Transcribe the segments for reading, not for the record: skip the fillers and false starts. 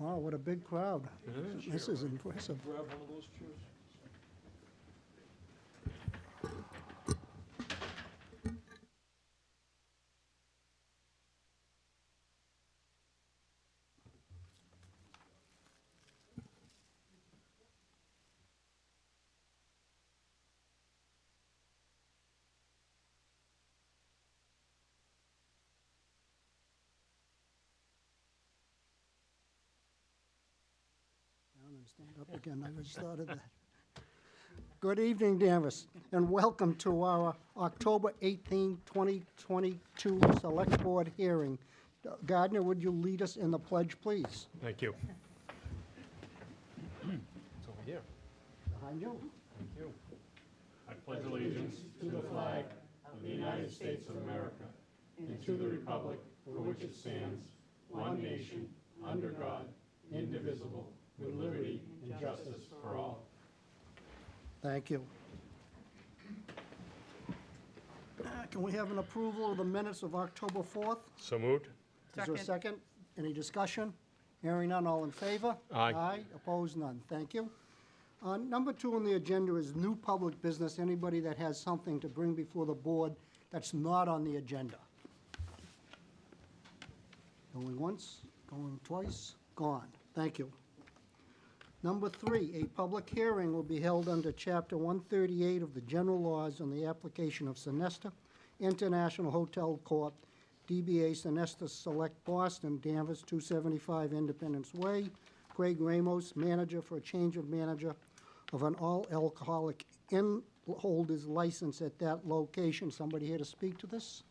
Wow, what a big crowd. This is impressive. Grab one of those chairs. Down and stand up again, I just thought of that. Good evening, Danvers, and welcome to our October 18, 2022 Select Board hearing. Gardner, would you lead us in the pledge, please? Thank you. It's over here. Behind you. Thank you. I pledge allegiance to the flag of the United States of America and to the republic for which it stands, one nation, under God, indivisible, with liberty and justice for all. Thank you. Can we have an approval of the minutes of October 4th? So moved? Is there a second? Any discussion? Hearing none, all in favor? Aye. Aye, opposed, none. Thank you. Number 2 on the agenda is new public business. Anybody that has something to bring before the board that's not on the agenda. Going once, going twice, gone. Thank you. Number 3, a public hearing will be held under Chapter 138 of the General Laws on the application of Sonesta International Hotel Corp., DBA Sonesta Select Boston, Danvers, 275 Independence Way. Craig Ramos, manager for a change of manager of an all-alcoholic inn holder's license at that location. Somebody here to speak to this?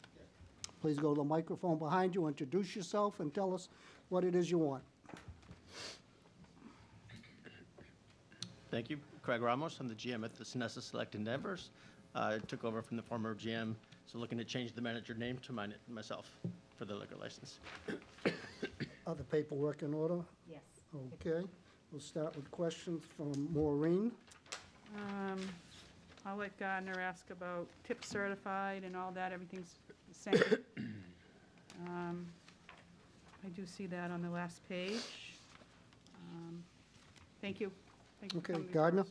Please go to the microphone behind you, introduce yourself, and tell us what it is you want. Thank you. Craig Ramos. I'm the GM at the Sonesta Select in Danvers. I took over from the former GM, so looking to change the manager name to myself for the liquor license. Are the paperwork in order? Yes. Okay. We'll start with questions from Maureen. I'll let Gardner ask about tip certified and all that, everything's the same. I do see that on the last page. Thank you. Thank you for Okay, coming before Gardner? us.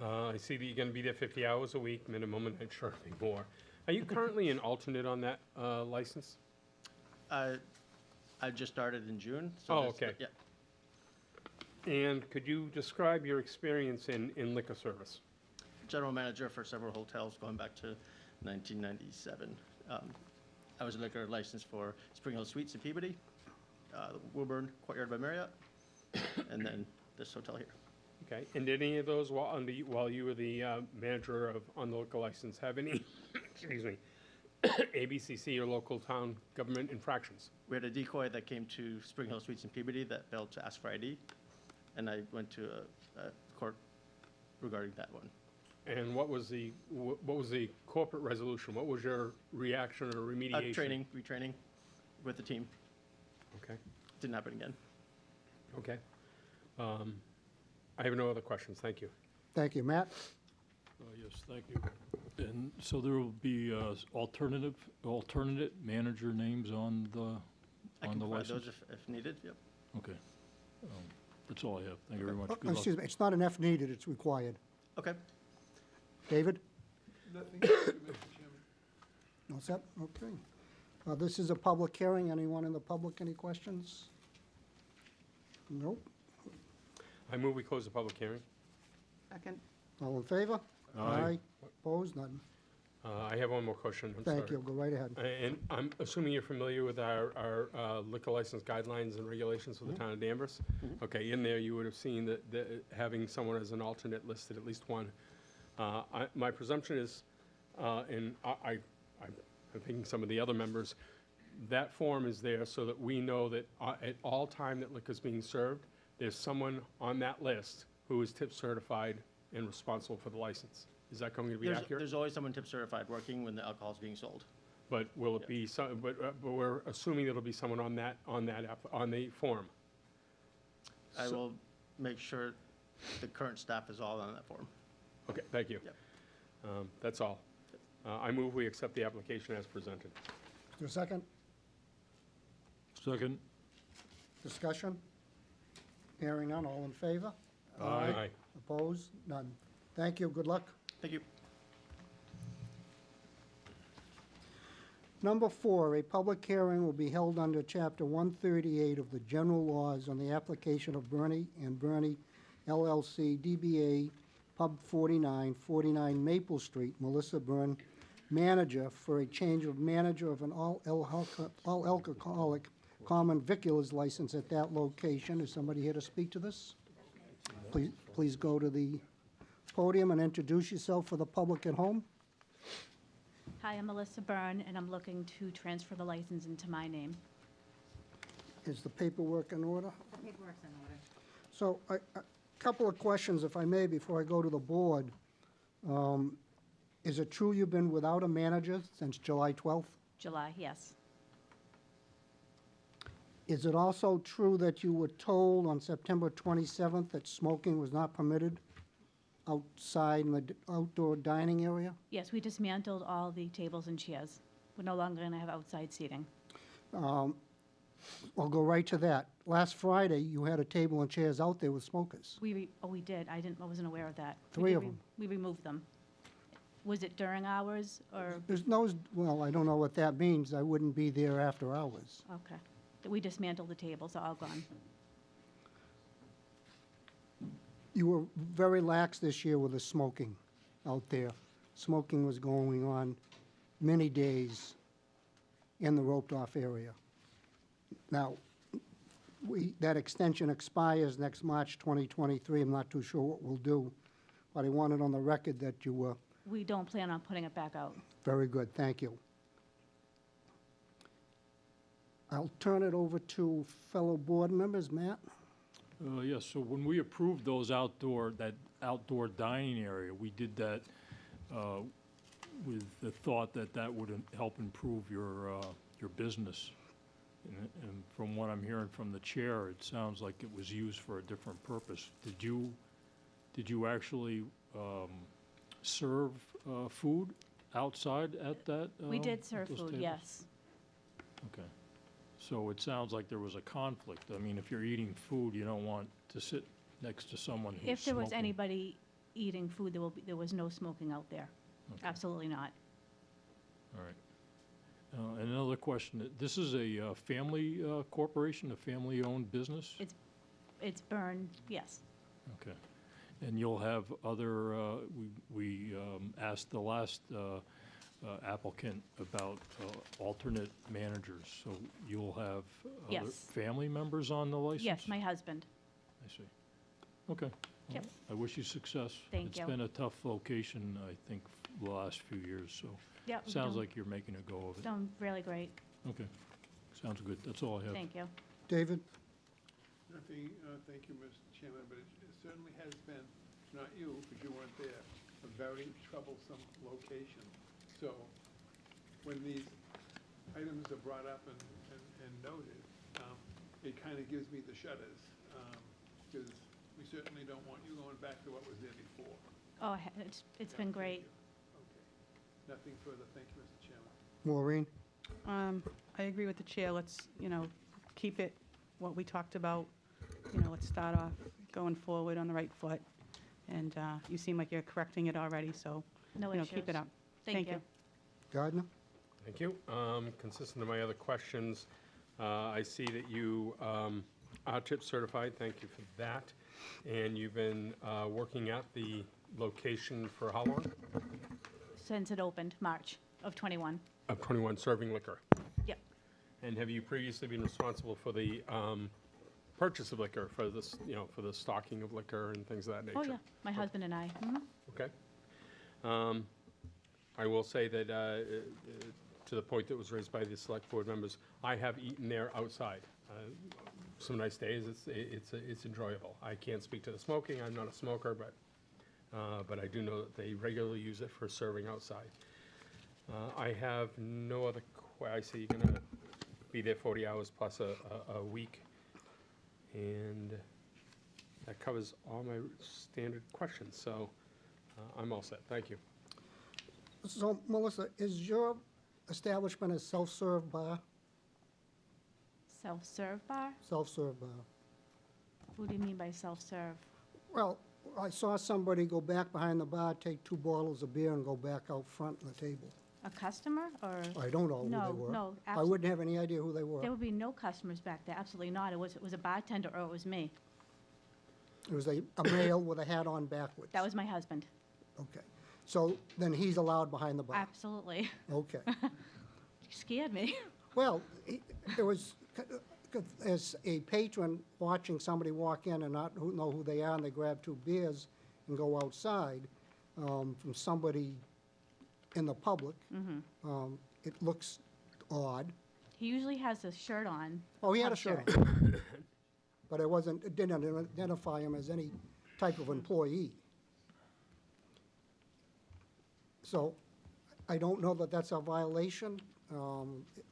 I see that you're going to be there 50 hours a week minimum, and I'm sure it'll be more. Are you currently an alternate on that license? I just started in June. Oh, this- okay. Yeah. And could you describe your experience in liquor service? General manager for several hotels going back to 1997. I was a liquor license for Spring Hill Suites in Peabody, Woburn Courtyard by Marriott, and then this hotel here. Okay, and did any of those, while you were the manager on the liquor license, have any, excuse me, ABCC or local town government infractions? We had a decoy that came to Spring Hill Suites in Peabody that failed to ask for ID, and I went to a court regarding that one. And what was the corporate resolution? What was your reaction or remediation? Retraining with the team. Okay, Didn't happen again. okay. I have no other questions, thank you. Thank you. Matt? Yes, thank you. And so there will be alternate manager names on the I can provide license? those if needed, yep. Okay. That's all I have. Thank you very much. Oh, Good luck. excuse me, it's not an F needed, it's required. Okay. David? Nothing, Mr. Chairman. No set? Okay. This is a public hearing. Anyone in the public, any questions? Nope. I move we close the public hearing. Second. All in favor? Aye. Opposed? None. I have one more question, I'm sorry. Thank you. Go right ahead. And I'm assuming you're familiar with our liquor license guidelines and regulations for the town of Danvers? Okay, in there, you would have seen that having someone as an alternate listed, at least one. My presumption is, and I'm thinking some of the other members, that form is there so that we know that at all time that liquor's being served, there's someone on that list who is tip certified and responsible for the license. Is that going to be accurate? There's always someone tip certified working when the alcohol is being sold. But will it be some, but we're assuming it'll be someone on the form. I So- will make sure the current staff is all on that form. Okay, thank you. Yep. That's all. I move we accept the application as presented. Is there a second? Second. Discussion? Hearing none, all in favor? Aye. Opposed? None. Thank you, good luck. Thank you. Number 4, a public hearing will be held under Chapter 138 of the General Laws on the application of Bernie and Bernie LLC DBA Pub 49, 49 Maple Street, Melissa Byrne, manager, for a change of manager of an all-alcoholic common viculars license at that location. Is somebody here to speak to this? Please go to the podium and introduce yourself for the public at home. Hi, I'm Melissa Byrne, and I'm looking to transfer the license into my name. Is the paperwork in order? The paperwork's in order. So, a couple of questions, if I may, before I go to the board. Is it true you've been without a manager since July 12th? July, yes. Is it also true that you were told on September 27th that smoking was not permitted outside in the outdoor dining area? Yes, we dismantled all the tables and chairs. We're no longer going to have outside seating. I'll go right to that. Last Friday, you had a table and chairs out there with smokers. We did. I wasn't aware of that. We Three did of them. We removed them. Was it during hours or, There's no, well, I don't know what that means. I wouldn't be there after hours. okay. We dismantled the tables, all gone. You were very lax this year with the smoking out there. Smoking was going on many days in the roped-off area. Now, that extension expires next March 2023. I'm not too sure what we'll do, but I wanted on the record that you were We don't plan on putting it back out. very good. Thank you. I'll turn it over to fellow board members. Matt? Yes, so when we approved that outdoor dining area, we did that with the thought that that would help improve your business. And from what I'm hearing from the chair, it sounds like it was used for a different purpose. Did you actually serve food outside at that? We did at serve those food, tables? yes. Okay. So it sounds like there was a conflict. I mean, if you're eating food, you don't want to sit next to someone who's If there was smoking. anybody eating food, there was no smoking out there. Okay. Absolutely not. All right. And another question, this is a family corporation, a family-owned business? It's burned, yes. Okay. And you'll have other, we asked the last applicant about alternate managers, so you'll have other Yes. family members on the license? Yes, my husband. I see. Okay. Well, Yep. I wish you success. Thank you. It's been a tough location, I think, the last few years, so Yep. we're sounds doing- like you're making a go of it. Done really great. Okay. Sounds good. That's all I have. Thank you. David? Nothing, thank you, Mr. Chairman, but it certainly has been, not you, because you weren't there, a very troublesome location. So when these items are brought up and noted, it kind of gives me the shudders, because we certainly don't want you going back to what was there before. Oh, it's been great. Okay. Nothing further. Thank you, Mr. Chairman. Maureen? I agree with the chair. Let's, keep it what we talked about. Let's start off going forward on the right foot. And you seem like you're correcting it already, so, No keep it issues. up. Thank you. Gardner? Thank you. Consistent to my other questions, I see that you are tip certified. Thank you for that. And you've been working at the location for how long? Since it opened, March of '21. Of 21, serving liquor. Yep. And have you previously been responsible for the purchase of liquor, for this, for the stocking of liquor and things of that nature? Oh, yeah, my husband and I. Mhm. Okay. I will say that, to the point that was raised by the select board members, I have eaten there outside. Some nice days, it's enjoyable. I can't speak to the smoking, I'm not a smoker, but I do know that they regularly use it for serving outside. I have no other, I see you're gonna be there 40 hours plus a week. And that covers all my standard questions, so I'm all set. Thank you. So, Melissa, is your establishment a self-serve bar? Self-serve bar? Self-serve bar. What do you mean by self-serve? Well, I saw somebody go back behind the bar, take 2 bottles of beer and go back out front on the table. A customer or? I don't know who they No, were. no, I wouldn't have any idea who they were. There would be no customers back there, absolutely not. It was a bartender or it was me. It was a male with a hat on backwards. That was my husband, Okay. So then he's allowed behind the bar? absolutely. Okay. You scared me. Well, there was, as a patron watching somebody walk in and not know who they are, and they grab 2 beers and go outside, from somebody in the public, it looks odd. He usually has a shirt on. Oh, he had a Pub shirt on. But it didn't identify him as any type of employee. So I don't know that that's a violation.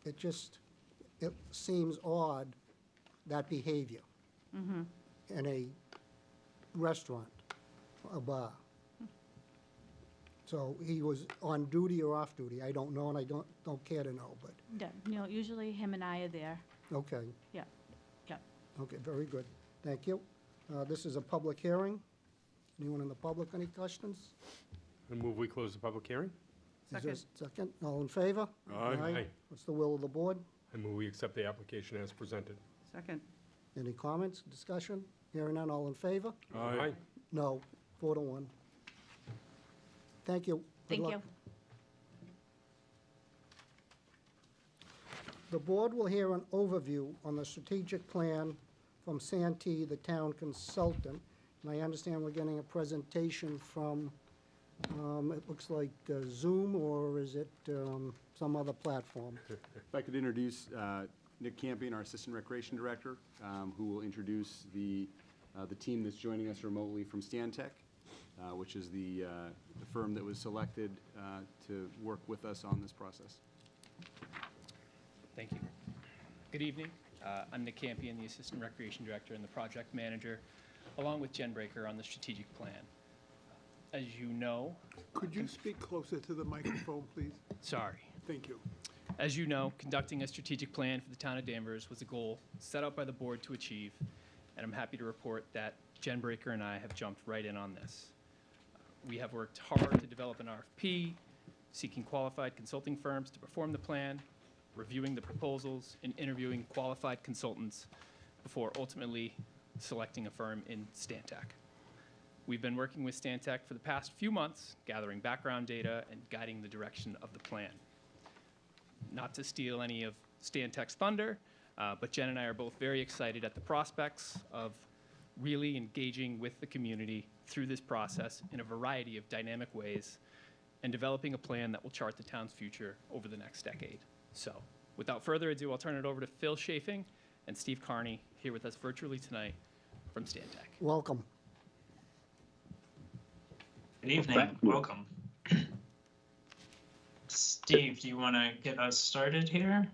It seems odd, that behavior in a restaurant, a bar. So he was on duty or off duty, I don't know, and I don't care to know, but, Yeah, you know, usually him and I are there. okay. Yeah, yeah. Okay, very good. Thank you. This is a public hearing. Anyone in the public, any questions? I move we close the public hearing. Is there a second? All in favor? Aye. What's the will of the board? I move we accept the application as presented. Second. Any comments, discussion? Hearing none, all in favor? Aye. No, 4 to 1. Thank you. Good Thank luck. you. The board will hear an overview on the strategic plan from Santee, the town consultant. And I understand we're getting a presentation from, it looks like Zoom, or is it some other platform? If I could introduce Nick Campion, our Assistant Recreation Director, who will introduce the team that's joining us remotely from Stantec, which is the firm that was selected to work with us on this process. Thank you. Good evening. I'm Nick Campion, the Assistant Recreation Director and the Project Manager, along with Jen Breaker on the strategic plan. As you know, Could you speak closer to the microphone, please? sorry. Thank you. As you know, conducting a strategic plan for the town of Danvers was a goal set out by the board to achieve, and I'm happy to report that Jen Breaker and I have jumped right in on this. We have worked hard to develop an RFP, seeking qualified consulting firms to perform the plan, reviewing the proposals, and interviewing qualified consultants before ultimately selecting a firm in Stantec. We've been working with Stantec for the past few months, gathering background data and guiding the direction of the plan. Not to steal any of Stantec's thunder, but Jen and I are both very excited at the prospects of really engaging with the community through this process in a variety of dynamic ways and developing a plan that will chart the town's future over the next decade. So, without further ado, I'll turn it over to Phil Chafing and Steve Carney here with us virtually tonight from Stantec. Welcome. Good evening, welcome. Steve, do you want to get us started here?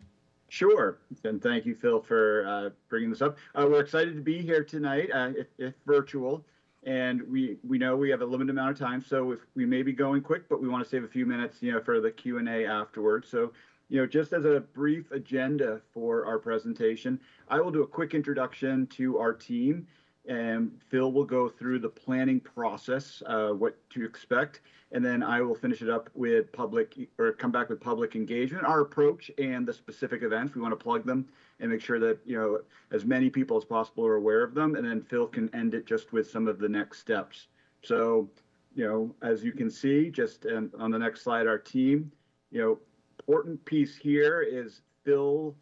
Sure, and thank you, Phil, for bringing this up. We're excited to be here tonight, if virtual, and we know we have a limited amount of time, so if we may be going quick, but we want to save a few minutes, for the Q&A afterwards. So, just as a brief agenda for our presentation, I will do a quick introduction to our team, and Phil will go through the planning process, what to expect, and then I will finish it up with come back with public engagement, our approach, and the specific events. We want to plug them and make sure that, as many people as possible are aware of them, and then Phil can end it just with some of the next steps. So, as you can see, just on the next slide, our team, important piece here is Phil's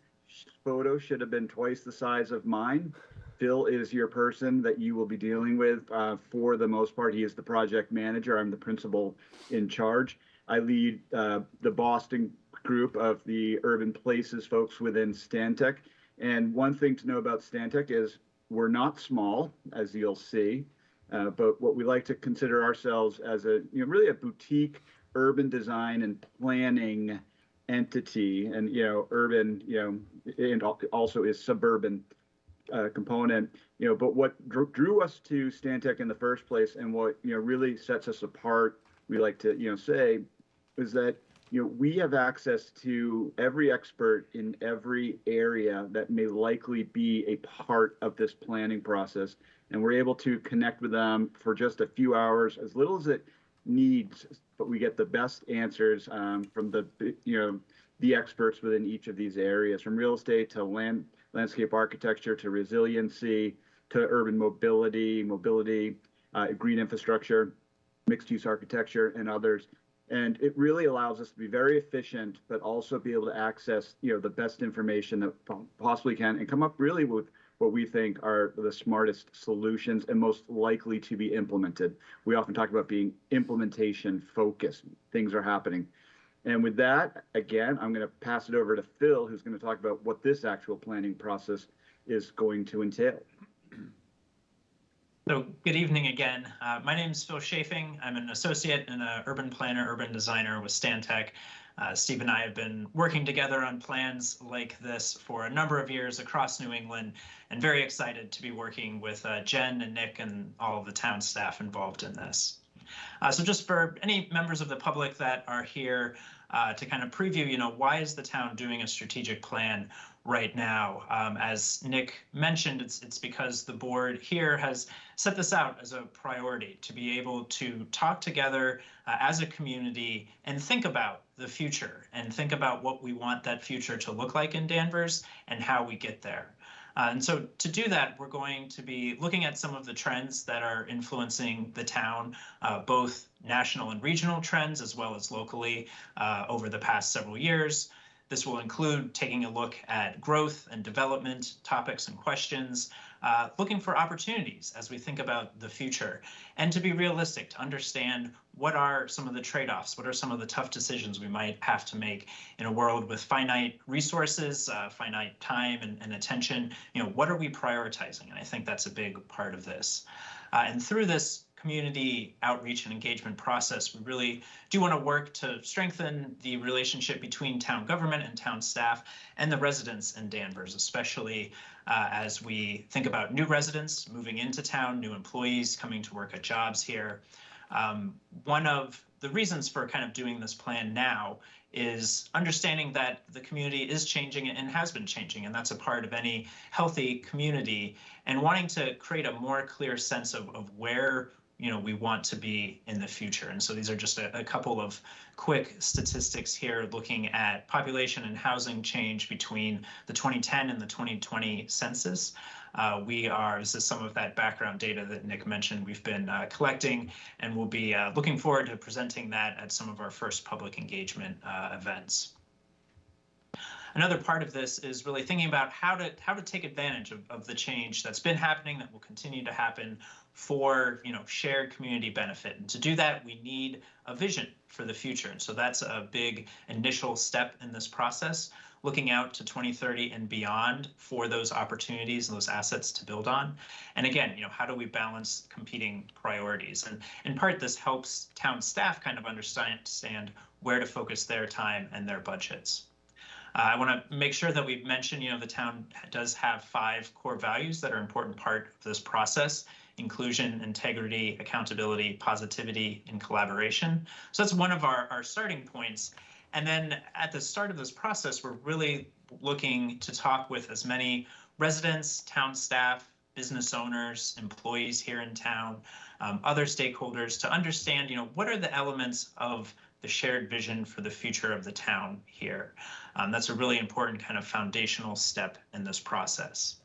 photo should have been twice the size of mine. Phil is your person that you will be dealing with for the most part. He is the project manager. I'm the principal in charge. I lead the Boston group of the urban places folks within Stantec. And one thing to know about Stantec is we're not small, as you'll see, but what we like to consider ourselves as really a boutique urban design and planning entity. And, urban, and also is suburban component, but what drew us to Stantec in the first place, and what really sets us apart, we like to say, is that we have access to every expert in every area that may likely be a part of this planning process. And we're able to connect with them for just a few hours, as little as it needs, but we get the best answers from the experts within each of these areas, from real estate to landscape architecture to resiliency to urban mobility, green infrastructure, mixed-use architecture, and others. And it really allows us to be very efficient, but also be able to access, the best information that possibly can, and come up really with what we think are the smartest solutions and most likely to be implemented. We often talk about being implementation focused. Things are happening. And with that, again, I'm going to pass it over to Phil, who's going to talk about what this actual planning process is going to entail. So good evening again. My name is Phil Chafing. I'm an associate and an urban planner, urban designer with Stantec. Steve and I have been working together on plans like this for a number of years across New England, and very excited to be working with Jen and Nick and all of the town staff involved in this. So just for any members of the public that are here to kind of preview, why is the town doing a strategic plan right now? As Nick mentioned, it's because the board here has set this out as a priority to be able to talk together as a community and think about the future and think about what we want that future to look like in Danvers and how we get there. And so to do that, we're going to be looking at some of the trends that are influencing the town, both national and regional trends, as well as locally over the past several years. This will include taking a look at growth and development topics and questions, looking for opportunities as we think about the future, and to be realistic, to understand what are some of the trade-offs, what are some of the tough decisions we might have to make in a world with finite resources, finite time and attention. What are we prioritizing? And I think that's a big part of this. And through this community outreach and engagement process, we really do want to work to strengthen the relationship between town government and town staff and the residents in Danvers, especially as we think about new residents moving into town, new employees coming to work at jobs here. One of the reasons for kind of doing this plan now is understanding that the community is changing and has been changing, and that's a part of any healthy community, and wanting to create a more clear sense of where we want to be in the future. And so these are just a couple of quick statistics here looking at population and housing change between the 2010 and the 2020 census. This is some of that background data that Nick mentioned we've been collecting, and we'll be looking forward to presenting that at some of our first public engagement events. Another part of this is really thinking about how to take advantage of the change that's been happening, that will continue to happen for shared community benefit. And to do that, we need a vision for the future. And so that's a big initial step in this process, looking out to 2030 and beyond for those opportunities and those assets to build on. And again, how do we balance competing priorities? And in part, this helps town staff kind of understand where to focus their time and their budgets. I want to make sure that we've mentioned, the town does have 5 core values that are an important part of this process: inclusion, integrity, accountability, positivity, and collaboration. So that's one of our starting points. And then at the start of this process, we're really looking to talk with as many residents, town staff, business owners, employees here in town, other stakeholders, to understand, what are the elements of the shared vision for the future of the town here. That's a really important kind of foundational step in this process.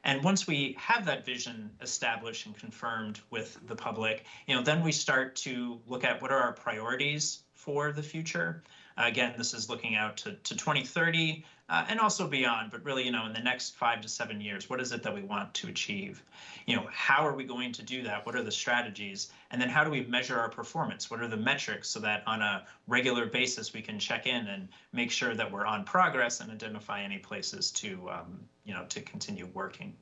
And once we have that vision established and confirmed with the public, then we start to look at what are our priorities for the future. Again, this is looking out to 2030 and also beyond, but really, in the next 5 to 7 years, what is it that we want to achieve? How are we going to do that? What are the strategies? And then how do we measure our performance? What are the metrics so that on a regular basis we can check in and make sure that we're on progress and identify any places to, to continue working?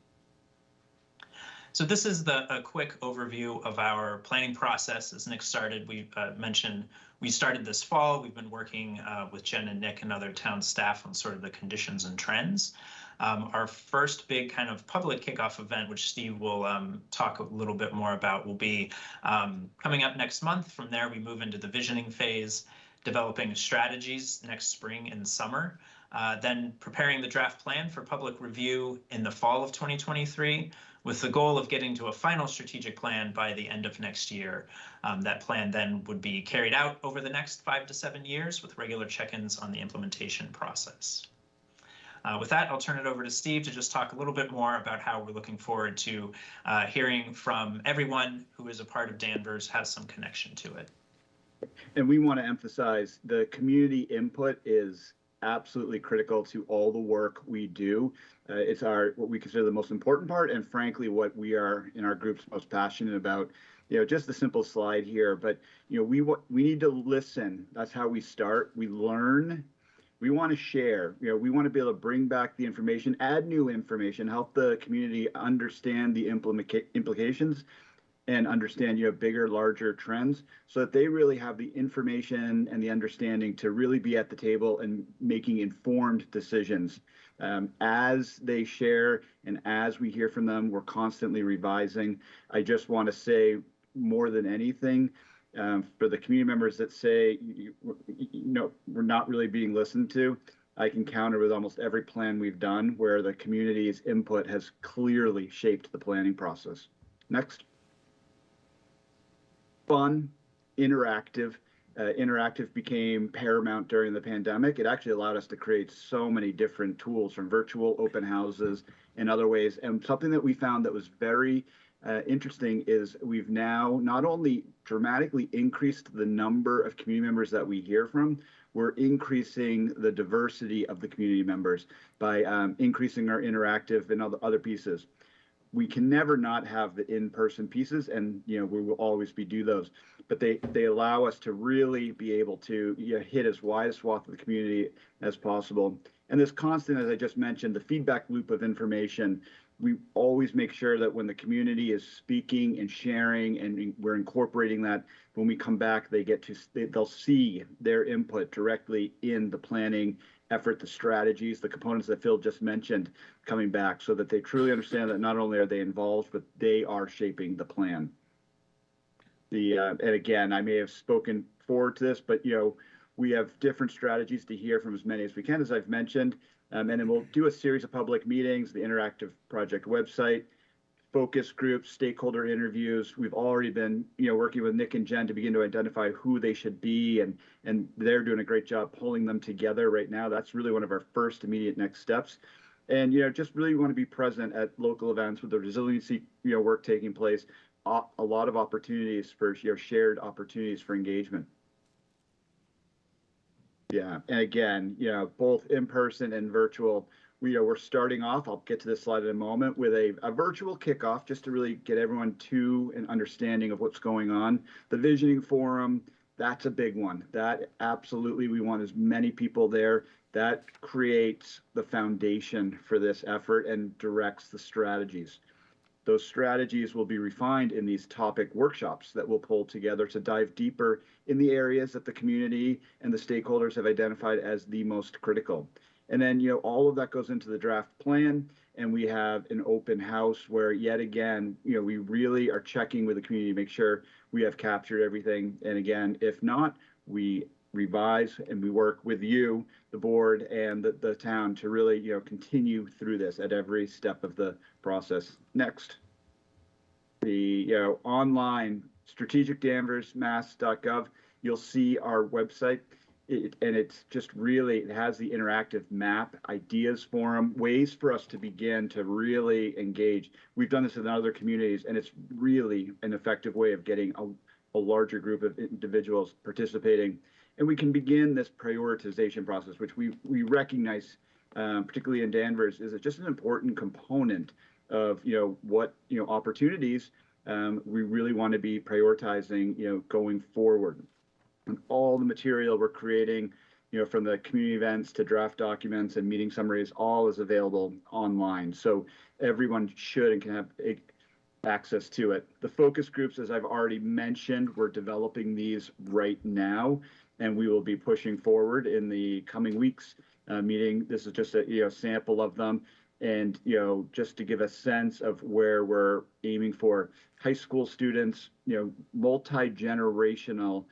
So this is a quick overview of our planning process. As Nick started, we mentioned we started this fall. We've been working with Jen and Nick and other town staff on sort of the conditions and trends. Our first big kind of public kickoff event, which Steve will talk a little bit more about, will be coming up next month. From there, we move into the visioning phase. developing strategies next spring and summer, then preparing the draft plan for public review in the fall of 2023, with the goal of getting to a final strategic plan by the end of next year. That plan then would be carried out over the next 5 to 7 years with regular check-ins on the implementation process. With that, I'll turn it over to Steve to just talk a little bit more about how we're looking forward to hearing from everyone who is a part of Danvers, has some connection to it. And we want to emphasize the community input is absolutely critical to all the work we do. It's what we consider the most important part, and frankly, what we are in our groups most passionate about. Just the simple slide here, but we need to listen. That's how we start. We learn. We want to share. We want to be able to bring back the information, add new information, help the community understand the implications, and understand bigger, larger trends, so that they really have the information and the understanding to really be at the table and making informed decisions. As they share and as we hear from them, we're constantly revising. I just want to say, more than anything, for the community members that say, we're not really being listened to, I can counter with almost every plan we've done where the community's input has clearly shaped the planning process. Next. Fun, interactive. Interactive became paramount during the pandemic. It actually allowed us to create so many different tools, from virtual open houses and other ways. And something that we found that was very interesting is we've now not only dramatically increased the number of community members that we hear from, we're increasing the diversity of the community members by increasing our interactive and other pieces. We can never not have the in-person pieces, and we will always do those. But they allow us to really be able to hit as wide a swath of the community as possible. And this constant, as I just mentioned, the feedback loop of information. We always make sure that when the community is speaking and sharing, and we're incorporating that, when we come back, they'll see their input directly in the planning effort, the strategies, the components that Phil just mentioned coming back, so that they truly understand that not only are they involved, but they are shaping the plan. And again, I may have spoken forward to this, but we have different strategies to hear from as many as we can, as I've mentioned. And then we'll do a series of public meetings, the interactive project website, focus groups, stakeholder interviews. We've already been, working with Nick and Jen to begin to identify who they should be, and they're doing a great job pulling them together right now. That's really one of our first immediate next steps. And, just really want to be present at local events with the resiliency, work taking place, a lot of opportunities for, shared opportunities for engagement. Yeah, and again, both in person and virtual. We're starting off, I'll get to this slide in a moment, with a virtual kickoff, just to really get everyone to an understanding of what's going on. The visioning forum, that's a big one. That absolutely, we want as many people there. That creates the foundation for this effort and directs the strategies. Those strategies will be refined in these topic workshops that we'll pull together to dive deeper in the areas that the community and the stakeholders have identified as the most critical. And then, all of that goes into the draft plan, and we have an open house where, yet again, we really are checking with the community to make sure we have captured everything. And again, if not, we revise and we work with you, the board, and the town to really, continue through this at every step of the process. Next. The, online strategicdanversmass.gov, you'll see our website. And it's just really, it has the interactive map, ideas forum, ways for us to begin to really engage. We've done this in other communities, and it's really an effective way of getting a larger group of individuals participating. And we can begin this prioritization process, which we recognize, particularly in Danvers, is just an important component of, what, opportunities we really want to be prioritizing, going forward. And all the material we're creating, from the community events to draft documents and meeting summaries, all is available online. So everyone should and can have access to it. The focus groups, as I've already mentioned, we're developing these right now, and we will be pushing forward in the coming weeks. Meeting, this is just a sample of them. And, just to give a sense of where we're aiming for, high school students, multi-generational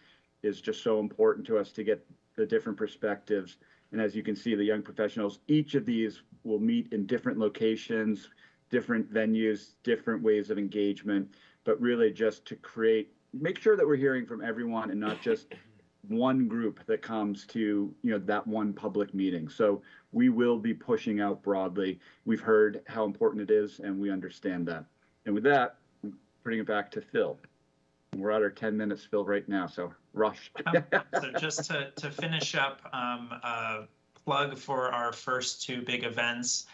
is just so important to us to get the different perspectives. And as you can see, the young professionals, each of these will meet in different locations, different venues, different ways of engagement, but really just to make sure that we're hearing from everyone and not just one group that comes to, that one public meeting. So we will be pushing out broadly. We've heard how important it is, and we understand that. And with that, I'm putting it back to Phil. We're at our 10 minutes, Phil, right now, so rush. So just to finish up, a plug for our first two big events.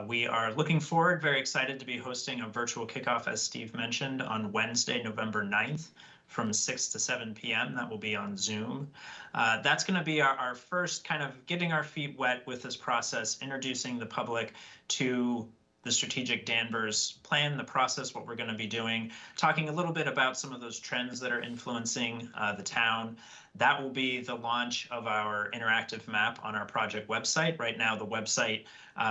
We are looking forward, very excited to be hosting a virtual kickoff, as Steve mentioned, on Wednesday, November 9th from 6 to 7 p.m. That will be on Zoom. That's going to be our first kind of getting our feet wet with this process, introducing the public to the strategic Danvers plan, the process, what we're going to be doing, talking a little bit about some of those trends that are influencing the town. That will be the launch of our interactive map on our project website. Right now, the website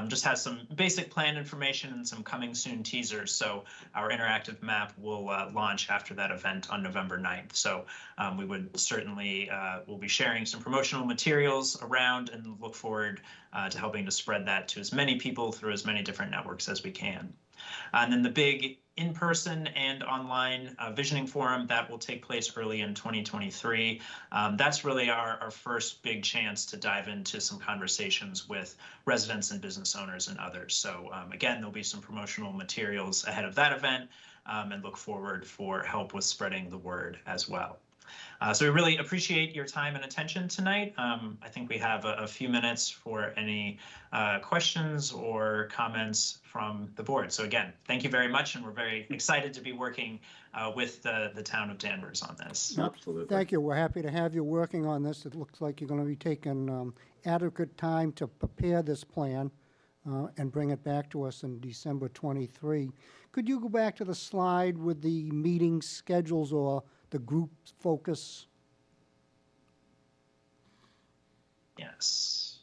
just has some basic plan information and some coming soon teasers. So our interactive map will launch after that event on November 9th. So we would certainly, we'll be sharing some promotional materials around and look forward to helping to spread that to as many people through as many different networks as we can. And then the big in-person and online visioning forum that will take place early in 2023. That's really our first big chance to dive into some conversations with residents and business owners and others. So again, there'll be some promotional materials ahead of that event, and look forward for help with spreading the word as well. So we really appreciate your time and attention tonight. I think we have a few minutes for any questions or comments from the board. So again, thank you very much, and we're very excited to be working with the town of Danvers on this. Absolutely. Thank you. We're happy to have you working on this. It looks like you're going to be taking adequate time to prepare this plan and bring it back to us in December 23. Could you go back to the slide with the meeting schedules or the group focus? Yes.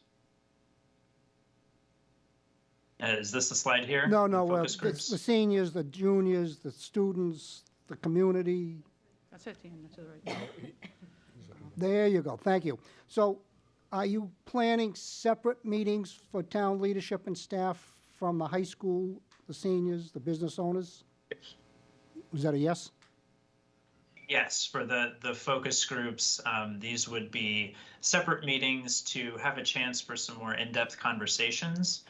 Is this the slide here? No, The well, focus it's groups? the seniors, the juniors, the students, the community. That's it, Dan, that's the right. There you go. Thank you. So are you planning separate meetings for town leadership and staff from the high school, the seniors, the business owners? Yes. Was that a yes? Yes, for the focus groups, these would be separate meetings to have a chance for some more in-depth conversations,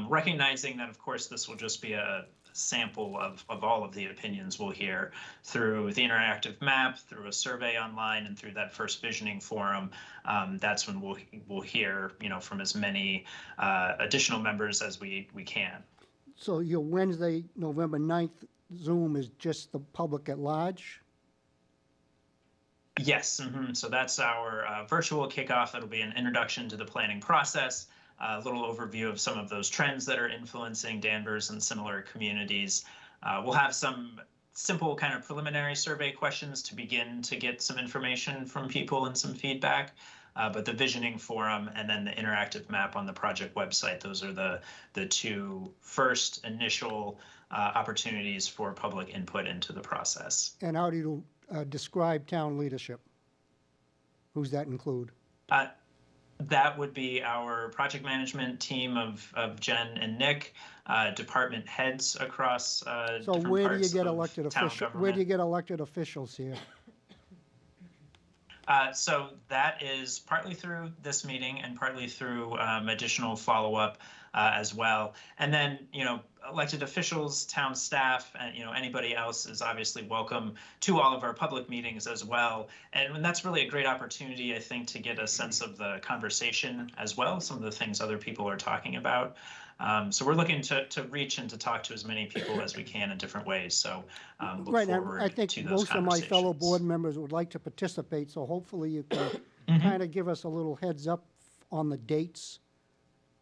recognizing that, of course, this will just be a sample of all of the opinions we'll hear through the interactive map, through a survey online, and through that first visioning forum. That's when we'll hear, from as many additional members as we can. So your Wednesday, November 9th Zoom is just the public at large? Yes, so that's our virtual kickoff. That'll be an introduction to the planning process, a little overview of some of those trends that are influencing Danvers and similar communities. We'll have some simple kind of preliminary survey questions to begin to get some information from people and some feedback. But the visioning forum and then the interactive map on the project website, those are the two first initial opportunities for public input into the process. And how do you describe town leadership? Who's that include? That would be our project management team of Jen and Nick, department heads across So different where do you parts get of elected town officials? Where do government. you get elected officials here? So that is partly through this meeting and partly through additional follow-up as well. And then, elected officials, town staff, and, anybody else is obviously welcome to all of our public meetings as well. And that's really a great opportunity, I think, to get a sense of the conversation as well, some of the things other people are talking about. So we're looking to reach and to talk to as many people as we can in different ways. So look Right, forward I think to those most of my fellow conversations. board members would like to participate, so hopefully you can kind of give us a little heads up on the dates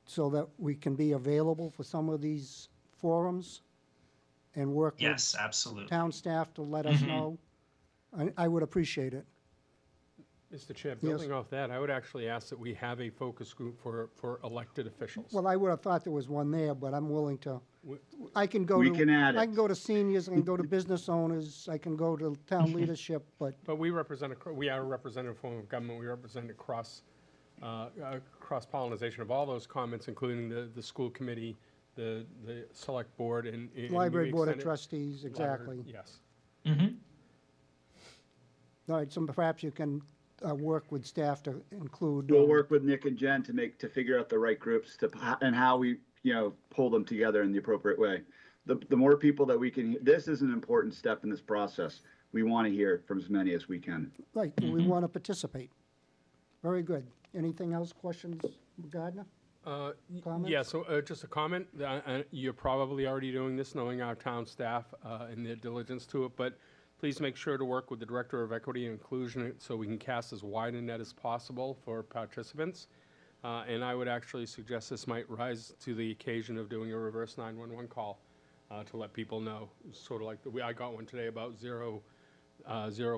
so that we can be available for some of these forums and work Yes, with absolutely. town staff to let us know. I would appreciate it. Mr. Chair, building off that, I would actually ask that we have a focus group for elected officials. Well, I would have thought there was one there, but I'm willing to, W- I can go We to. can add I it. can go to seniors, I can go to business owners, I can go to town leadership, but But we represent, we are a representative form of government, we represent cross-pollination of all those comments, including the school committee, the select board, and. library we board of extend it- trustees, exactly. Yes. All right, so perhaps you can work with staff to include. We'll work with Nick and Jen to figure out the right groups and how we, pull them together in the appropriate way. The more people that we can, this is an important step in this process. We want to hear from as many as we can. Right, we want to participate. Very good. Anything else, questions, Gardner? Comments? Yeah, so just a comment, you're probably already doing this, knowing our town staff and their diligence to it, but please make sure to work with the Director of Equity and Inclusion so we can cast as wide a net as possible for participants. And I would actually suggest this might rise to the occasion of doing a reverse 911 call to let people know, sort of like I got one today about zero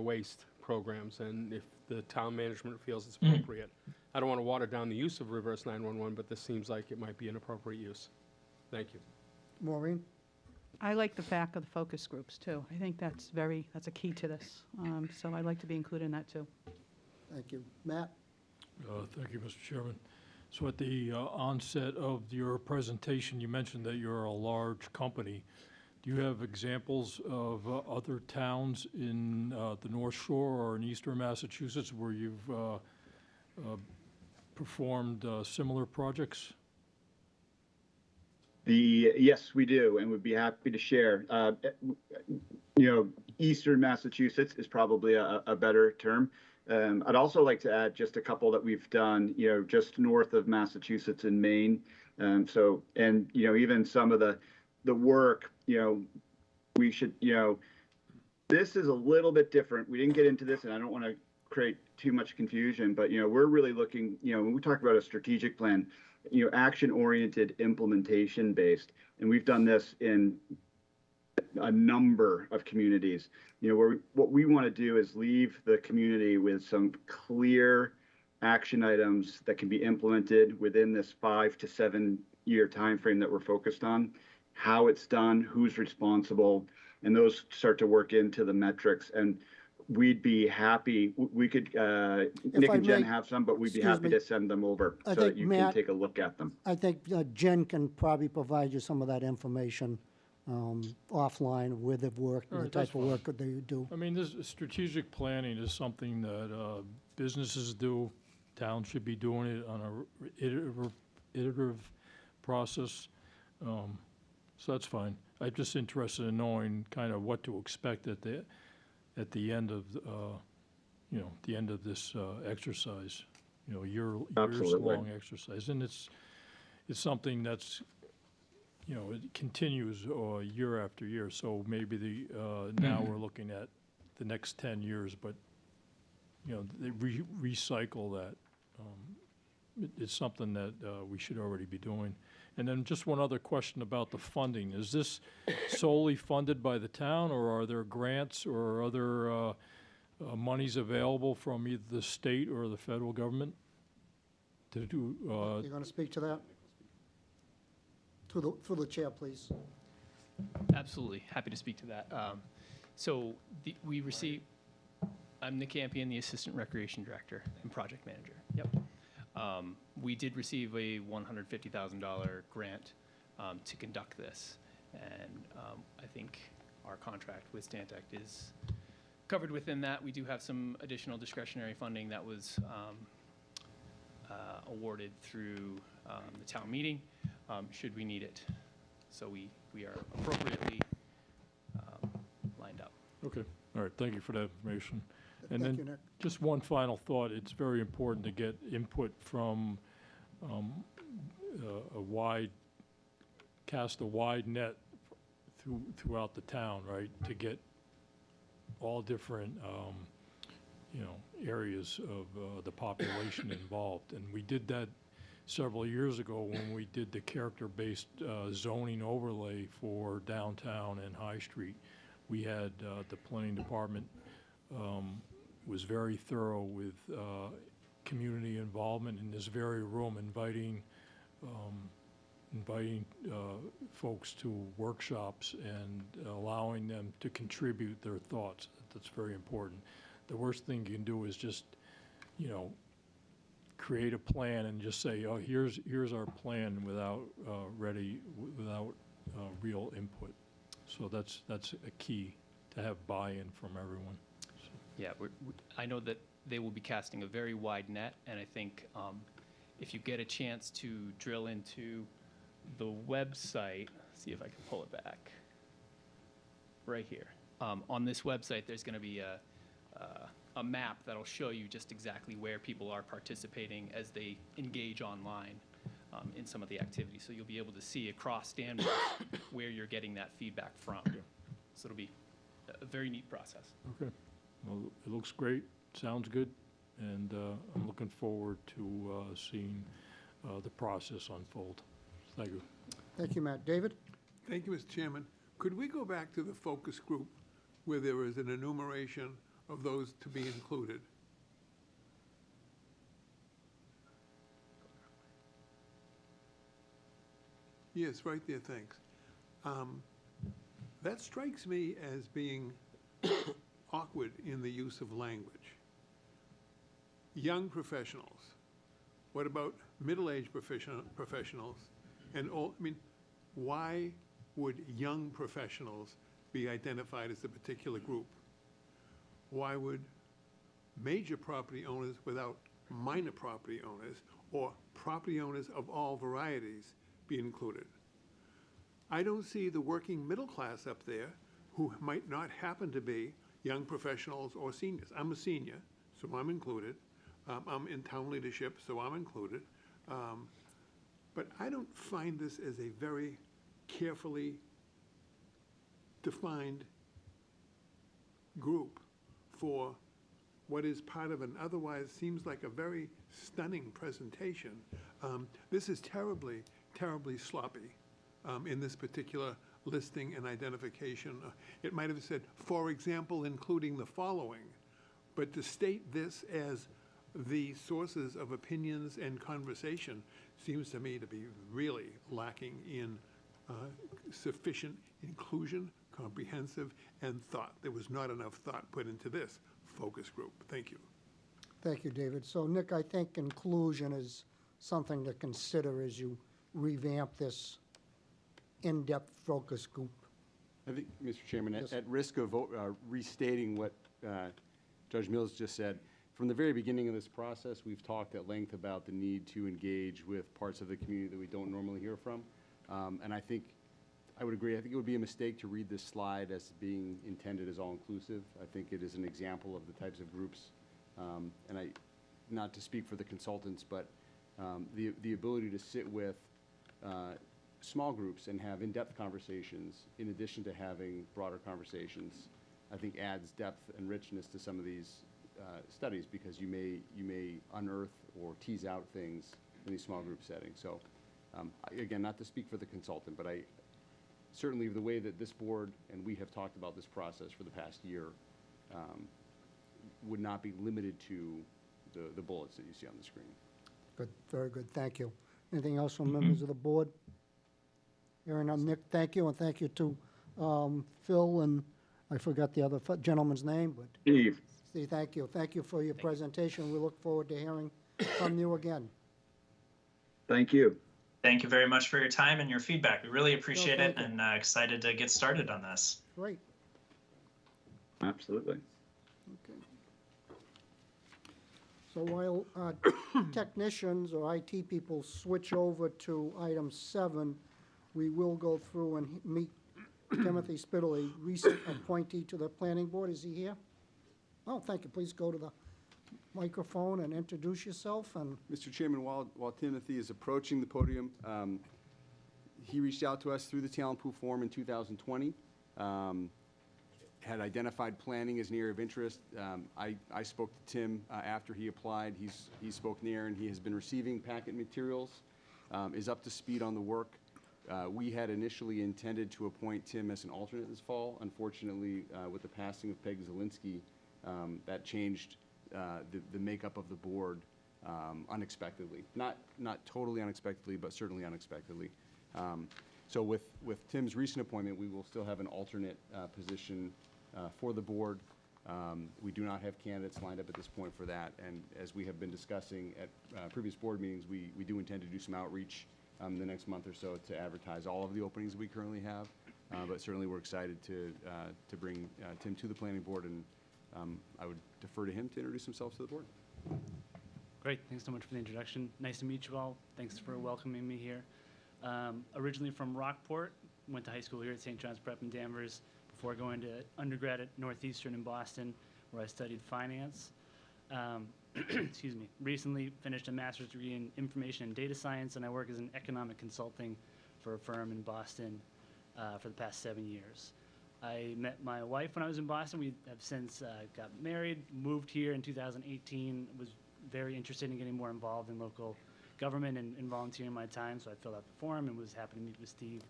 waste programs, and if the town management feels it's appropriate. I don't want to water down the use of reverse 911, but this seems like it might be an appropriate use. Thank you. Maureen? I like the fact of the focus groups, too. I think that's a key to this. So I'd like to be included in that, too. Thank you. Matt? Thank you, Mr. Chairman. So at the onset of your presentation, you mentioned that you're a large company. Do you have examples of other towns in the North Shore or in eastern Massachusetts where you've performed similar projects? Yes, we do, and would be happy to share. Eastern Massachusetts is probably a better term. I'd also like to add just a couple that we've done, just north of Massachusetts in Maine. Even some of the work, we should, this is a little bit different. We didn't get into this, and I don't want to create too much confusion, but, we're really looking, when we talk about a strategic plan, action-oriented, implementation-based, and we've done this in a number of communities. What we want to do is leave the community with some clear action items that can be implemented within this 5 to 7 year time frame that we're focused on, how it's done, who's responsible, and those start to work into the metrics. And we'd be happy, we could, Nick and Jen have some, but we'd be happy to send them over so that you can take a look at them. I think Jen can probably provide you some of that information offline, where they've worked, and the type of work that they do. I mean, this strategic planning is something that businesses do. Towns should be doing it on a iterative process. So that's fine. I'm just interested in knowing kind of what to expect at the end of the end of this exercise. Years-long exercise, and it's something that's it continues year after year. So maybe now we're looking at the next 10 years, but they recycle that. It's something that we should already be doing. And then just one other question about the funding. Is this solely funded by the town, or are there grants or other monies available from either the state or the federal government to do? You going to speak to that? Through the chair, please. Absolutely, happy to speak to that. We receive, I'm Nick Campion, the Assistant Recreation Director and Project Manager. Yep. We did receive a $150,000 grant to conduct this, and I think our contract with Stantec is covered within that. We do have some additional discretionary funding that was awarded through the town meeting, should we need it. So we are appropriately lined up. Okay, all right, thank you for that information. And Thank you, then Nick. just one final thought. It's very important to get input from cast a wide net throughout the town, right? To get all different, areas of the population involved. And we did that several years ago when we did the character-based zoning overlay for downtown and High Street. We had the planning department was very thorough with community involvement in this very room, inviting folks to workshops and allowing them to contribute their thoughts. That's very important. The worst thing you can do is just, you know, create a plan and just say, oh, here's our plan without real input. So that's a key, to have buy-in from everyone. So. Yeah, I know that they will be casting a very wide net, and I think if you get a chance to drill into the website, see if I can pull it back, right here. On this website, there's going to be a map that'll show you just exactly where people are participating as they engage online in some of the activities. So you'll be able to see across Danvers where you're getting that feedback from. So it'll be a very neat process. Okay. Well, it looks great, sounds good, and I'm looking forward to seeing the process unfold. Thank you. Thank you, Matt. David? Thank you, Mr. Chairman. Could we go back to the focus group where there is an enumeration of those to be included? Yes, right there, thanks. That strikes me as being awkward in the use of language. Young professionals. What about middle-aged professionals? And all, I mean, why would young professionals be identified as a particular group? Why would major property owners without minor property owners or property owners of all varieties be included? I don't see the working middle class up there who might not happen to be young professionals or seniors. I'm a senior, so I'm included. I'm in town leadership, so I'm included. But I don't find this as a very carefully defined group for what is part of an otherwise seems like a very stunning presentation. This is terribly, terribly sloppy in this particular listing and identification. It might have said, for example, including the following, but to state this as the sources of opinions and conversation seems to me to be really lacking in sufficient inclusion, comprehensive, and thought. There was not enough thought put into this focus group. Thank you. Thank you, David. So, Nick, I think inclusion is something to consider as you revamp this in-depth focus group. I think, Mr. Chairman, Yes. at risk of restating what Judge Mills just said, from the very beginning of this process, we've talked at length about the need to engage with parts of the community that we don't normally hear from. And I think, I would agree, I think it would be a mistake to read this slide as being intended as all-inclusive. I think it is an example of the types of groups, and not to speak for the consultants, but the ability to sit with small groups and have in-depth conversations in addition to having broader conversations, I think adds depth and richness to some of these studies, because you may unearth or tease out things in these small group settings. So again, not to speak for the consultant, but certainly the way that this board and we have talked about this process for the past year would not be limited to the bullets that you see on the screen. Good, very good, thank you. Anything else from members of the board? Hearing none, Nick, thank you, and thank you to Phil, and I forgot the other gentleman's name, but Steve. Steve, thank you. Thank you for your presentation. We look forward to hearing from you again. Thank you. Thank you very much for your time and your feedback. We really appreciate it, thank you. and excited to get started on this. Great. Absolutely. Okay. So while technicians or IT people switch over to item 7, we will go through and meet Timothy Spittle, a recent appointee to the planning board. Is he here? Oh, thank you. Please go to the microphone and introduce yourself. And Mr. Chairman, while Timothy is approaching the podium, he reached out to us through the talent pool form in 2020. Had identified planning as an area of interest. I spoke to Tim after he applied. He's spoken to Aaron. He has been receiving packet materials, is up to speed on the work. We had initially intended to appoint Tim as an alternate this fall. Unfortunately, with the passing of Peg Zielinski, that changed the makeup of the board unexpectedly. Not totally unexpectedly, but certainly unexpectedly. So with Tim's recent appointment, we will still have an alternate position for the board. We do not have candidates lined up at this point for that, and as we have been discussing at previous board meetings, we do intend to do some outreach the next month or so to advertise all of the openings we currently have. But certainly we're excited to bring Tim to the planning board, and I would defer to him to introduce himself to the board. Great, thanks so much for the introduction. Nice to meet you all. Thanks for welcoming me here. Originally from Rockport, went to high school here at St. John's Prep in Danvers before going to undergrad at Northeastern in Boston, where I studied finance. Excuse me. Recently finished a master's degree in information and data science, and I work as an economic consulting for a firm in Boston for the past 7 years. I met my wife when I was in Boston. We have since got married, moved here in 2018, was very interested in getting more involved in local government and volunteering my time, so I filled out the form and was happy to meet with Steve.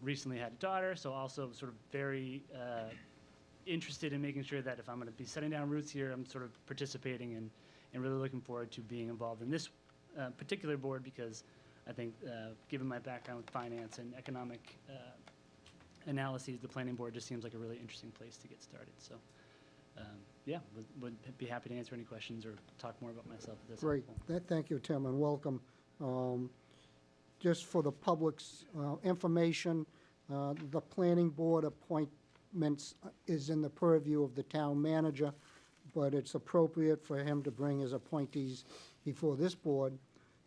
Recently had a daughter, so also sort of very interested in making sure that if I'm going to be setting down roots here, I'm sort of participating and really looking forward to being involved in this particular board, because I think given my background with finance and economic analyses, the planning board just seems like a really interesting place to get started. So yeah, would be happy to answer any questions or talk more about myself if that's Great. helpful. Thank you, Tim, and welcome. Just for the public's information, the planning board appointments is in the purview of the town manager, but it's appropriate for him to bring his appointees before this board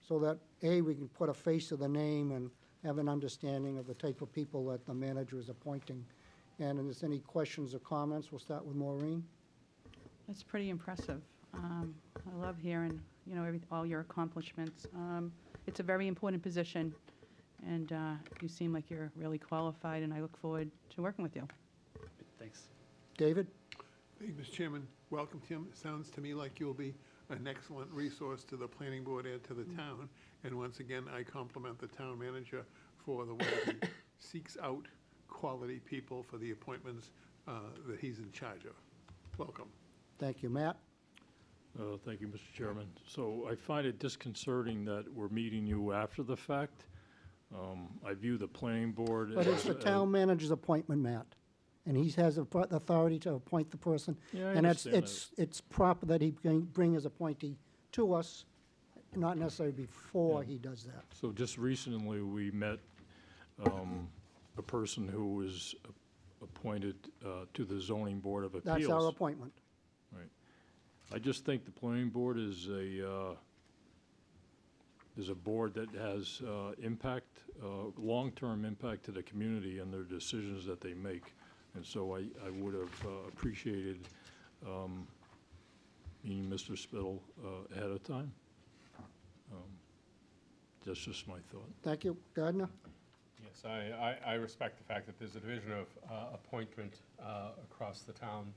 so that, A, we can put a face to the name and have an understanding of the type of people that the manager is appointing. And if there's any questions or comments, we'll start with Maureen. That's pretty impressive. I love hearing, you know, all your accomplishments. It's a very important position, and you seem like you're really qualified, and I look forward to working with you. Thanks. David? Thank you, Mr. Chairman. Welcome, Tim. It sounds to me like you'll be an excellent resource to the planning board and to the town. And once again, I compliment the town manager for the way he seeks out quality people for the appointments that he's in charge of. Welcome. Thank you. Matt? Thank you, Mr. Chairman. So I find it disconcerting that we're meeting you after the fact. I view the planning board But it's the town manager's appointment, Matt, and he has the authority to appoint the person. Yeah, I And understand it's proper that he bring his appointee to us, not necessarily before Yeah. he does that. So just recently, we met a person who was appointed to the zoning board of appeals. That's our appointment. Right. I just think the planning board is a board that has impact, long-term impact to the community and their decisions that they make. And so I would have appreciated meeting Mr. Spittle ahead of time. That's just my thought. Thank you. Gardner? Yes, I respect the fact that there's a division of appointment across the town.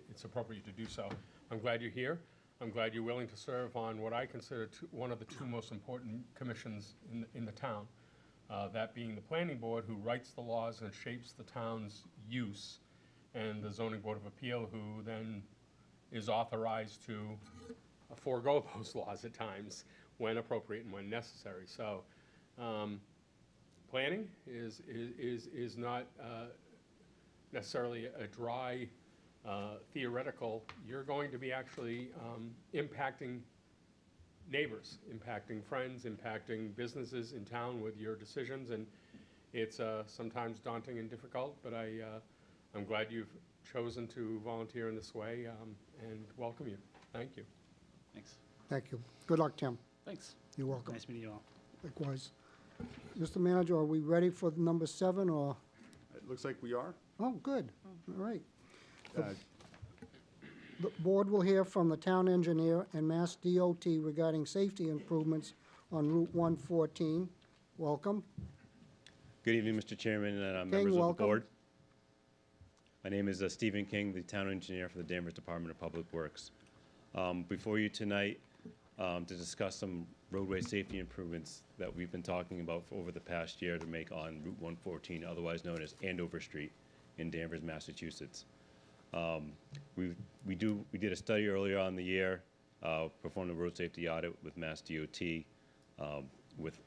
It's appropriate to do so. I'm glad you're here. I'm glad you're willing to serve on what I consider one of the two most important commissions in the town, that being the planning board, who writes the laws and shapes the town's use, and the zoning board of appeal, who then is authorized to forego those laws at times when appropriate and when necessary. So planning is not necessarily a dry theoretical. You're going to be actually impacting neighbors, impacting friends, impacting businesses in town with your decisions, and it's sometimes daunting and difficult, but I'm glad you've chosen to volunteer in this way, and welcome you. Thank you. Thanks. Thank you. Good luck, Tim. Thanks. You're welcome. Nice meeting you all. Likewise. Mr. Manager, are we ready for number 7, or? It looks like we are. Oh, good. All right. The board will hear from the town engineer and Mass DOT regarding safety improvements on Route 114. Welcome. Good evening, Mr. Chairman and King, members of the welcome. board. My name is Stephen King, the town engineer for the Danvers Department of Public Works. Before you tonight to discuss some roadway safety improvements that we've been talking about for over the past year to make on Route 114, otherwise known as Andover Street in Danvers, Massachusetts. We did a study earlier on in the year, performed a road safety audit with Mass DOT, with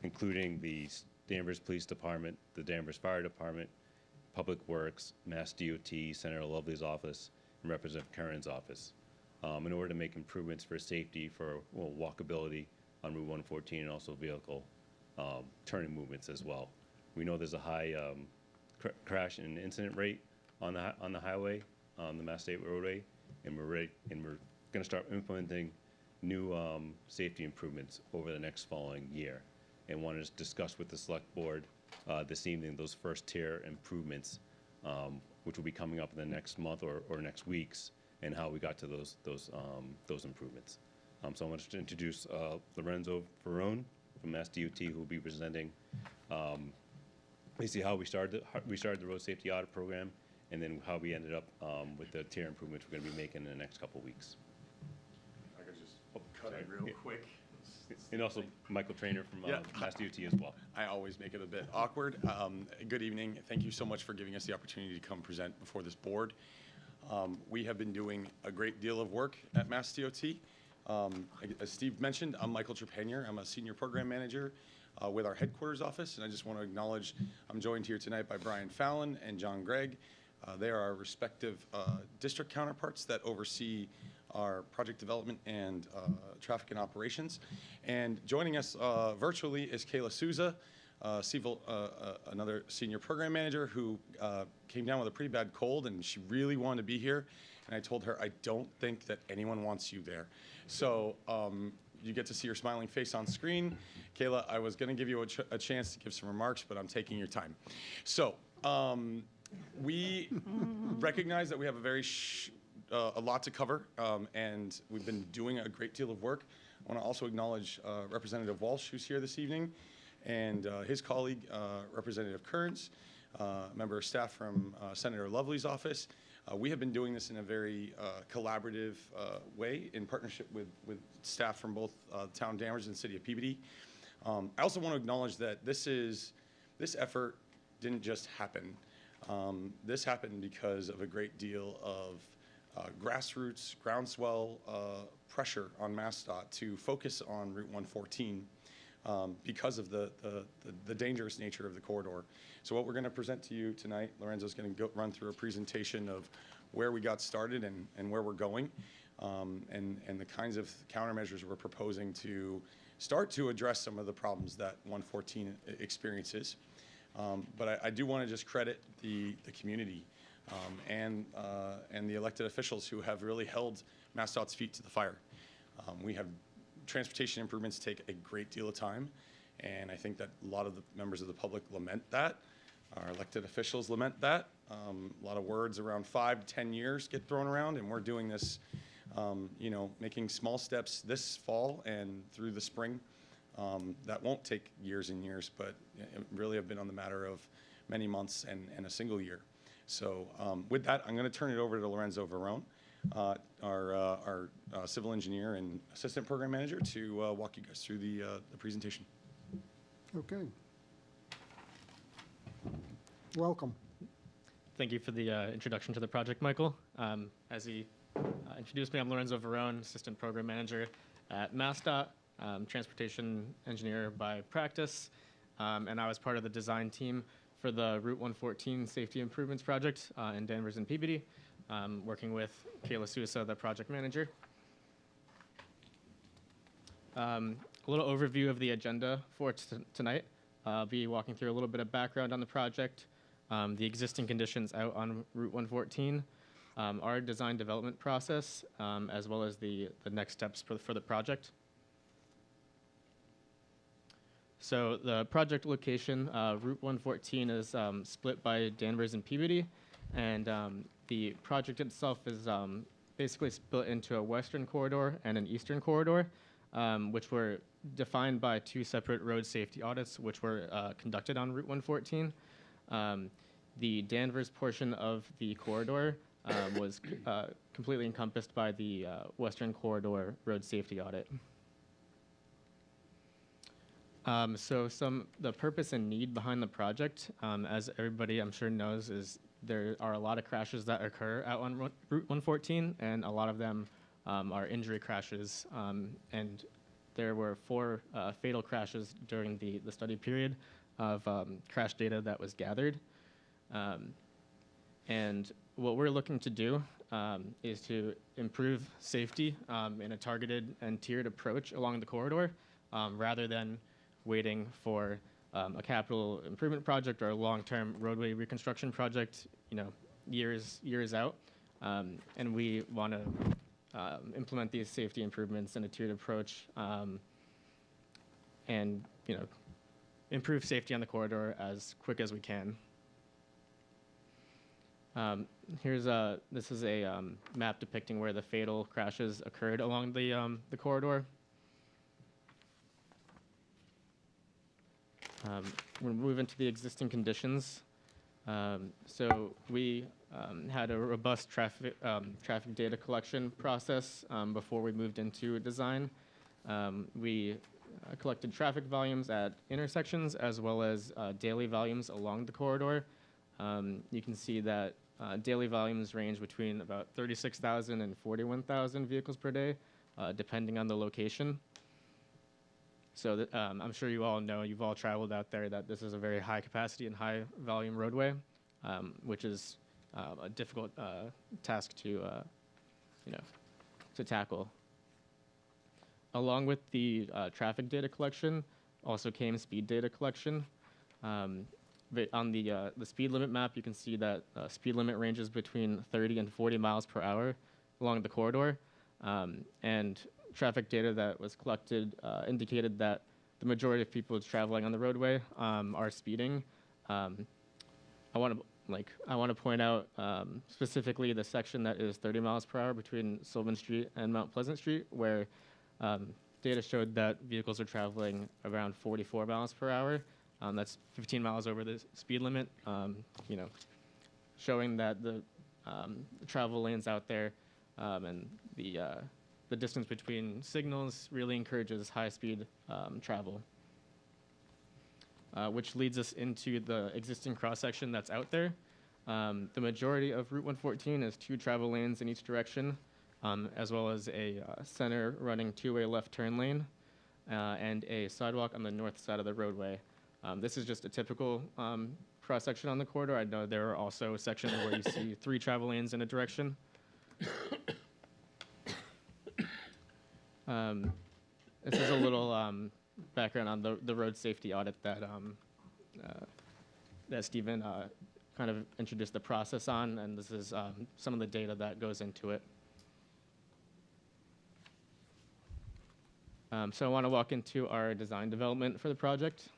including the Danvers Police Department, the Danvers Fire Department, Public Works, Mass DOT, Senator Lovely's office, and Representative Curran's office, in order to make improvements for safety, for walkability on Route 114, and also vehicle turning movements as well. We know there's a high crash and incident rate on the highway, on the Mass State Roadway, and we're going to start implementing new safety improvements over the next following year, and wanted to discuss with the Select Board this evening those first tier improvements, which will be coming up in the next month or next weeks, and how we got to those improvements. So I wanted to introduce Lorenzo Ferrone from Mass DOT, who will be presenting basically how we started the road safety audit program, and then how we ended up with the tier improvements we're going to be making in the next couple of weeks. I could just cut in real quick. And also Michael Trainer from Mass DOT as well. I always make it a bit awkward. Good evening. Thank you so much for giving us the opportunity to come present before this board. We have been doing a great deal of work at Mass DOT. As Steve mentioned, I'm Michael Trepanier. I'm a senior program manager with our headquarters office, and I just want to acknowledge I'm joined here tonight by Brian Fallon and John Gregg. They are our respective district counterparts that oversee our project development and traffic and operations. And joining us virtually is Kayla Souza, another senior program manager who came down with a pretty bad cold, and she really wanted to be here. And I told her, I don't think that anyone wants you there. So you get to see her smiling face on screen. Kayla, I was going to give you a chance to give some remarks, but I'm taking your time. So we recognize that we have a lot to cover, and we've been doing a great deal of work. I want to also acknowledge Representative Walsh, who's here this evening, and his colleague, Representative Kearns, member of staff from Senator Lovely's office. We have been doing this in a very collaborative way in partnership with staff from both Town Danvers and the City of Peabody. I also want to acknowledge that this effort didn't just happen. This happened because of a great deal of grassroots, groundswell pressure on MassDOT to focus on Route 114 because of the dangerous nature of the corridor. So what we're going to present to you tonight, Lorenzo's going to run through a presentation of where we got started and where we're going, and the kinds of countermeasures we're proposing to start to address some of the problems that 114 experiences. But I do want to just credit the community and the elected officials who have really held MassDOT's feet to the fire. We have transportation improvements take a great deal of time, and I think that a lot of the members of the public lament that. Our elected officials lament that. A lot of words around 5 to 10 years get thrown around, and we're doing this, making small steps this fall and through the spring. That won't take years and years, but it really have been on the matter of many months and a single year. So with that, I'm going to turn it over to Lorenzo Verone, our civil engineer and assistant program manager, to walk you guys through the presentation. Okay. Welcome. Thank you for the introduction to the project, Michael. As he introduced me, I'm Lorenzo Verone, assistant program manager at MassDOT, transportation engineer by practice, and I was part of the design team for the Route 114 Safety Improvements Project in Danvers and Peabody, working with Kayla Souza, the project manager. A little overview of the agenda for tonight. I'll be walking through a little bit of background on the project, the existing conditions out on Route 114, our design development process, as well as the next steps for the project. So the project location, Route 114 is split by Danvers and Peabody, and the project itself is basically split into a western corridor and an eastern corridor, which were defined by 2 separate road safety audits, which were conducted on Route 114. The Danvers portion of the corridor was completely encompassed by the western corridor road safety audit. So the purpose and need behind the project, as everybody I'm sure knows, is there are a lot of crashes that occur out on Route 114, and a lot of them are injury crashes. And there were 4 fatal crashes during the study period of crash data that was gathered. And what we're looking to do is to improve safety in a targeted and tiered approach along the corridor, rather than waiting for a capital improvement project or a long-term roadway reconstruction project, years out. And we want to implement these safety improvements in a tiered approach, and improve safety on the corridor as quick as we can. This is a map depicting where the fatal crashes occurred along the corridor. We'll move into the existing conditions. So we had a robust traffic data collection process before we moved into design. We collected traffic volumes at intersections as well as daily volumes along the corridor. You can see that daily volumes range between about 36,000 and 41,000 vehicles per day, depending on the location. So I'm sure you all know, you've all traveled out there, that this is a very high capacity and high volume roadway, which is a difficult task to tackle. Along with the traffic data collection also came speed data collection. On the speed limit map, you can see that speed limit ranges between 30 and 40 miles per hour along the corridor. And traffic data that was collected indicated that the majority of people traveling on the roadway are speeding. I want to point out specifically the section that is 30 miles per hour between Sylvan Street and Mount Pleasant Street, where data showed that vehicles are traveling around 44 miles per hour. That's 15 miles over the speed limit, showing that the travel lanes out there and the distance between signals really encourages high-speed travel, which leads us into the existing cross-section that's out there. The majority of Route 114 is 2 travel lanes in each direction, as well as a center running 2-way left turn lane and a sidewalk on the north side of the roadway. This is just a typical cross-section on the corridor. I know there are also sections where you see 3 travel lanes in a direction. This is a little background on the road safety audit that Stephen kind of introduced the process on, and this is some of the data that goes into it. So I want to walk into our design development for the project.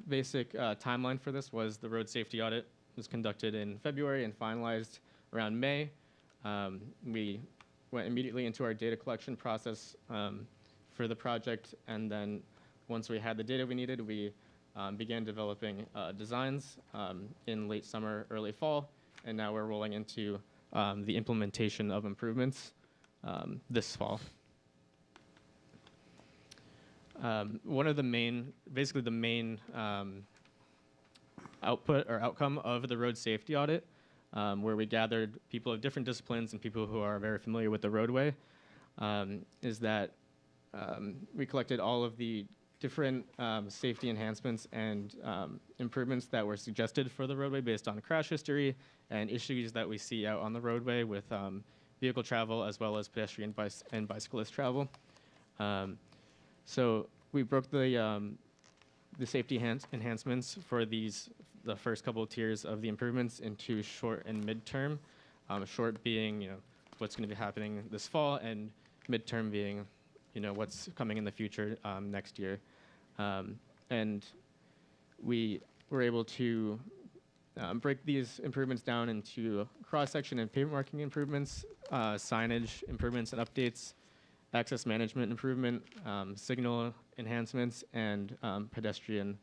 Basic timeline for this was the road safety audit was conducted in February and finalized around May. We went immediately into our data collection process for the project, and then once we had the data we needed, we began developing designs in late summer, early fall, and now we're rolling into the implementation of improvements this fall. One of the main output or outcome of the road safety audit, where we gathered people of different disciplines and people who are very familiar with the roadway, is that we collected all of the different safety enhancements and improvements that were suggested for the roadway based on crash history and issues that we see out on the roadway with vehicle travel as well as pedestrian and bicyclist travel. So we broke the safety enhancements for the first couple of tiers of the improvements into short and midterm. Short being, what's going to be happening this fall, and midterm being, what's coming in the future next year. And we were able to break these improvements down into cross-section and pavement marking improvements, signage improvements and updates, access management improvement, signal enhancements, and pedestrian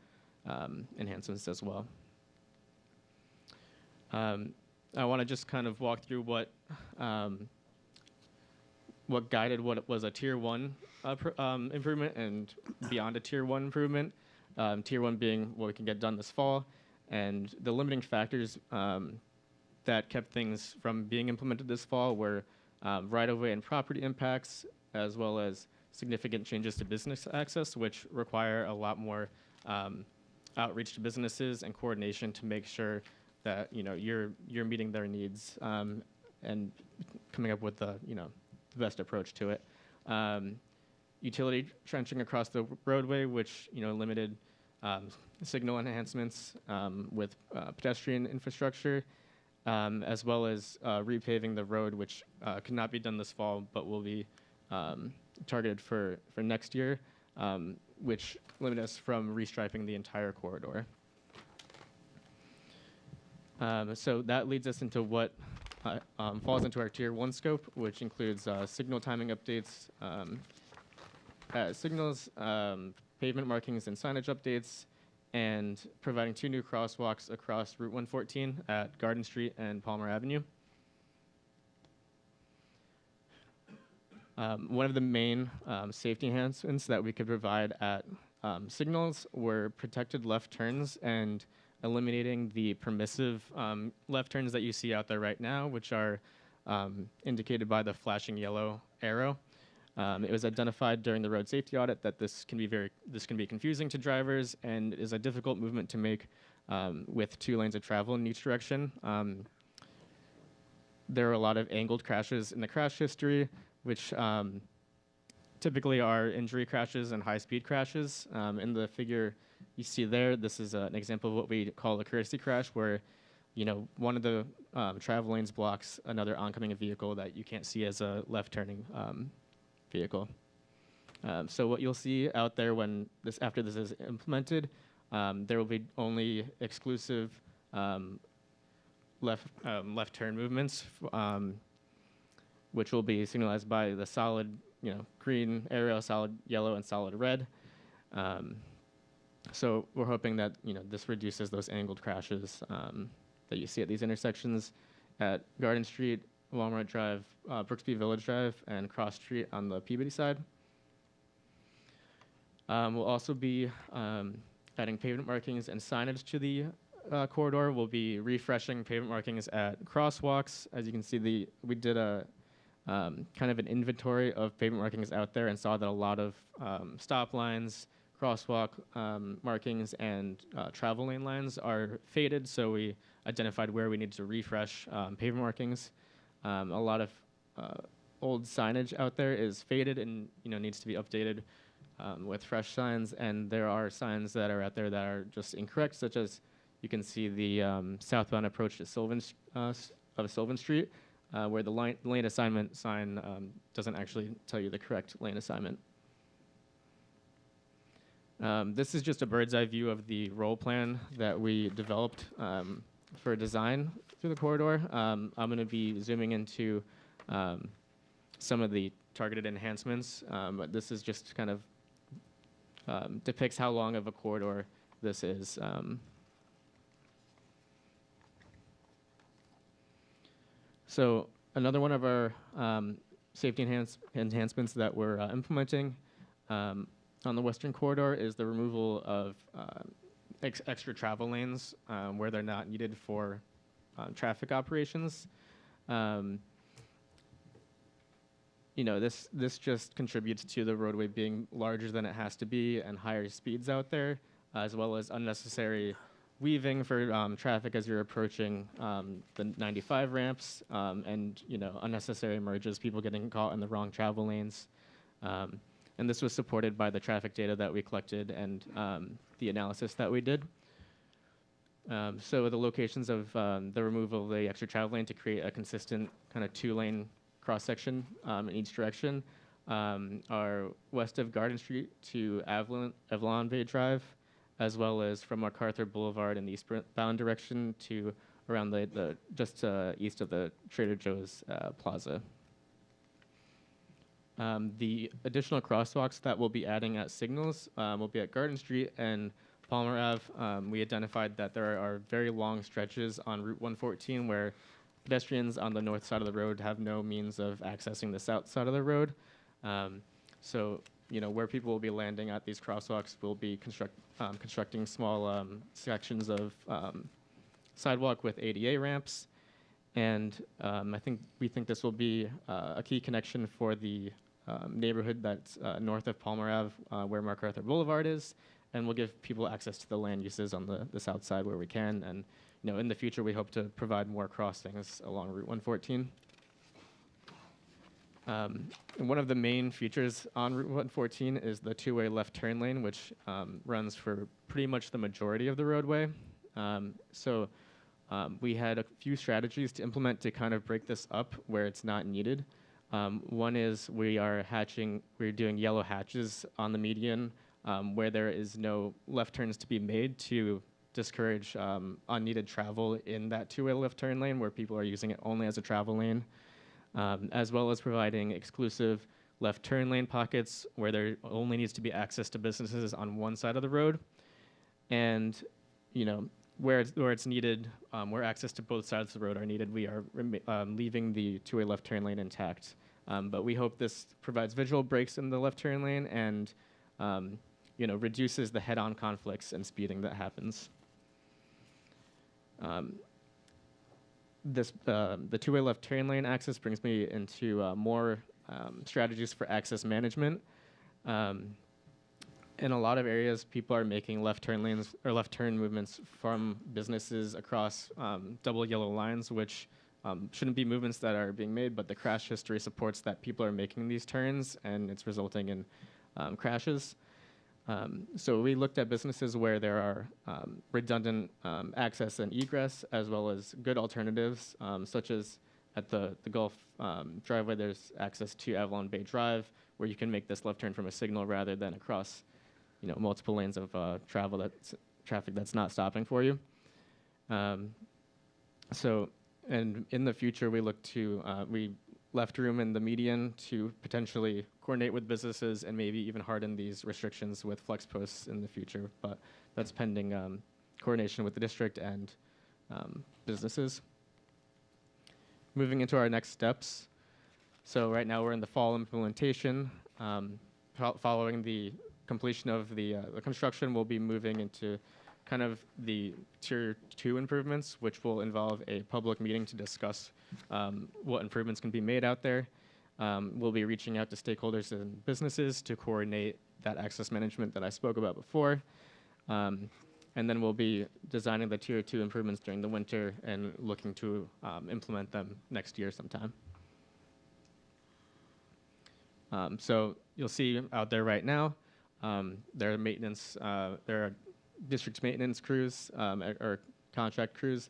enhancements as well. I want to just kind of walk through what guided what was a Tier 1 improvement and beyond a Tier 1 improvement. Tier 1 being what we can get done this fall, And the limiting factors that kept things from being implemented this fall were right-of-way and property impacts, as well as significant changes to business access, which require a lot more outreach to businesses and coordination to make sure that you're meeting their needs and coming up with the the best approach to it. Utility trenching across the roadway, which limited signal enhancements with pedestrian infrastructure, as well as repaving the road, which could not be done this fall, but will be targeted for next year, which limit us from restriping the entire corridor. So that leads us into what falls into our Tier 1 scope, which includes signal timing updates, signals, pavement markings and signage updates, and providing 2 new crosswalks across Route 114 at Garden Street and Palmer Avenue. One of the main safety enhancements that we could provide at signals were protected left turns and eliminating the permissive left turns that you see out there right now, which are indicated by the flashing yellow arrow. It was identified during the road safety audit that this can be confusing to drivers and is a difficult movement to make with 2 lanes of travel in each direction. There are a lot of angled crashes in the crash history, which typically are injury crashes and high-speed crashes. In the figure you see there, this is an example of what we call a courtesy crash, where one of the travel lanes blocks another oncoming vehicle that you can't see as a left-turning vehicle. So what you'll see out there after this is implemented, there will be only exclusive left turn movements, which will be signalized by the solid green arrow, solid yellow, and solid red. So we're hoping that this reduces those angled crashes that you see at these intersections at Garden Street, Walmart Drive, Brooksby Village Drive, and Cross Street on the Peabody side. We'll also be adding pavement markings and signage to the corridor. We'll be refreshing pavement markings at crosswalks. As you can see, we did a kind of an inventory of pavement markings out there and saw that a lot of stop lines, crosswalk markings, and travel lane lines are faded, so we identified where we need to refresh pavement markings. A lot of old signage out there is faded and needs to be updated with fresh signs, and there are signs that are out there that are just incorrect, such as you can see the southbound approach to Sylvan Street, where the lane assignment sign doesn't actually tell you the correct lane assignment. This is just a bird's eye view of the roll plan that we developed for design through the corridor. I'm going to be zooming into some of the targeted enhancements, but this is just kind of depicts how long of a corridor this is. So another one of our safety enhancements that we're implementing on the western corridor is the removal of extra travel lanes where they're not needed for traffic operations. This just contributes to the roadway being larger than it has to be and higher speeds out there, as well as unnecessary weaving for traffic as you're approaching the 95 ramps, and unnecessary merges, people getting caught in the wrong travel lanes. And this was supported by the traffic data that we collected and the analysis that we did. So the locations of the removal of the extra travel lane to create a consistent kind of 2-lane cross-section in each direction are west of Garden Street to Avalon Bay Drive, as well as from MacArthur Boulevard in the eastbound direction to around the just east of the Trader Joe's Plaza. The additional crosswalks that we'll be adding at signals will be at Garden Street and Palmer Ave. We identified that there are very long stretches on Route 114 where pedestrians on the north side of the road have no means of accessing the south side of the road. So, where people will be landing at these crosswalks, we'll be constructing small sections of sidewalk with ADA ramps. And we think this will be a key connection for the neighborhood that's north of Palmer Ave, where MacArthur Boulevard is, and will give people access to the land uses on the south side where we can. And in the future, we hope to provide more crossings along Route 114. And one of the main features on Route 114 is the two-way left turn lane, which runs for pretty much the majority of the roadway. We had a few strategies to implement to kind of break this up where it's not needed. One is we're doing yellow hatches on the median where there is no left turns to be made to discourage unneeded travel in that two-way left turn lane where people are using it only as a travel lane, as well as providing exclusive left turn lane pockets where there only needs to be access to businesses on one side of the road. And, where it's needed, where access to both sides of the road are needed, we are leaving the two-way left turn lane intact. But we hope this provides visual breaks in the left turn lane and reduces the head-on conflicts and speeding that happens. The two-way left turn lane access brings me into more strategies for access management. In a lot of areas, people are making left turn lanes or left turn movements from businesses across double yellow lines, which shouldn't be movements that are being made, but the crash history supports that people are making these turns, and it's resulting in crashes. So we looked at businesses where there are redundant access and egress, as well as good alternatives, such as at the Gulf driveway, there's access to Avalon Bay Drive, where you can make this left turn from a signal rather than across multiple lanes of traffic that's not stopping for you. And in the future, we left room in the median to potentially coordinate with businesses and maybe even harden these restrictions with flex posts in the future, but that's pending coordination with the district and businesses. Moving into our next steps. So right now we're in the fall implementation. Following the completion of the construction, we'll be moving into kind of the Tier 2 improvements, which will involve a public meeting to discuss what improvements can be made out there. We'll be reaching out to stakeholders and businesses to coordinate that access management that I spoke about before. And then we'll be designing the Tier 2 improvements during the winter and looking to implement them next year sometime. So you'll see out there right now, there are district maintenance crews or contract crews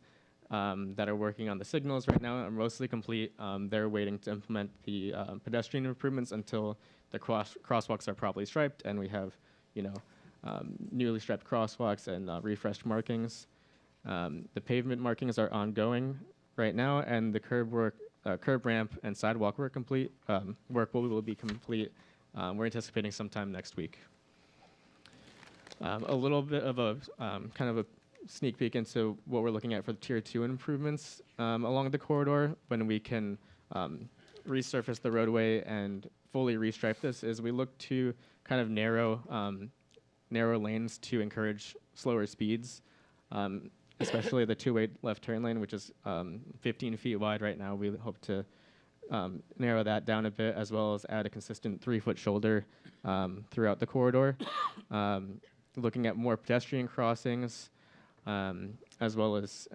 that are working on the signals right now are mostly complete. They're waiting to implement the pedestrian improvements until the crosswalks are properly striped and we have, newly striped crosswalks and refreshed markings. The pavement markings are ongoing right now, and the curb ramp and sidewalk work will be complete. We're anticipating sometime next week. A little bit of a kind of a sneak peek into what we're looking at for the Tier 2 improvements along the corridor when we can resurface the roadway and fully restripe this is we look to kind of narrow lanes to encourage slower speeds, especially the two-way left turn lane, which is 15 feet wide right now. We hope to narrow that down a bit, as well as add a consistent 3-foot shoulder throughout the corridor. Looking at more pedestrian crossings, as well as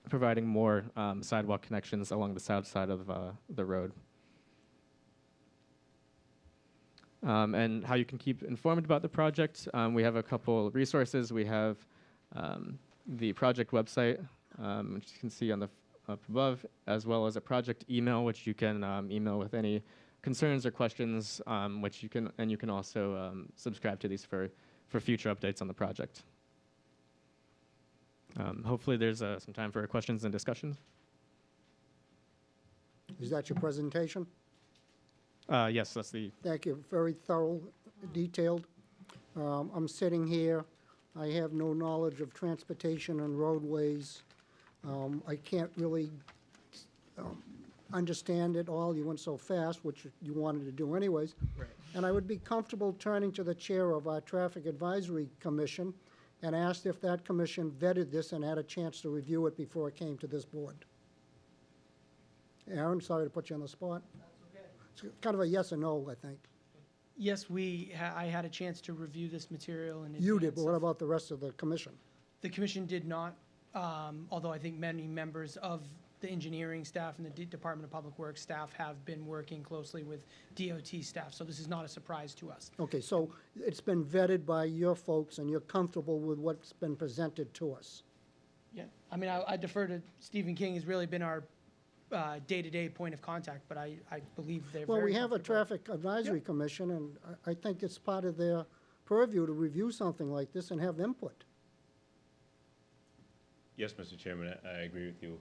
providing more sidewalk connections along the south side of the road. And how you can keep informed about the project. We have a couple resources. We have the project website, which you can see on the up above, as well as a project email, which you can email with any concerns or questions, which you can also subscribe to these for future updates on the project. Hopefully there's some time for questions and discussion. Is that your presentation? Yes, that's the... Thank you. Very thorough, detailed. I'm sitting here. I have no knowledge of transportation and roadways. I can't really understand it all, you went so fast, which you wanted to do anyways. Right. And I would be comfortable turning to the chair of our Traffic Advisory Commission and asked if that commission vetted this and had a chance to review it before it came to this board. Aaron, sorry to put you on the spot. It's kind of a yes or no, I think. Yes, I had a chance to review this material in You did, advance but what of- about the rest of the commission? The commission did not, although I think many members of the engineering staff and the Department of Public Works staff have been working closely with DOT staff, so this is not a surprise to us. Okay, so it's been vetted by your folks and you're comfortable with what's been presented to us? Yeah, I mean, I defer to Stephen King, has really been our day-to-day point of contact, but I believe they're very Well, we have a comfortable. Traffic Advisory Commission, and I think it's part of their purview to review something like this and have input. Yes, Mr. Chairman, I agree with you.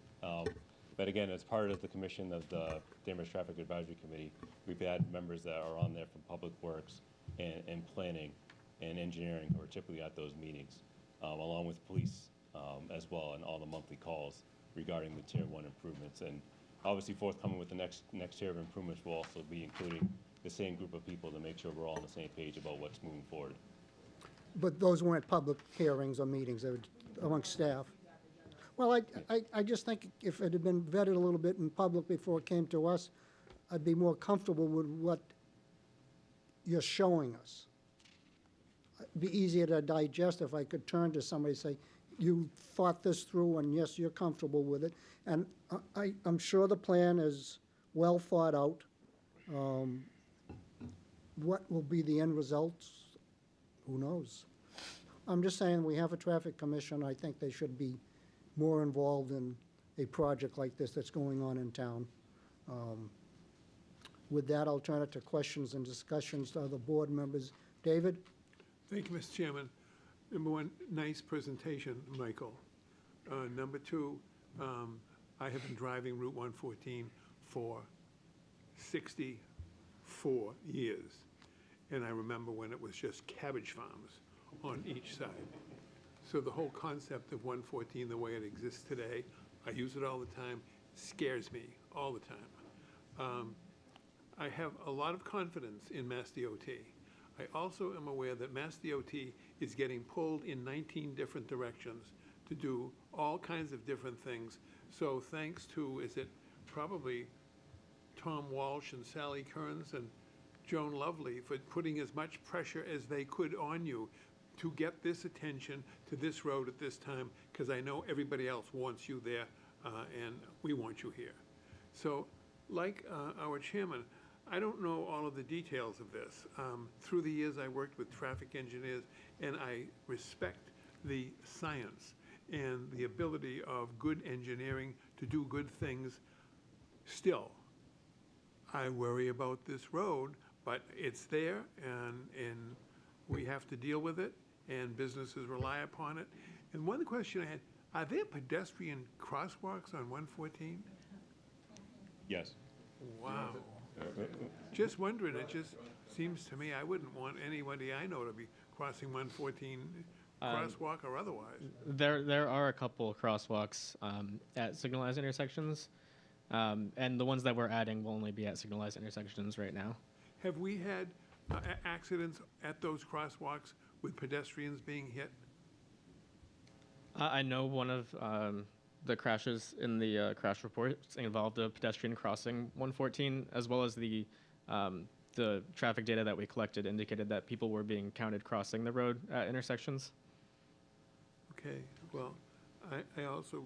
But again, as part of the commission of the Danvers Traffic Advisory Committee, we've had members that are on there from Public Works and Planning and Engineering who are typically at those meetings, along with police as well, and all the monthly calls regarding the Tier 1 improvements. And obviously forthcoming with the next tier of improvements, we'll also be including the same group of people to make sure we're all on the same page about what's moving forward. But those weren't public hearings or meetings, they were amongst staff. Well, I just think if it had been vetted a little bit in public before it came to us, I'd be more comfortable with what you're showing us. It'd be easier to digest if I could turn to somebody and say, you thought this through, and yes, you're comfortable with it. And I'm sure the plan is well thought out. What will be the end results? Who knows? I'm just saying, we have a traffic commission. I think they should be more involved in a project like this that's going on in town. With that, I'll turn it to questions and discussions to other board members. David? Thank you, Mr. Chairman. Number one, nice presentation, Michael. Number two, I have been driving Route 114 for 64 years. And I remember when it was just cabbage farms on each side. So the whole concept of 114, the way it exists today, I use it all the time, scares me all the time. I have a lot of confidence in Mass DOT. I also am aware that Mass DOT is getting pulled in 19 different directions to do all kinds of different things. So thanks to, is it probably Tom Walsh and Sally Kearns and Joan Lovely for putting as much pressure as they could on you to get this attention to this road at this time, because I know everybody else wants you there, and we want you here. So, like our chairman, I don't know all of the details of this. Through the years, I worked with traffic engineers, and I respect the science and the ability of good engineering to do good things. Still, I worry about this road, but it's there, and we have to deal with it, and businesses rely upon it. And one question I had, are there pedestrian crosswalks on 114? Yes. Wow. Just wondering, it just seems to me I wouldn't want anybody I know to be crossing 114 crosswalk or otherwise. There are a couple crosswalks at signalized intersections, and the ones that we're adding will only be at signalized intersections right now. Have we had accidents at those crosswalks with pedestrians being hit? I know one of the crashes in the crash reports involved a pedestrian crossing 114, as well as the traffic data that we collected indicated that people were being counted crossing the road at intersections. Okay, well, I also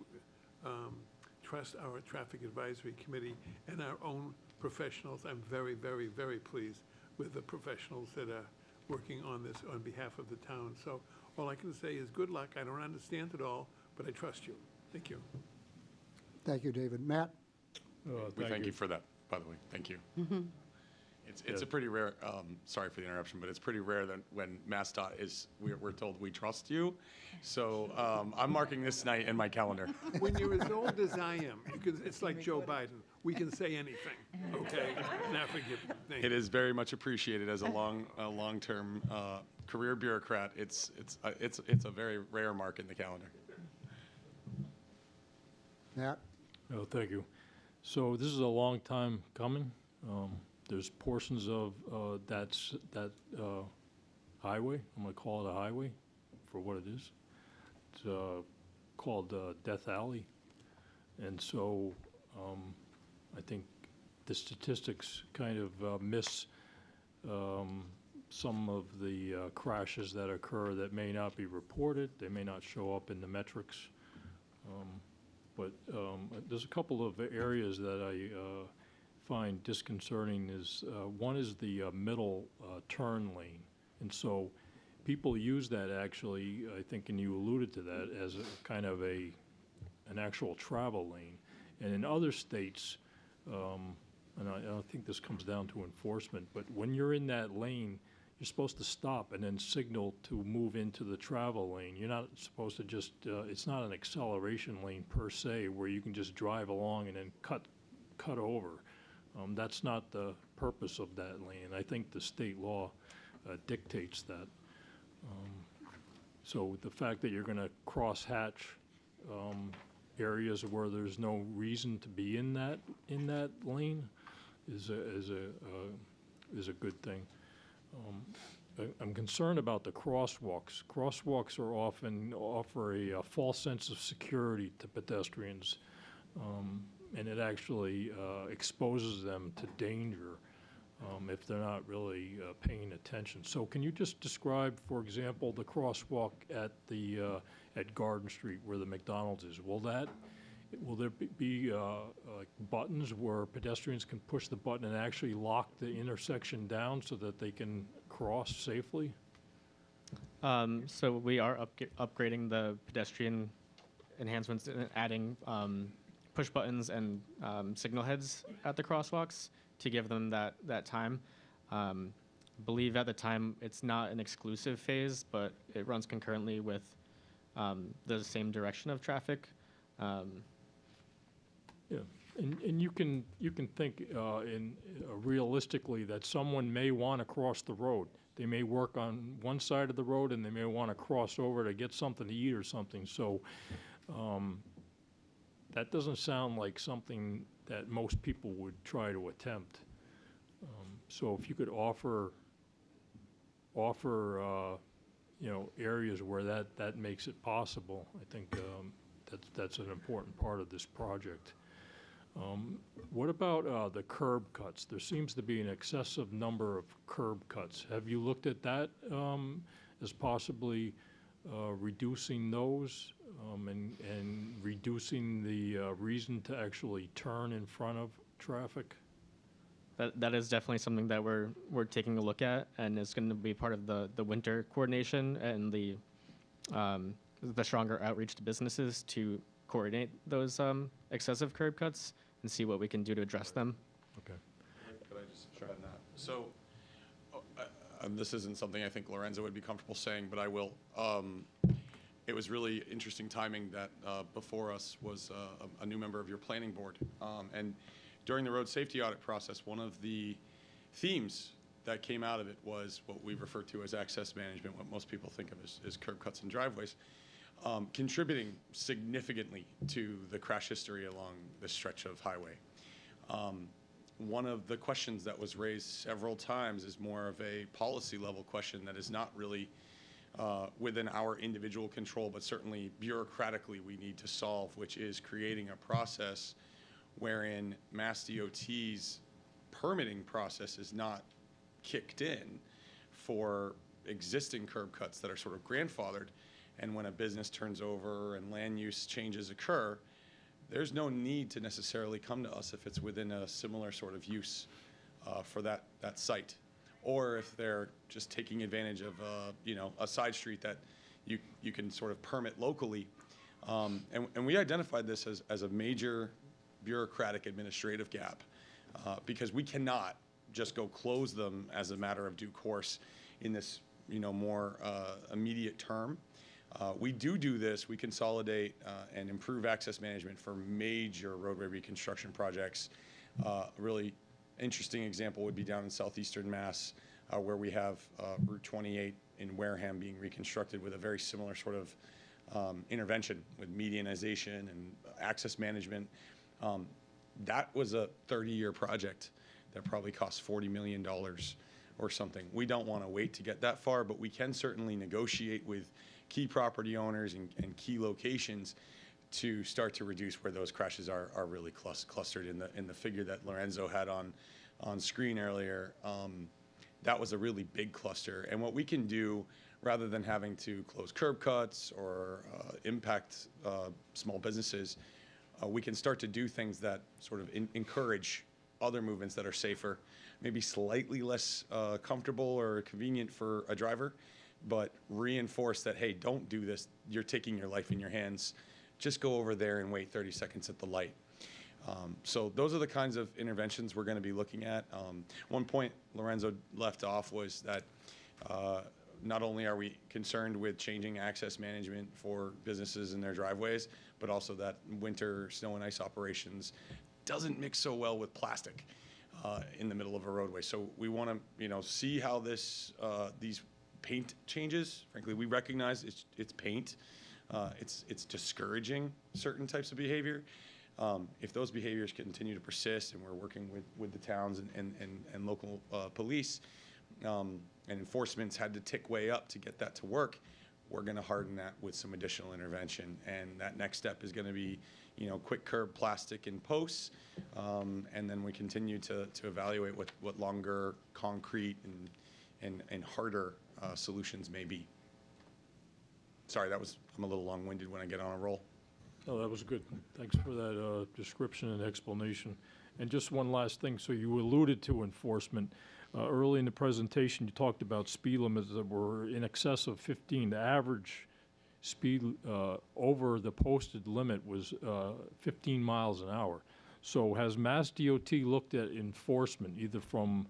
trust our Traffic Advisory Committee and our own professionals. I'm very, very, very pleased with the professionals that are working on this on behalf of the town. So all I can say is good luck. I don't understand it all, but I trust you. Thank you. Thank you, David. Matt? We thank you for that, by the way. Thank you. It's a pretty rare, sorry for the interruption, but it's pretty rare that when MassDOT is, we're told we trust you. So I'm marking this night in my calendar. When you're as old as I am, it's like Joe Biden. We can say anything, okay? Now forgive me. Thank It you. is very much appreciated as a long-term career bureaucrat. It's a very rare mark in the calendar. Matt? Oh, thank you. So this is a long time coming. There's portions of that highway, I'm gonna call it a highway for what it is. It's called Death Alley. And so I think the statistics kind of miss some of the crashes that occur that may not be reported. They may not show up in the metrics. But there's a couple of areas that I find disconcerting. One is the middle turn lane. And so people use that actually, I think, and you alluded to that, as a kind of an actual travel lane. And in other states, and I don't think this comes down to enforcement, but when you're in that lane, you're supposed to stop and then signal to move into the travel lane. You're not supposed to just, it's not an acceleration lane per se where you can just drive along and then cut over. That's not the purpose of that lane. I think the state law dictates that. So the fact that you're going to cross-hatch areas where there's no reason to be in that lane is a good thing. I'm concerned about the crosswalks. Crosswalks are often offer a false sense of security to pedestrians, and it actually exposes them to danger if they're not really paying attention. So can you just describe, for example, the crosswalk at Garden Street where the McDonald's is? Will there be like buttons where pedestrians can push the button and actually lock the intersection down so that they can cross safely? So we are upgrading the pedestrian enhancements and adding push buttons and signal heads at the crosswalks to give them that time. Believe at the time it's not an exclusive phase, but it runs concurrently with the same direction of traffic. Yeah, and you can think realistically that someone may want to cross the road. They may work on one side of the road and they may want to cross over to get something to eat or something. So that doesn't sound like something that most people would try to attempt. So if you could offer areas where that makes it possible, I think that's an important part of this project. What about the curb cuts? There seems to be an excessive number of curb cuts. Have you looked at that as possibly reducing those and reducing the reason to actually turn in front of traffic? That is definitely something that we're taking a look at, and it's going to be part of the winter coordination and the stronger outreach to businesses to coordinate those excessive curb cuts and see what we can do to address them. Okay. Could I just add that? So this isn't something I think Lorenzo would be comfortable saying, but I will. It was really interesting timing that before us was a new member of your planning board. And during the road safety audit process, one of the themes that came out of it was what we refer to as access management, what most people think of as curb cuts and driveways, contributing significantly to the crash history along this stretch of highway. One of the questions that was raised several times is more of a policy level question that is not really within our individual control, but certainly bureaucratically we need to solve, which is creating a process wherein Mass DOT's permitting process is not kicked in for existing curb cuts that are sort of grandfathered. And when a business turns over and land use changes occur, there's no need to necessarily come to us if it's within a similar sort of use for that site. Or if they're just taking advantage of a side street that you can sort of permit locally. And we identified this as a major bureaucratic administrative gap because we cannot just go close them as a matter of due course in this more immediate term. We do this. We consolidate and improve access management for major roadway reconstruction projects. A really interesting example would be down in southeastern Mass, where we have Route 28 in Wareham being reconstructed with a very similar sort of intervention with medianization and access management. that was a 30-year project that probably cost $40 million or something. We don't want to wait to get that far, but we can certainly negotiate with key property owners and key locations to start to reduce where those crashes are really clustered. In the figure that Lorenzo had on screen earlier, that was a really big cluster. And what we can do, rather than having to close curb cuts or impact small businesses, we can start to do things that sort of encourage other movements that are safer, maybe slightly less comfortable or convenient for a driver, but reinforce that, hey, don't do this. You're taking your life in your hands. Just go over there and wait 30 seconds at the light. So those are the kinds of interventions we're going to be looking at. One point Lorenzo left off was that not only are we concerned with changing access management for businesses in their driveways, but also that winter snow and ice operations doesn't mix so well with plastic in the middle of a roadway. So we want to, see how these paint changes. Frankly, we recognize it's paint. It's discouraging certain types of behavior. If those behaviors continue to persist, and we're working with the towns and local police, and enforcement's had to tick way up to get that to work, we're going to harden that with some additional intervention. And that next step is going to be, quick curb plastic in posts, and then we continue to evaluate what longer concrete and harder solutions may be. Sorry, I'm a little long-winded when I get on a roll. Oh, that was good. Thanks for that description and explanation. And just one last thing. So you alluded to enforcement. Early in the presentation, you talked about speed limits that were in excess of 15. The average speed over the posted limit was 15 miles an hour. So has Mass DOT looked at enforcement, either from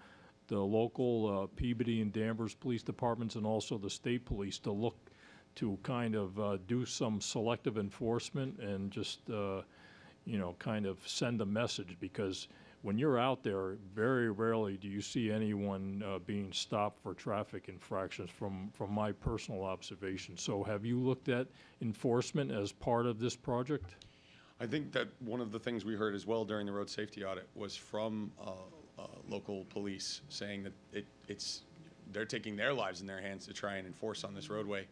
the local Peabody and Danvers police departments and also the state police, to look to kind of do some selective enforcement and just, kind of send a message? Because when you're out there, very rarely do you see anyone being stopped for traffic infractions from my personal observation. So have you looked at enforcement as part of this project? I think that one of the things we heard as well during the road safety audit was from local police saying that they're taking their lives in their hands to try and enforce on this roadway.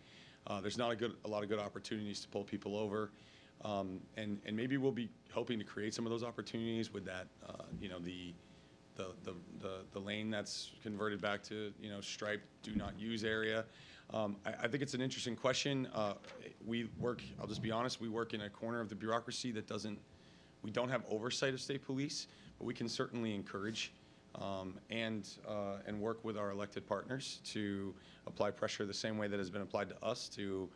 There's not a lot of good opportunities to pull people over. And maybe we'll be hoping to create some of those opportunities with that, the lane that's converted back to, striped do not use area. I think it's an interesting question. I'll just be honest, we work in a corner of the bureaucracy that we don't have oversight of state police, but we can certainly encourage and work with our elected partners to apply pressure the same way that has been applied to us to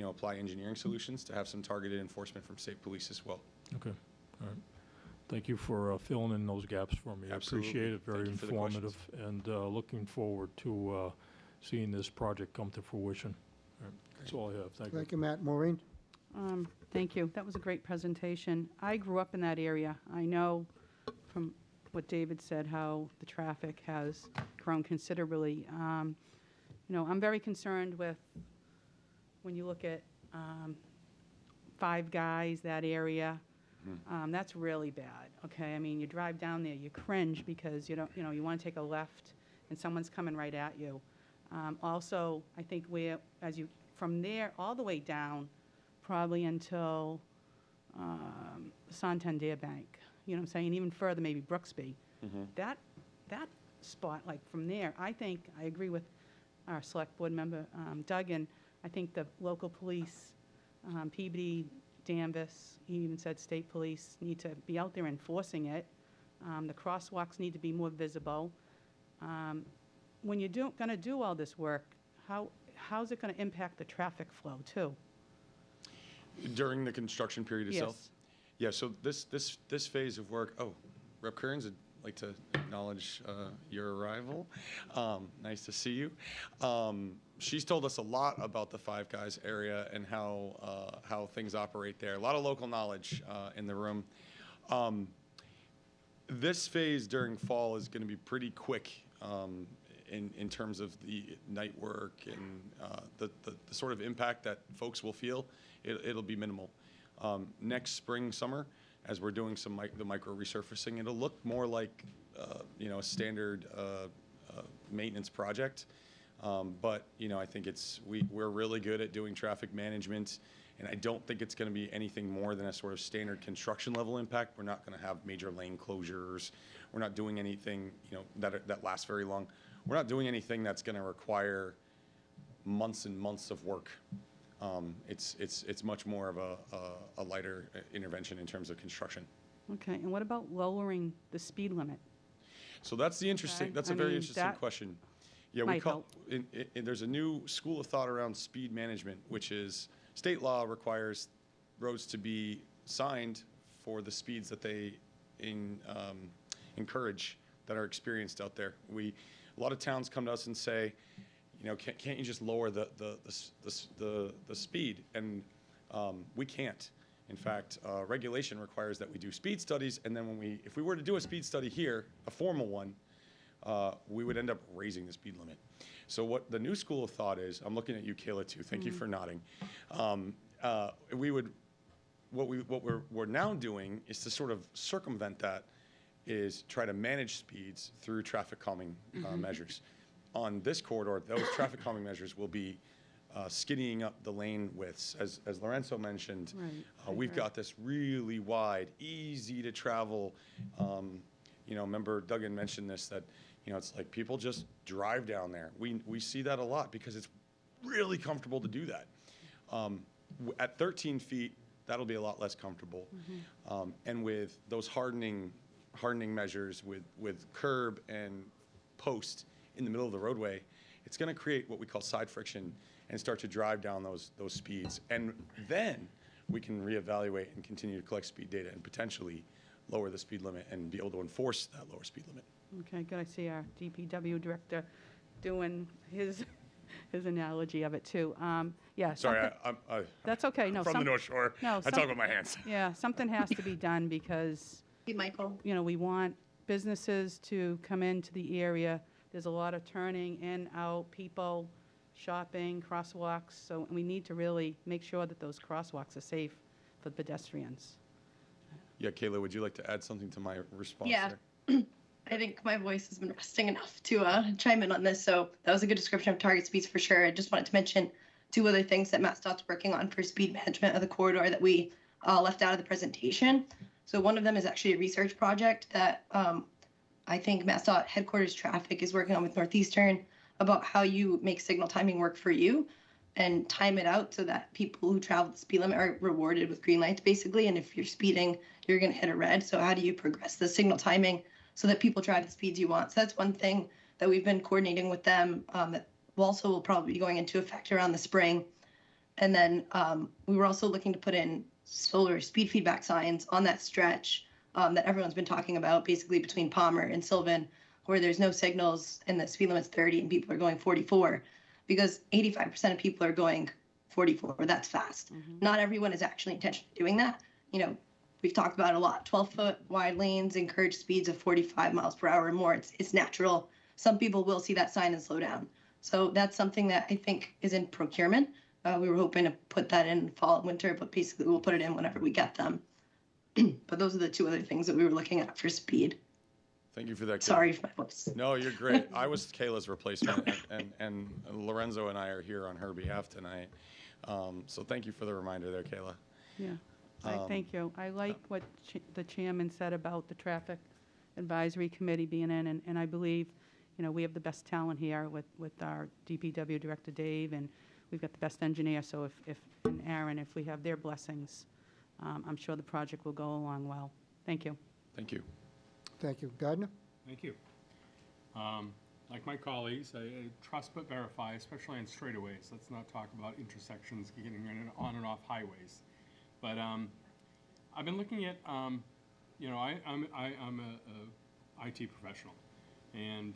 apply engineering solutions to have some targeted enforcement from state police as well. Okay, all right. Thank you for filling in those gaps for me. Absolutely. I appreciate it, very Thank you for the informative, and looking forward to seeing this project come to fruition. All right. That's all I have, thank you. Thank you, Matt. Maureen? Thank you. That was a great presentation. I grew up in that area. I know from what David said how the traffic has grown considerably. I'm very concerned with when you look at Five Guys, that area. That's really bad. Okay, I mean, you drive down there, you cringe because you want to take a left, and someone's coming right at you. Also, I think from there all the way down, probably until Santander Bank. You know what I'm saying? Even further, maybe Brooksby. That spot, like from there, I think I agree with our select board member Duggan. I think the local police, Peabody, Danvers, he even said state police, need to be out there enforcing it. The crosswalks need to be more visible. When you're going to do all this work, how's it going to impact the traffic flow too? During the construction period itself? Yes. Yeah, so this phase of work, Rep. Kearns, I'd like to acknowledge your arrival. Nice to see you. She's told us a lot about the Five Guys area and how things operate there. A lot of local knowledge in the room. This phase during fall is going to be pretty quick in terms of the night work and the sort of impact that folks will feel. It'll be minimal. Next spring, summer, as we're doing the micro resurfacing, it'll look more like, a standard maintenance project. But, I think we're really good at doing traffic management, and I don't think it's going to be anything more than a sort of standard construction level impact. We're not going to have major lane closures. We're not doing anything, that lasts very long. We're not doing anything that's going to require months and months of work. It's much more of a lighter intervention in terms of construction. Okay, and what about lowering the speed limit? So that's the interesting. Okay, That's I a very mean, interesting that question. Yeah, might help. there's a new school of thought around speed management, which is state law requires roads to be signed for the speeds that they encourage that are experienced out there. A lot of towns come to us and say, can't you just lower the speed? And we can't. In fact, regulation requires that we do speed studies, and then if we were to do a speed study here, a formal one, we would end up raising the speed limit. So what the new school of thought is, I'm looking at you, Kayla, too. Thank you for nodding. What we're now doing is to sort of circumvent that, is try to manage speeds through traffic calming measures. On this corridor, those traffic calming measures will be skinnying up the lane widths. As Lorenzo mentioned, we've got this really wide, easy to travel. Remember Duggan mentioned this, that it's like people just drive down there. We see that a lot because it's really comfortable to do that. At 13 feet, that'll be a lot less comfortable. And with those hardening measures with curb and post in the middle of the roadway, it's going to create what we call side friction and start to drive down those speeds. And then we can reevaluate and continue to collect speed data and potentially lower the speed limit and be able to enforce that lower speed limit. Okay, good. I see our DPW director doing his analogy of it too. Yeah. Sorry, that's okay. No, from the North Shore. No, I talk with my hands. Yeah, something has to be done because Michael. we want businesses to come into the area. There's a lot of turning in, out, people, shopping, crosswalks. So we need to really make sure that those crosswalks are safe for pedestrians. Yeah, Kayla, would you like to add something to my response Yeah. there? I think my voice has been resting enough to chime in on this. So that was a good description of target speeds for sure. I just wanted to mention two other things that MassDOT's working on for speed management of the corridor that we left out of the presentation. So one of them is actually a research project that I think MassDOT headquarters traffic is working on with Northeastern about how you make signal timing work for you and time it out so that people who travel the speed limit are rewarded with green lights, basically. And if you're speeding, you're going to hit a red. So how do you progress the signal timing so that people drive the speeds you want? So that's one thing that we've been coordinating with them that also will probably be going into effect around the spring. And then we were also looking to put in solar speed feedback signs on that stretch that everyone's been talking about, basically between Palmer and Sylvan, where there's no signals and the speed limit's 30 and people are going 44, because 85% of people are going 44. That's fast. Not everyone is actually intentionally doing that. We've talked about it a lot. 12-foot wide lanes encourage speeds of 45 miles per hour or more. It's natural. Some people will see that sign and slow down. So that's something that I think is in procurement. We were hoping to put that in fall and winter, but basically we'll put it in whenever we get them. But those are the two other things that we were looking at for speed. Thank you for that, Kayla. Sorry for my voice. No, you're great. I was Kayla's replacement, and Lorenzo and I are here on her behalf tonight. So thank you for the reminder there, Kayla. Yeah, thank you. I like what the chairman said about the traffic advisory committee being in, and I believe, we have the best talent here with our DPW director, Dave, and we've got the best engineer. So and Aaron, if we have their blessings, I'm sure the project will go along well. Thank you. Thank you. Thank you. Gardner? Thank you. Like my colleagues, I trust but verify, especially on straightaways. Let's not talk about intersections getting on and off highways. But I've been looking at, I'm a IT professional, and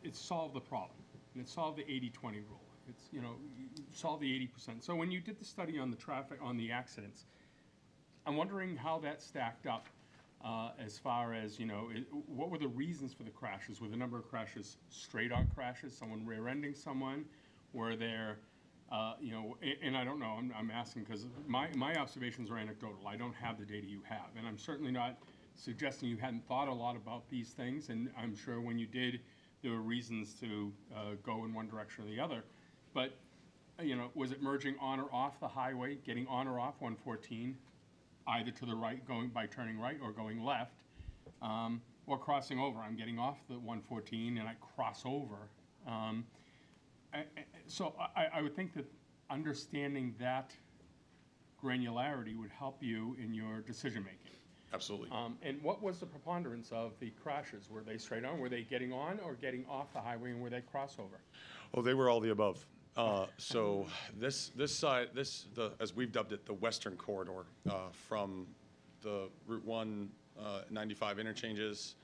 it's solved the problem, and it solved the 80-20 rule. It's solved the 80%. So when you did the study on the traffic, on the accidents, I'm wondering how that stacked up. As far as, what were the reasons for the crashes? Were the number of crashes straight-on crashes, someone rear-ending someone? Were there You know, and I don't know, I'm asking because my observations are anecdotal. I don't have the data you have, and I'm certainly not suggesting you hadn't thought a lot about these things, and I'm sure when you did, there were reasons to go in one direction or the other. But, you know, was it merging on or off the highway, getting on or off 114, either to the right, going by turning right, or going left, or crossing over? I'm getting off the 114 and I cross over. So I would think that understanding that granularity would help you in your decision-making. Absolutely. And what was the preponderance of the crashes? Were they straight on? Were they getting on or getting off the highway, and were they crossover? Oh, they were all the above. So this side, as we've dubbed it, the western corridor, from the Route 1 95 interchanges,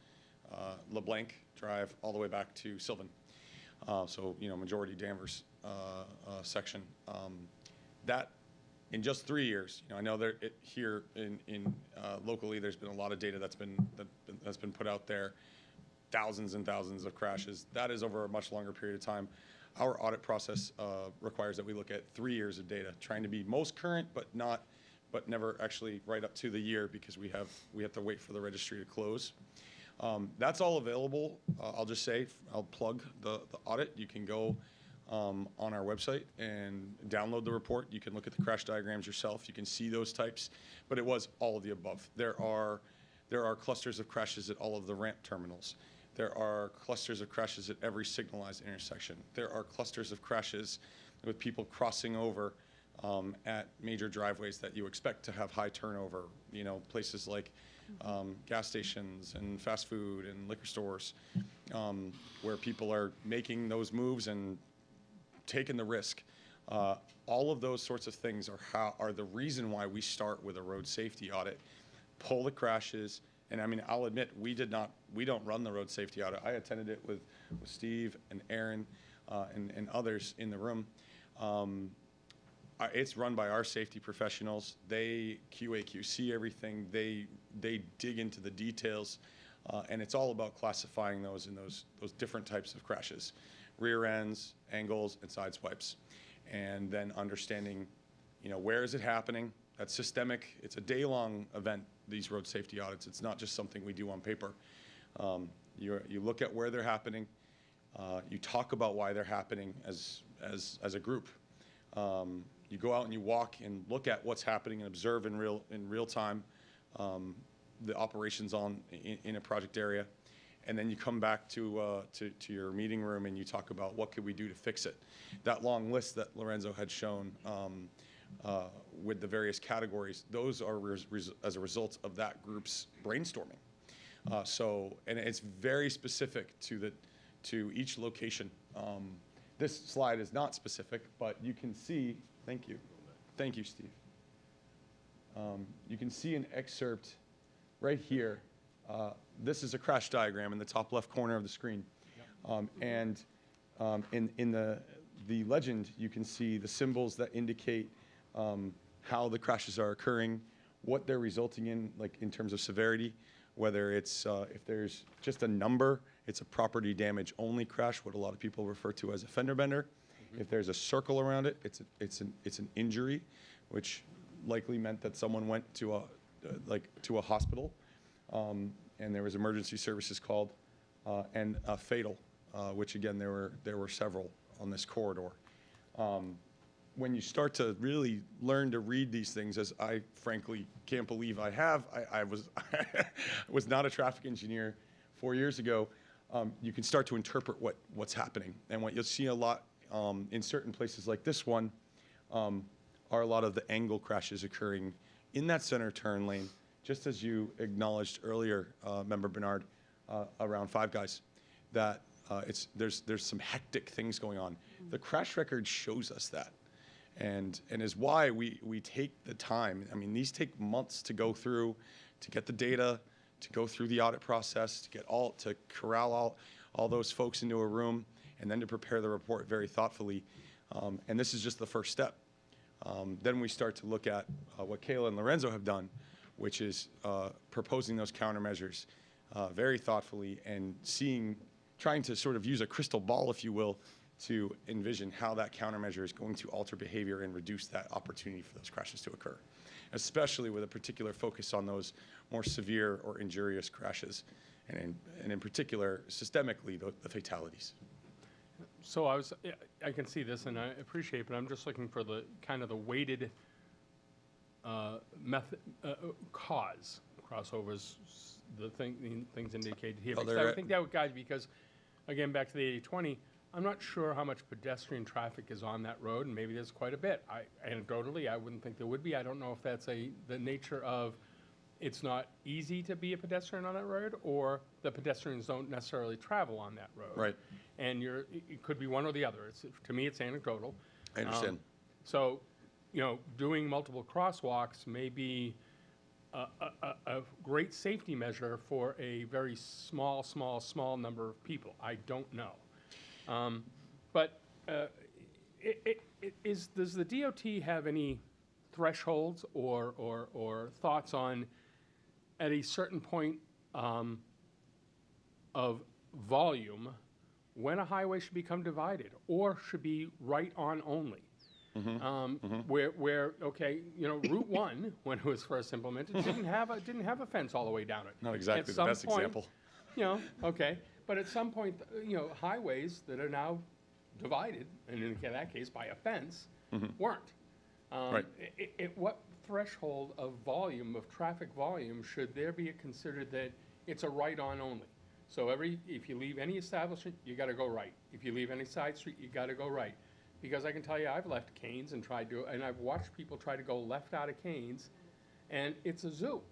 LeBlanc Drive, all the way back to Sylvan. So, you know, majority Danvers section. That, in just 3 years, you know, I know there here in locally, there's been a lot of data that's been put out there, thousands and thousands of crashes. That is over a much longer period of time. Our audit process requires that we look at 3 years of data, trying to be most current, but never actually right up to the year, because we have to wait for the registry to close. That's all available. I'll just say, I'll plug the audit. You can go on our website and download the report. You can look at the crash diagrams yourself. You can see those types, but it was all of the above. There are clusters of crashes at all of the ramp terminals. There are clusters of crashes at every signalized intersection. There are clusters of crashes with people crossing over at major driveways that you expect to have high turnover. You know, places like gas stations and fast food and liquor stores, where people are making those moves and taking the risk. All of those sorts of things are the reason why we start with a road safety audit. Pull the crashes, and I mean, I'll admit, we don't run the road safety audit. I attended it with Steve and Aaron and others in the room. It's run by our safety professionals. They QA/QC everything. They dig into the details, and it's all about classifying those in those different types of crashes: rear ends, angles, and side swipes, and then understanding, you know, where is it happening. That's systemic. It's a day-long event, these road safety audits. It's not just something we do on paper. You look at where they're happening. You talk about why they're happening as a group. You go out and you walk and look at what's happening and observe in real time the operations in a project area, and then you come back to your meeting room and you talk about what could we do to fix it. That long list that Lorenzo had shown with the various categories, those are as a result of that group's brainstorming. And it's very specific to each location. This slide is not specific, but you can see. Thank you, Steve. You can see an excerpt right here. This is a crash diagram in the top left corner of the screen. And in the legend, you can see the symbols that indicate how the crashes are occurring, what they're resulting in, like in terms of severity, whether it's, if there's just a number, it's a property damage only crash, what a lot of people refer to as a fender bender. If there's a circle around it, it's an injury, which likely meant that someone went to a hospital, and there was emergency services called, and a fatal, which again there were several on this corridor. When you start to really learn to read these things, as I frankly can't believe I have, I was not a traffic engineer 4 years ago. You can start to interpret what's happening, and what you'll see a lot in certain places like this one are a lot of the angle crashes occurring in that center turn lane, just as you acknowledged earlier, Member Bernard, around Five Guys, that there's some hectic things going on. The crash record shows us that, and is why we take the time. I mean, these take months to go through, to get the data, to go through the audit process, to corral all those folks into a room, and then to prepare the report very thoughtfully. And this is just the first step. Then we start to look at what Kayla and Lorenzo have done, which is proposing those countermeasures very thoughtfully and trying to sort of use a crystal ball, if you will, to envision how that countermeasure is going to alter behavior and reduce that opportunity for those crashes to occur, especially with a particular focus on those more severe or injurious crashes, and in particular, systemically, the fatalities. So I can see this and I appreciate it, but I'm just looking for the kind of the weighted method, cause crossovers, things indicated here. Oh, Because I would think that would guide, because, again, back to the 80-20, I'm not sure how much pedestrian traffic is on that road, and maybe there's quite a bit. Anecdotally, I wouldn't think there would be. I don't know if that's the nature of it's not easy to be a pedestrian on that road, or the pedestrians don't necessarily travel on that road. Right. And it could be one or the other. To me, it's anecdotal. I understand. So, doing multiple crosswalks may be a great safety measure for a very small number of people. I don't know. But does the DOT have any thresholds or thoughts on, at a certain point of volume, when a highway should become divided or should be right on only? Where okay, Route 1, when it was first implemented, didn't have a fence all the way down it. Not exactly At the some best point, example. Okay, but at some point, highways that are now divided, and in that case by a fence, weren't. Right. What threshold of volume, of traffic volume, should there be considered that it's a right-on only? So if you leave any establishment, you got to go right. If you leave any side street, you got to go right. Because I can tell you, I've left Canes and I've watched people try to go left out of Canes, and it's a zoo.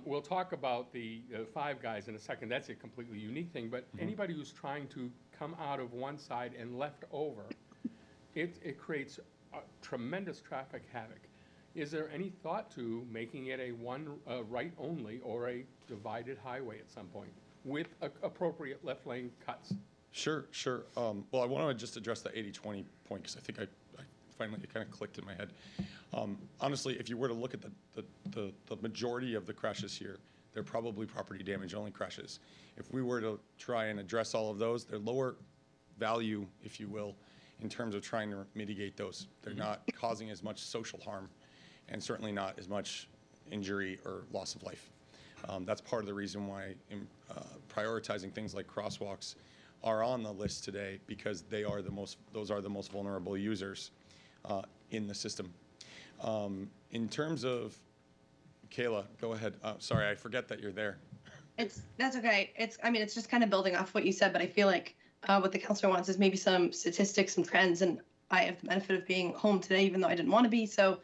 We'll talk about the Five Guys in a second. That's a completely unique thing. But anybody who's trying to come out of one side and left over, it creates a tremendous traffic havoc. Is there any thought to making it a right only or a divided highway at some point with appropriate left lane cuts? Sure. Well, I want to just address the 80-20 point, because I think I finally, it kind of clicked in my head. Honestly, if you were to look at the majority of the crashes here, they're probably property damage only crashes. If we were to try and address all of those, they're lower value, if you will, in terms of trying to mitigate those. They're not causing as much social harm, and certainly not as much injury or loss of life. That's part of the reason why prioritizing things like crosswalks are on the list today, because those are the most vulnerable users in the system. In terms of, Kayla, go ahead. Sorry, I forget that you're there. That's okay. It's just kind of building off what you said, but I feel like what the counselor wants is maybe some statistics and trends, and I have the benefit of being home today, even though I didn't want to be. So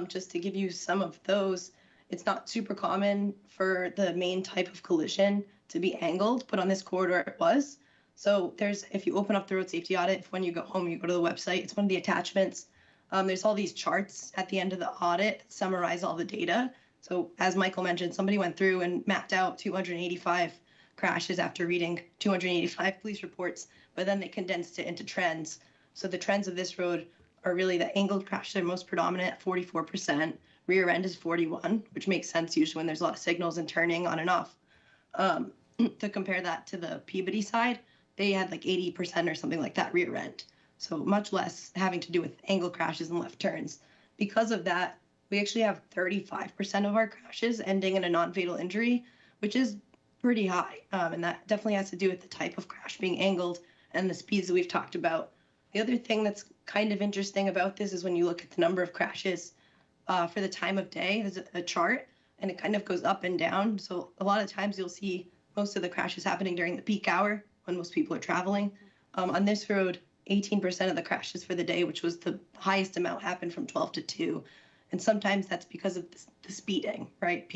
just to give you some of those, it's not super common for the main type of collision to be angled, but on this corridor it was. So if you open up the road safety audit, when you go home, you go to the website, it's one of the attachments. There's all these charts at the end of the audit that summarize all the data. So as Michael mentioned, somebody went through and mapped out 285 crashes after reading 285 police reports, but then they condensed it into trends. So the trends of this road are really the angled crashes are most predominant at 44%. Rear end is 41, which makes sense usually when there's a lot of signals and turning on and off. To compare that to the Peabody side, they had like 80% or something like that rear end. So much less having to do with angle crashes and left turns. Because of that, we actually have 35% of our crashes ending in a non-fatal injury, which is pretty high. And that definitely has to do with the type of crash being angled and the speeds that we've talked about. The other thing that's kind of interesting about this is when you look at the number of crashes for the time of day, there's a chart, and it kind of goes up and down. So a lot of times you'll see most of the crashes happening during the peak hour when most people are traveling. On this road, 18% of the crashes for the day, which was the highest amount, happened from 12 to 2. And sometimes that's because of the speeding, right?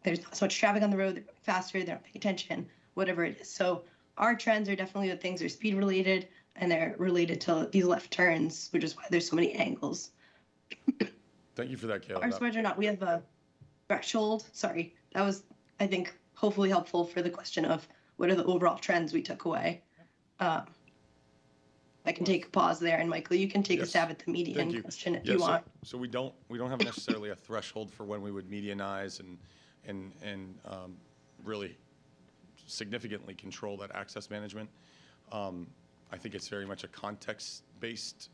There's not so much traffic on the road, they're going faster, they don't pay attention, whatever it is. So our trends are definitely the things that are speed related, and they're related to these left turns, which is why there's so many angles. Thank you for that, Kayla. Whether or not we have a threshold, sorry, that was, I think, hopefully helpful for the question of what are the overall trends we took away. I can take a pause there, and Michael, you can take a stab at the median question if you want. So we don't have necessarily a threshold for when we would medianize and really significantly control that access management. I think it's very much a context-based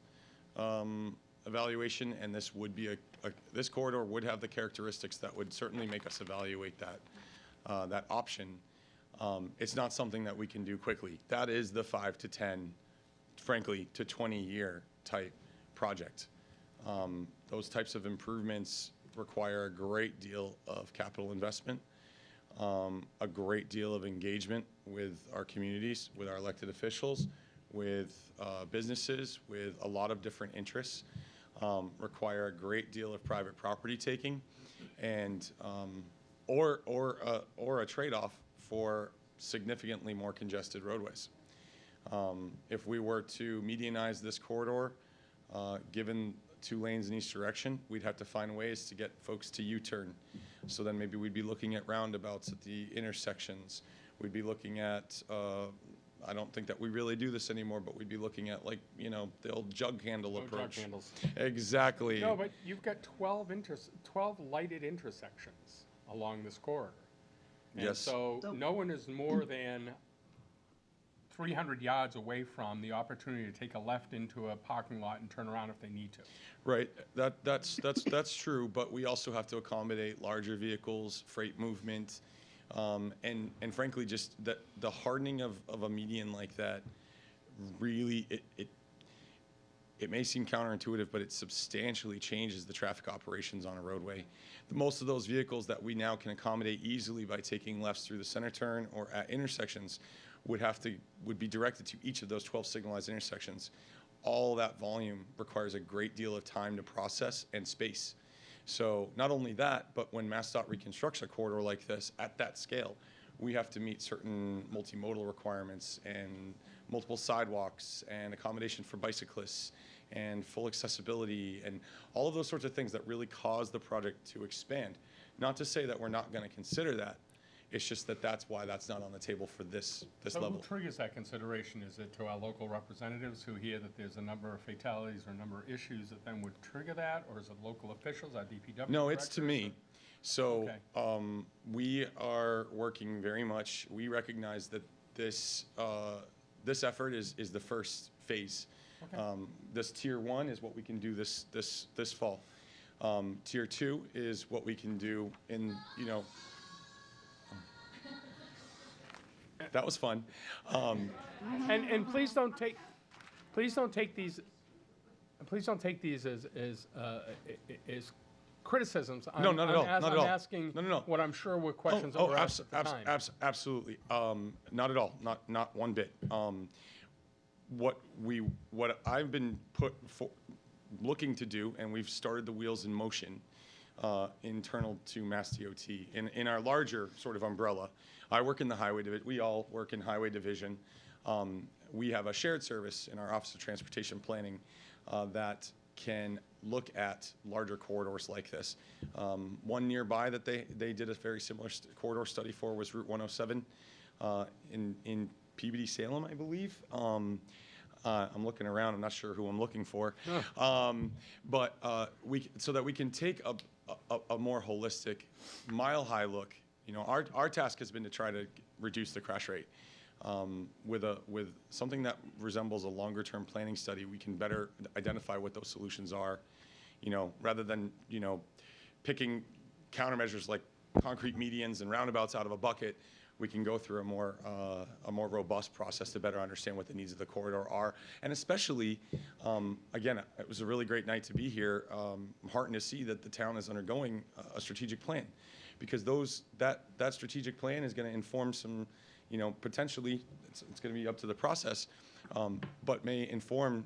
evaluation, and this would be this corridor would have the characteristics that would certainly make us evaluate that option. It's not something that we can do quickly. That is the 5 to 10, frankly, to 20-year type project. Those types of improvements require a great deal of capital investment, a great deal of engagement with our communities, with our elected officials, with businesses, with a lot of different interests, require a great deal of private property taking, and or a trade-off for significantly more congested roadways. If we were to medianize this corridor, given 2 lanes in each direction, we'd have to find ways to get folks to U-turn. So then maybe we'd be looking at roundabouts at the intersections. We'd be looking at, I don't think that we really do this anymore, but we'd be looking at, like, you know, the old jug handle approach. Jug handles. Exactly. No, but you've got 12 lighted intersections along this corridor. And Yes. so no one is more than 300 yards away from the opportunity to take a left into a parking lot and turn around if they need to. Right, that's true, but we also have to accommodate larger vehicles, freight movement, and frankly, just the hardening of a median like that, really, it may seem counterintuitive, but it substantially changes the traffic operations on a roadway. Most of those vehicles that we now can accommodate easily by taking lefts through the center turn or at intersections would be directed to each of those 12 signalized intersections. All that volume requires a great deal of time to process and space. So not only that, but when MassDOT reconstructs a corridor like this at that scale, we have to meet certain multimodal requirements and multiple sidewalks and accommodation for bicyclists and full accessibility and all of those sorts of things that really cause the project to expand. Not to say that we're not going to consider that. It's just that that's why that's not on the table for this level. Who triggers that consideration? Is it to our local representatives who hear that there's a number of fatalities or a number of issues that then would trigger that? Or is it local officials, our DPW No, it's to me. So Okay. we are working very much. We recognize that this effort is the first phase. Okay. This tier 1 is what we can do this fall. Tier 2 is what we can do in, you know. That was fun. And please don't take these as criticisms. No, not at all. Not at all. I'm asking No. what I'm sure were questions that were asked at the time. Absolutely. Not at all. Not one bit. What I've been looking to do, and we've started the wheels in motion, internal to MassDOT. In our larger sort of umbrella, I work in the highway division. We all work in highway division. We have a shared service in our Office of Transportation Planning that can look at larger corridors like this. One nearby that they did a very similar corridor study for was Route 107 in Peabody, Salem, I believe. I'm looking around. I'm not sure who I'm looking for. But so that we can take a more holistic, mile-high look. You know, our task has been to try to reduce the crash rate. With something that resembles a longer-term planning study, we can better identify what those solutions are. You know, rather than, you know, picking countermeasures like concrete medians and roundabouts out of a bucket, we can go through a more robust process to better understand what the needs of the corridor are. And especially, again, it was a really great night to be here. I'm heartened to see that the town is undergoing a strategic plan, because that strategic plan is going to inform some, you know, potentially, it's going to be up to the process, but may inform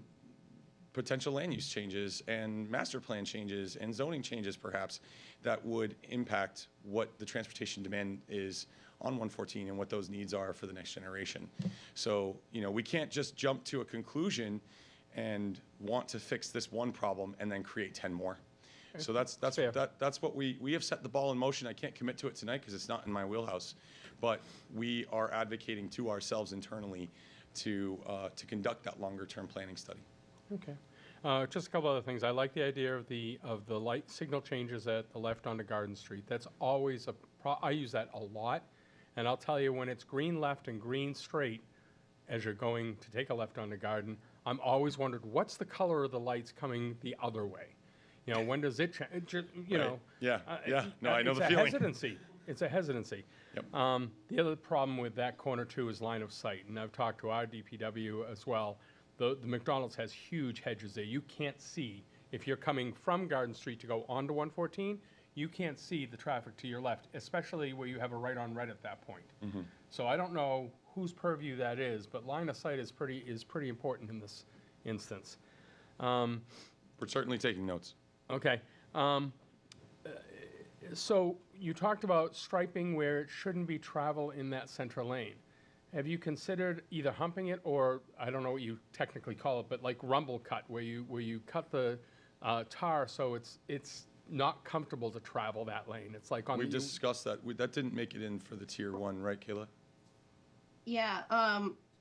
potential land use changes and master plan changes and zoning changes perhaps that would impact what the transportation demand is on 114 and what those needs are for the next generation. So, you know, we can't just jump to a conclusion and want to fix this one problem and then create 10 more. So that's what we have set the ball in motion. I can't commit to it tonight because it's not in my wheelhouse, but we are advocating to ourselves internally to conduct that longer term planning study. Okay. Just a couple other things. I like the idea of the light signal changes at the left onto Garden Street. That's always I use that a lot, and I'll tell you, when it's green left and green straight, as you're going to take a left onto Garden, I'm always wondered, what's the color of the lights coming the other way? You know, when does it change? You Right. know. Yeah, yeah. No, I know it's the a feeling. hesitancy. It's a hesitancy. Yep. The other problem with that corner too is line of sight, and I've talked to our DPW as well. The McDonald's has huge hedges there. You can't see, if you're coming from Garden Street to go onto 114, you can't see the traffic to your left, especially where you have a right on red at that point. So I don't know whose purview that is, but line of sight is pretty important in this instance. We're certainly taking notes. Okay. So you talked about striping where it shouldn't be travel in that center lane. Have you considered either humping it or, I don't know what you technically call it, but like rumble cut, where you cut the tar so it's not comfortable to travel that lane? It's like on We've the discussed that. That didn't make it in for the tier 1, right, Kayla? Yeah,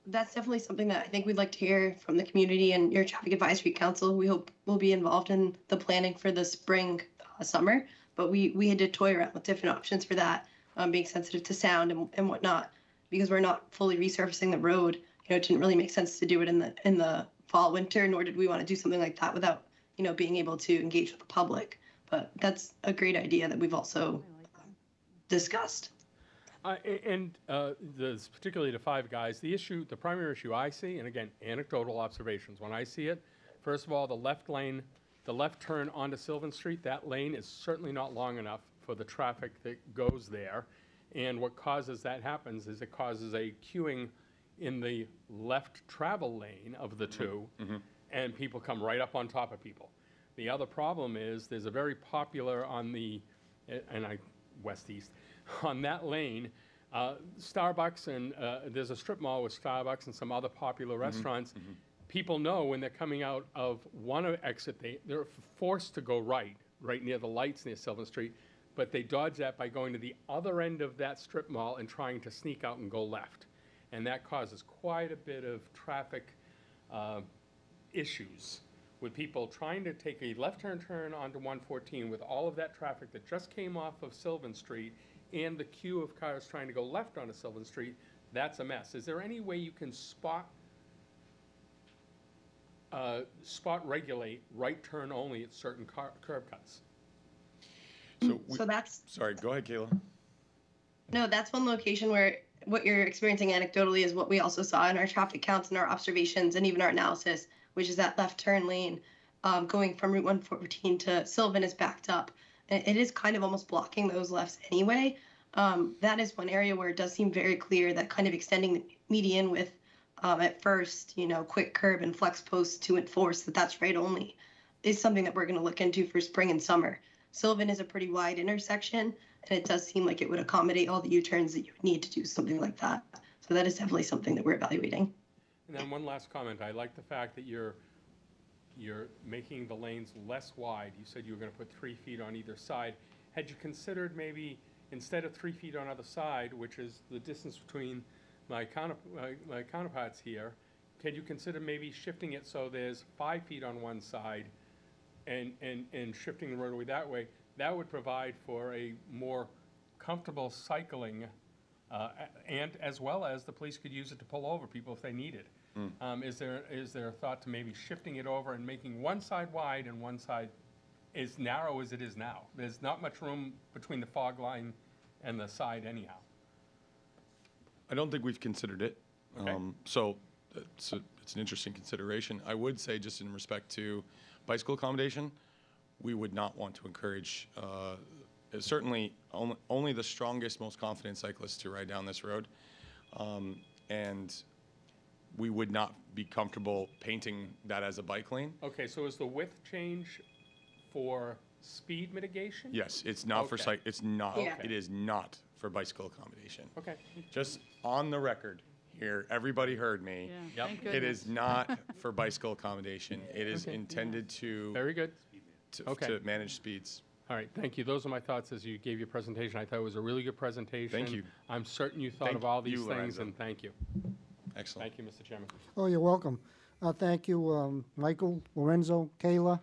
that's definitely something that I think we'd like to hear from the community and your traffic advisory council. We hope will be involved in the planning for the spring, summer. But we had to toy around with different options for that, being sensitive to sound and whatnot, because we're not fully resurfacing the road. You know, it didn't really make sense to do it in the fall, winter, nor did we want to do something like that without, you know, being able to engage with the public. But that's a great idea that we've also discussed. Particularly to Five Guys, the primary issue I see, and again, anecdotal observations, when I see it, first of all, the left lane, the left turn onto Sylvan Street, that lane is certainly not long enough for the traffic that goes there. And what causes that happens is it causes a queuing in the left travel lane of the two, and people come right up on top of people. The other problem is there's a very popular on the, west-east, on that lane, Starbucks, and there's a strip mall with Starbucks and some other popular restaurants. People know when they're coming out of one exit, they're forced to go right near the lights near Sylvan Street, but they dodge that by going to the other end of that strip mall and trying to sneak out and go left. And that causes quite a bit of traffic issues with people trying to take a left-hand turn onto 114 with all of that traffic that just came off of Sylvan Street and the queue of cars trying to go left onto Sylvan Street. That's a mess. Is there any way you can spot regulate right turn only at certain curb cuts? So that's Sorry, go ahead, Kayla. No, that's one location where what you're experiencing anecdotally is what we also saw in our traffic counts and our observations and even our analysis, which is that left turn lane going from Route 114 to Sylvan is backed up. And it is kind of almost blocking those lefts anyway. That is one area where it does seem very clear that kind of extending the median with at first, you know, quick curb and flex posts to enforce that that's right only is something that we're going to look into for spring and summer. Sylvan is a pretty wide intersection, and it does seem like it would accommodate all the U-turns that you would need to do something like that. So that is definitely something that we're evaluating. And then one last comment. I like the fact that you're making the lanes less wide. You said you were going to put 3 feet on either side. Had you considered maybe instead of 3 feet on either side, which is the distance between my counterparts here, could you consider maybe shifting it so there's 5 feet on one side and shifting the roadway that way? That would provide for a more comfortable cycling, and as well as the police could use it to pull over people if they need it. Is there a thought to maybe shifting it over and making one side wide and one side as narrow as it is now? There's not much room between the fog line and the side anyhow. I don't think we've considered it. Okay. So it's an interesting consideration. I would say, just in respect to bicycle accommodation, we would not want to encourage, certainly only the strongest, most confident cyclists to ride down this road. And we would not be comfortable painting that as a bike lane. Okay, so is the width change for speed mitigation? Yes, it's not for Okay. it's not. Yeah. It is not for bicycle accommodation. Okay. Just on the record here, everybody heard me. Yeah, thank It is goodness. not for bicycle accommodation. It is Okay. intended to Very good. Okay. to manage speeds. All right, thank you. Those are my thoughts as you gave your presentation. I thought it was a really good presentation. Thank you. I'm certain you thought Thank of all these you, things, Lorenzo. and thank you. Excellent. Thank you, Mr. Chairman. Oh, you're welcome. Thank you, Michael, Lorenzo, Kayla,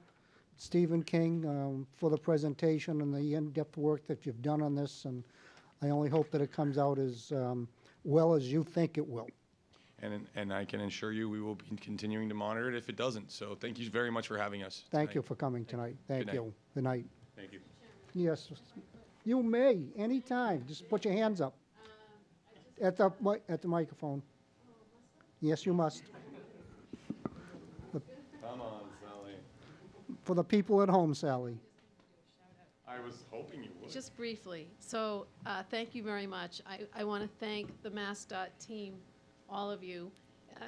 Stephen King, for the presentation and the in-depth work that you've done on this, and I only hope that it comes out as well as you think it will. and I can assure you we will be continuing to monitor it if it doesn't. So thank you very much for having us. Thank you tonight. for coming tonight. Thank night. you. Good night. Thank you. Yes, you may, anytime. Just put your hands up. At the microphone. Yes, you must. Come on, Sally. For the people at home, Sally. I was hoping you would. Just briefly, so thank you very much. I want to thank the MassDOT team, all of you.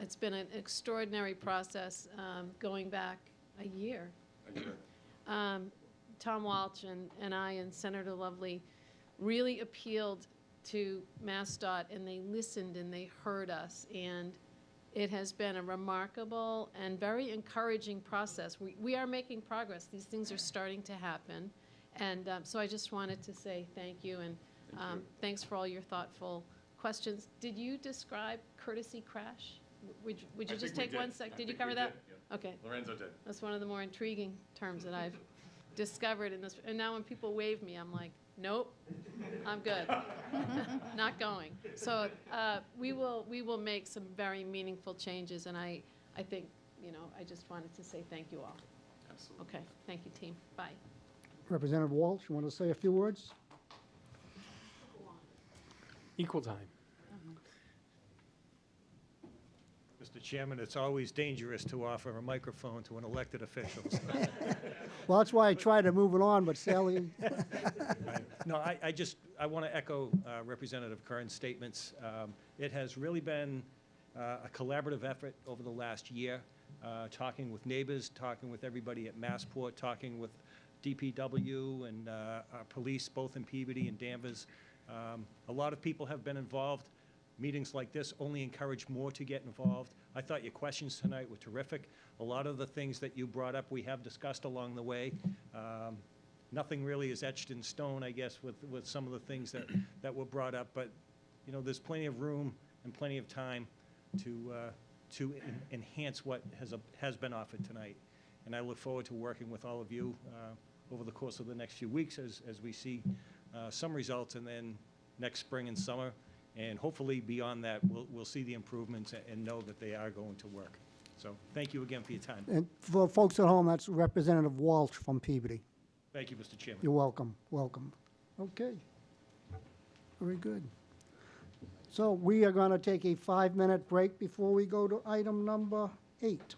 It's been an extraordinary process going back a year. Tom Walsh and I and Senator Lovely really appealed to MassDOT, and they listened and they heard us. And it has been a remarkable and very encouraging process. We are making progress. These things are starting to happen. And so I just wanted to say thank you, and thanks for all your thoughtful questions. Did you describe courtesy crash? Would you just take 1 sec? Did you cover that? Yeah. Okay. Lorenzo did. That's one of the more intriguing terms that I've discovered in this. And now when people wave me, I'm like, nope, I'm good. Not going. So we will make some very meaningful changes, and I think, I just wanted to say thank you all. Absolutely. Okay, thank you, team. Bye. Representative Walsh, you want to say a few words? Equal time. Mr. Chairman, it's always dangerous to offer a microphone to an elected official. Well, that's why I tried to move it on, but Sally. No, I want to echo Representative Kern's statements. It has really been a collaborative effort over the last year, talking with neighbors, talking with everybody at Massport, talking with DPW and our police, both in Peabody and Danvers. A lot of people have been involved. Meetings like this only encourage more to get involved. I thought your questions tonight were terrific. A lot of the things that you brought up, we have discussed along the way. Nothing really is etched in stone, I guess, with some of the things that were brought up. But, there's plenty of room and plenty of time to enhance what has been offered tonight. And I look forward to working with all of you over the course of the next few weeks as we see some results, and then next spring and summer. And hopefully beyond that, we'll see the improvements and know that they are going to work. So thank you again for your time. And for folks at home, that's Representative Walsh from Peabody. Thank you, Mr. Chairman. You're welcome, welcome. Okay, very good. So we are going to take a 5-minute break before we go to item number 8.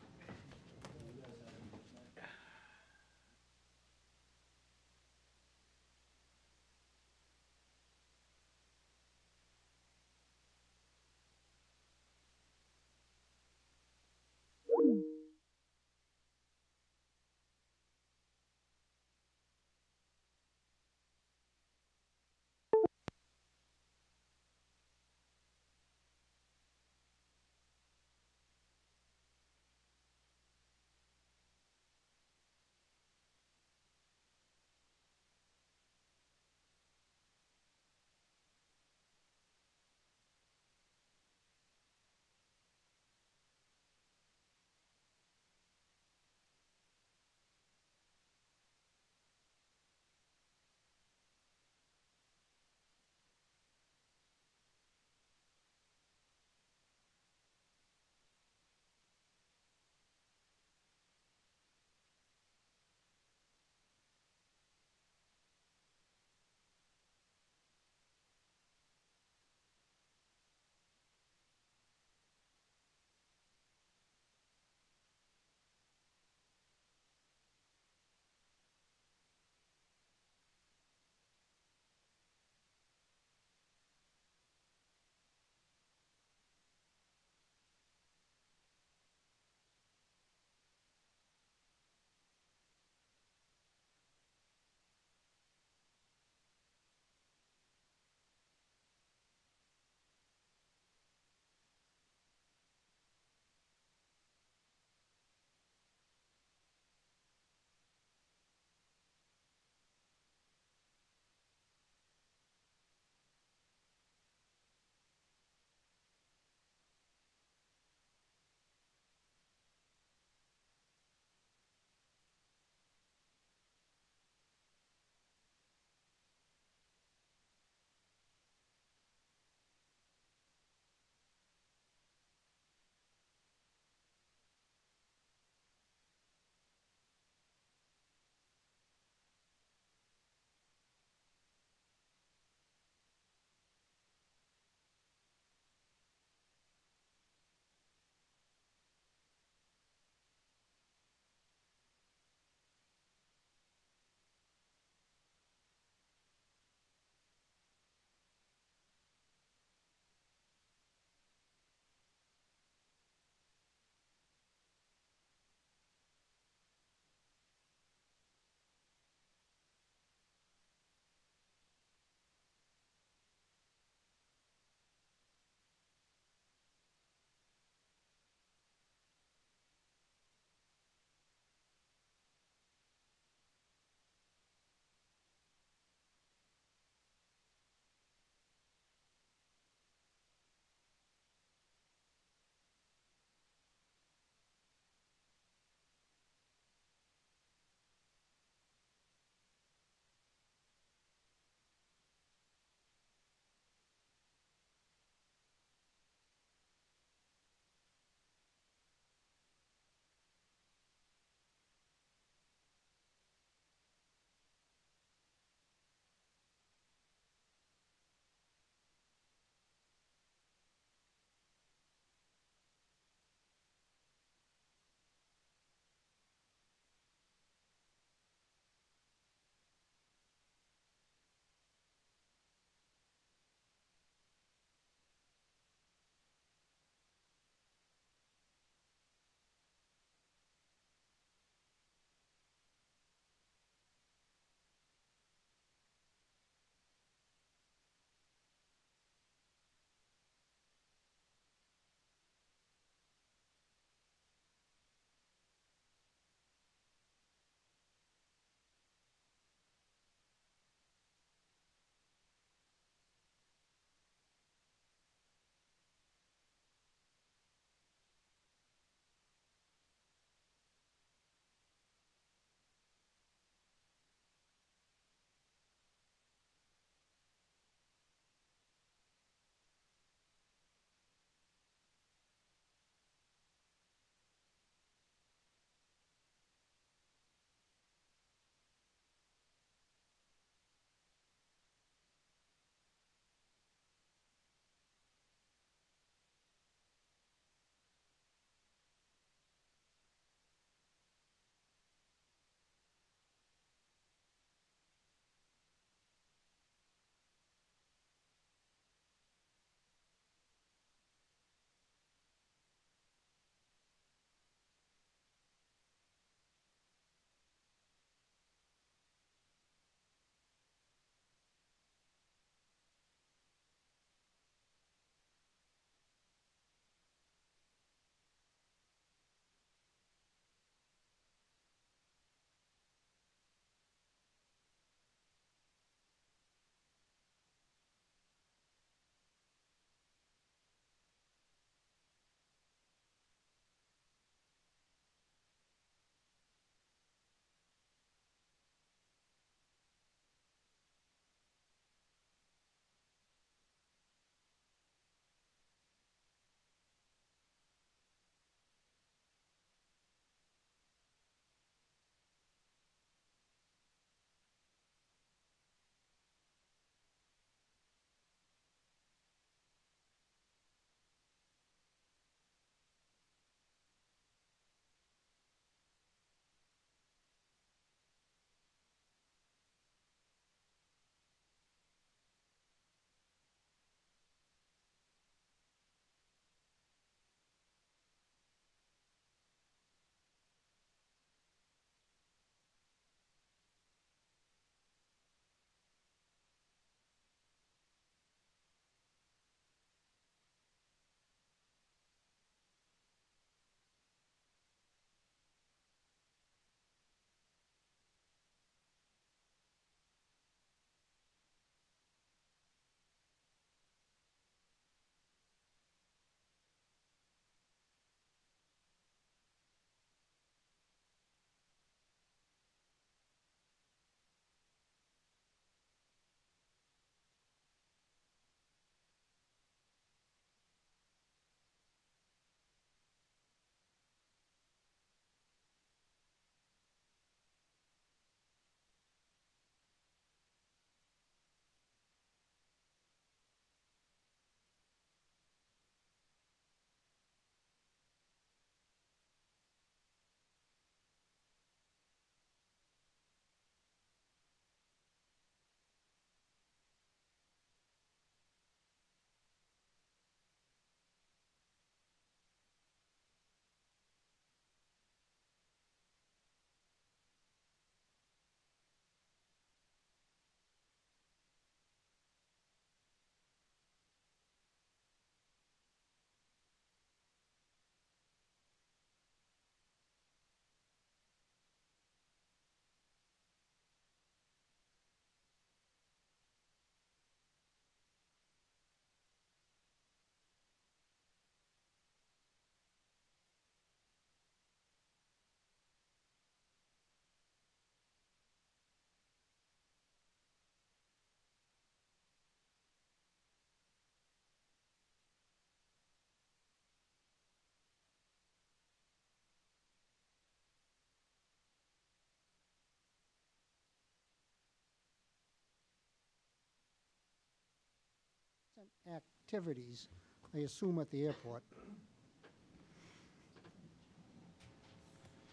activities, I assume at the airport.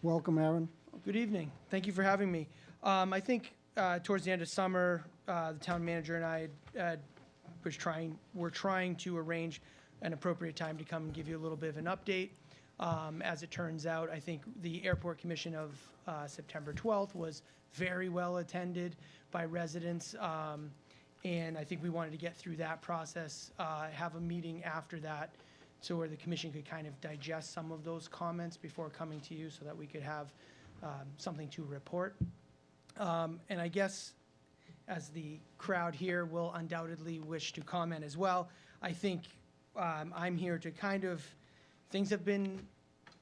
Welcome, Aaron. Good evening. Thank you for having me. I think towards the end of summer, the town manager and I were trying to arrange an appropriate time to come and give you a little bit of an update. As it turns out, I think the Airport Commission of September 12th was very well attended by residents. And I think we wanted to get through that process, have a meeting after that, so where the commission could kind of digest some of those comments before coming to you so that we could have something to report. And I guess as the crowd here will undoubtedly wish to comment as well, I think I'm here to kind of, things have been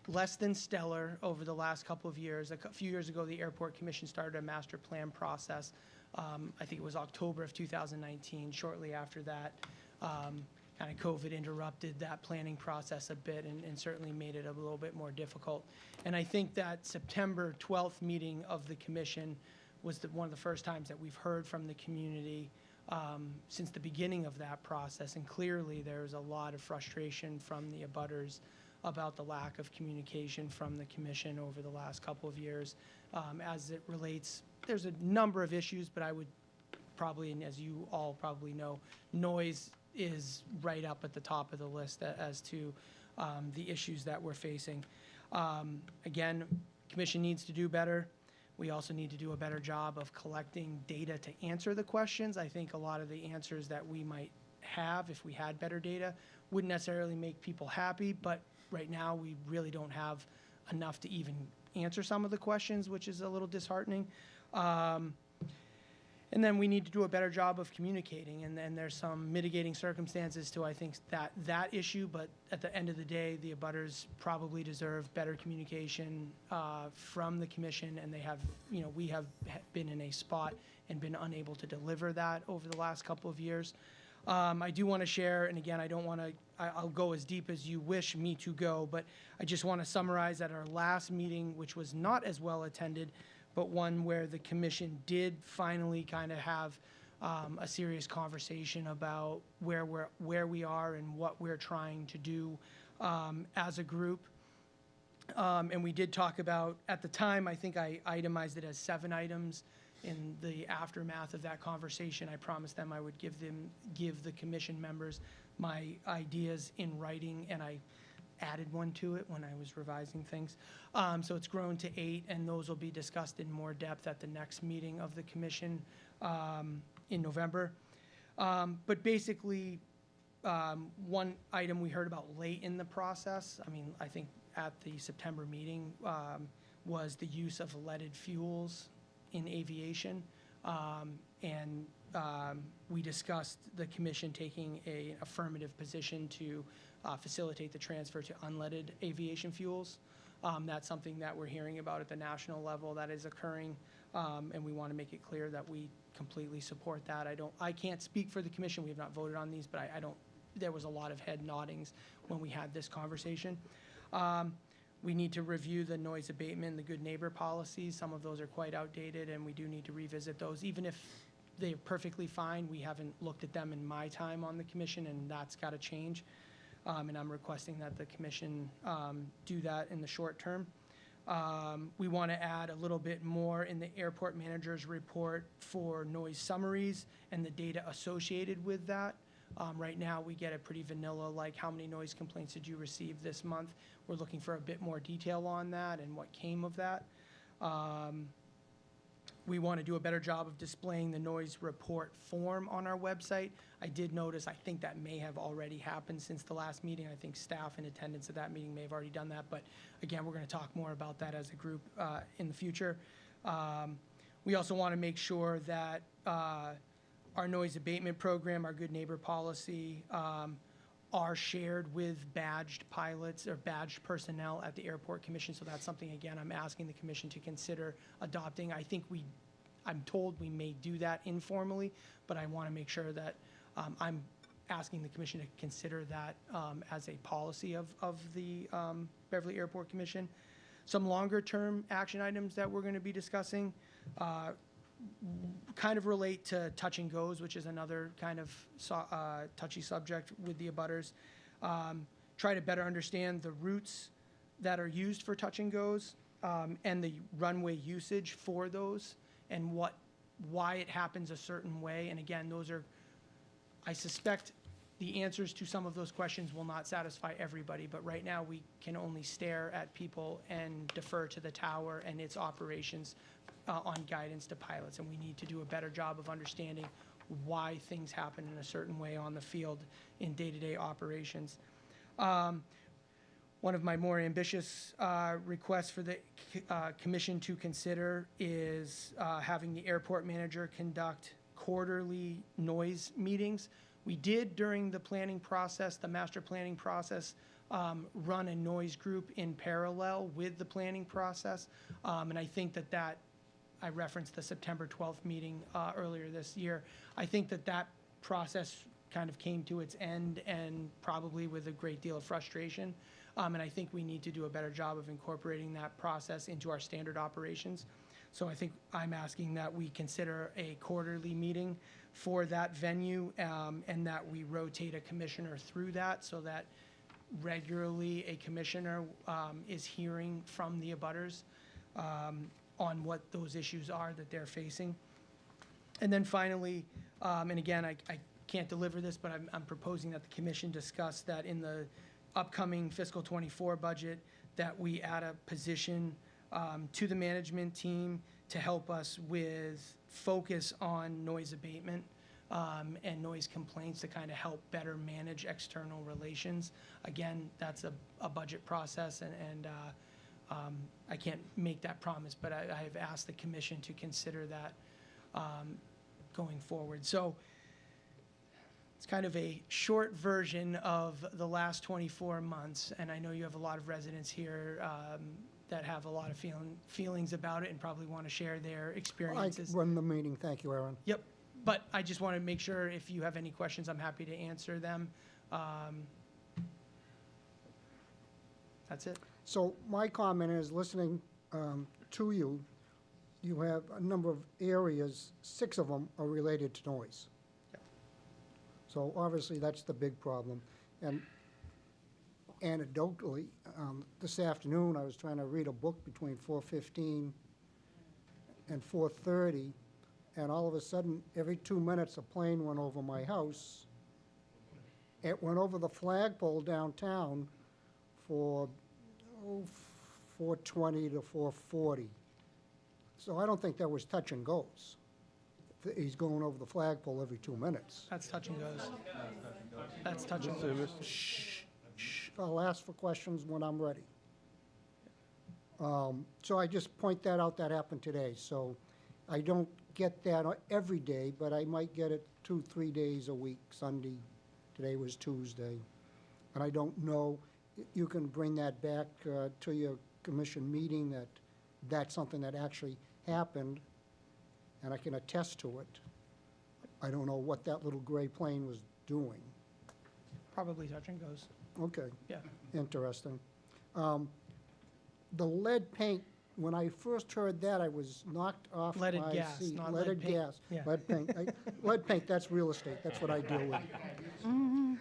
less than stellar over the last couple of years. A few years ago, the Airport Commission started a master plan process. I think it was October of 2019. Shortly after that, kind of COVID interrupted that planning process a bit and certainly made it a little bit more difficult. And I think that September 12th meeting of the commission was one of the first times that we've heard from the community since the beginning of that process. And clearly there's a lot of frustration from the abutters about the lack of communication from the commission over the last couple of years. As it relates, there's a number of issues, but I would probably, and as you all probably know, noise is right up at the top of the list as to the issues that we're facing. Again, commission needs to do better. We also need to do a better job of collecting data to answer the questions. I think a lot of the answers that we might have if we had better data wouldn't necessarily make people happy, but right now we really don't have enough to even answer some of the questions, which is a little disheartening. And then we need to do a better job of communicating, and then there's some mitigating circumstances to, I think, that issue, but at the end of the day, the abutters probably deserve better communication from the commission, and they have, we have been in a spot and been unable to deliver that over the last couple of years. I do want to share, and again, I don't want to, I'll go as deep as you wish me to go, but I just want to summarize at our last meeting, which was not as well attended, but one where the commission did finally kind of have a serious conversation about where we are and what we're trying to do as a group. And we did talk about, at the time, I think I itemized it as 7 items. In the aftermath of that conversation, I promised them I would give the commission members my ideas in writing, and I added one to it when I was revising things. So it's grown to 8, and those will be discussed in more depth at the next meeting of the commission in November. But basically, one item we heard about late in the process, I think at the September meeting, was the use of leaded fuels in aviation. And we discussed the commission taking an affirmative position to facilitate the transfer to unleaded aviation fuels. That's something that we're hearing about at the national level that is occurring, and we want to make it clear that we completely support that. I can't speak for the commission. We have not voted on these, but there was a lot of head noddings when we had this conversation. We need to review the noise abatement, the good neighbor policies. Some of those are quite outdated, and we do need to revisit those. Even if they're perfectly fine, we haven't looked at them in my time on the commission, and that's got to change. And I'm requesting that the commission do that in the short term. We want to add a little bit more in the airport manager's report for noise summaries and the data associated with that. Right now, we get a pretty vanilla, like how many noise complaints did you receive this month? We're looking for a bit more detail on that and what came of that. We want to do a better job of displaying the noise report form on our website. I did notice, I think that may have already happened since the last meeting. I think staff in attendance at that meeting may have already done that, but again, we're going to talk more about that as a group in the future. We also want to make sure that our noise abatement program, our good neighbor policy, are shared with badged pilots or badged personnel at the Airport Commission. So that's something, again, I'm asking the commission to consider adopting. I'm told we may do that informally, but I want to make sure that I'm asking the commission to consider that as a policy of the Beverly Airport Commission. Some longer term action items that we're going to be discussing. kind of relate to touch and goes, which is another kind of touchy subject with the abutters. Try to better understand the routes that are used for touch and goes, and the runway usage for those, and why it happens a certain way. And again, those are, I suspect the answers to some of those questions will not satisfy everybody, but right now we can only stare at people and defer to the tower and its operations on guidance to pilots, and we need to do a better job of understanding why things happen in a certain way on the field in day-to-day operations. One of my more ambitious requests for the commission to consider is having the airport manager conduct quarterly noise meetings. We did during the planning process, the master planning process, run a noise group in parallel with the planning process. And I think that I referenced the September 12th meeting earlier this year. I think that process kind of came to its end, and probably with a great deal of frustration. And I think we need to do a better job of incorporating that process into our standard operations. So I think I'm asking that we consider a quarterly meeting for that venue, and that we rotate a commissioner through that, so that regularly a commissioner is hearing from the abutters on what those issues are that they're facing. And then finally, and again, I can't deliver this, but I'm proposing that the commission discuss that in the upcoming fiscal '24 budget, that we add a position to the management team to help us with focus on noise abatement and noise complaints, to kind of help better manage external relations. Again, that's a budget process, and I can't make that promise, but I have asked the commission to consider that going forward. So it's kind of a short version of the last 24 months, and I know you have a lot of residents here that have a lot of feelings about it and probably want to share their experiences. I run the meeting. Thank you, Aaron. Yep, but I just want to make sure if you have any questions, I'm happy to answer them. That's it. So my comment is, listening to you, you have a number of areas, 6 of them are related to noise. So obviously, that's the big problem. And anecdotally, this afternoon, I was trying to read a book between 4:15 and 4:30, and all of a sudden, every 2 minutes, a plane went over my house. It went over the flagpole downtown for 4:20 to 4:40. So I don't think that was touch and goes. He's going over the flagpole every 2 minutes. That's touch and goes. That's touch and goes. Shh. I'll ask for questions when I'm ready. So I just point that out, that happened today. So I don't get that every day, but I might get it 2-3 days a week. Sunday, today was Tuesday. And I don't know, you can bring that back to your commission meeting, that's something that actually happened, and I can attest to it. I don't know what that little gray plane was doing. Probably touch and goes. Okay. Yeah. Interesting. The lead paint, when I first heard that, I was knocked off my seat. Leaded gas, not Leaded lead paint. gas. Yeah. Lead paint. Lead paint, that's real estate. That's what I deal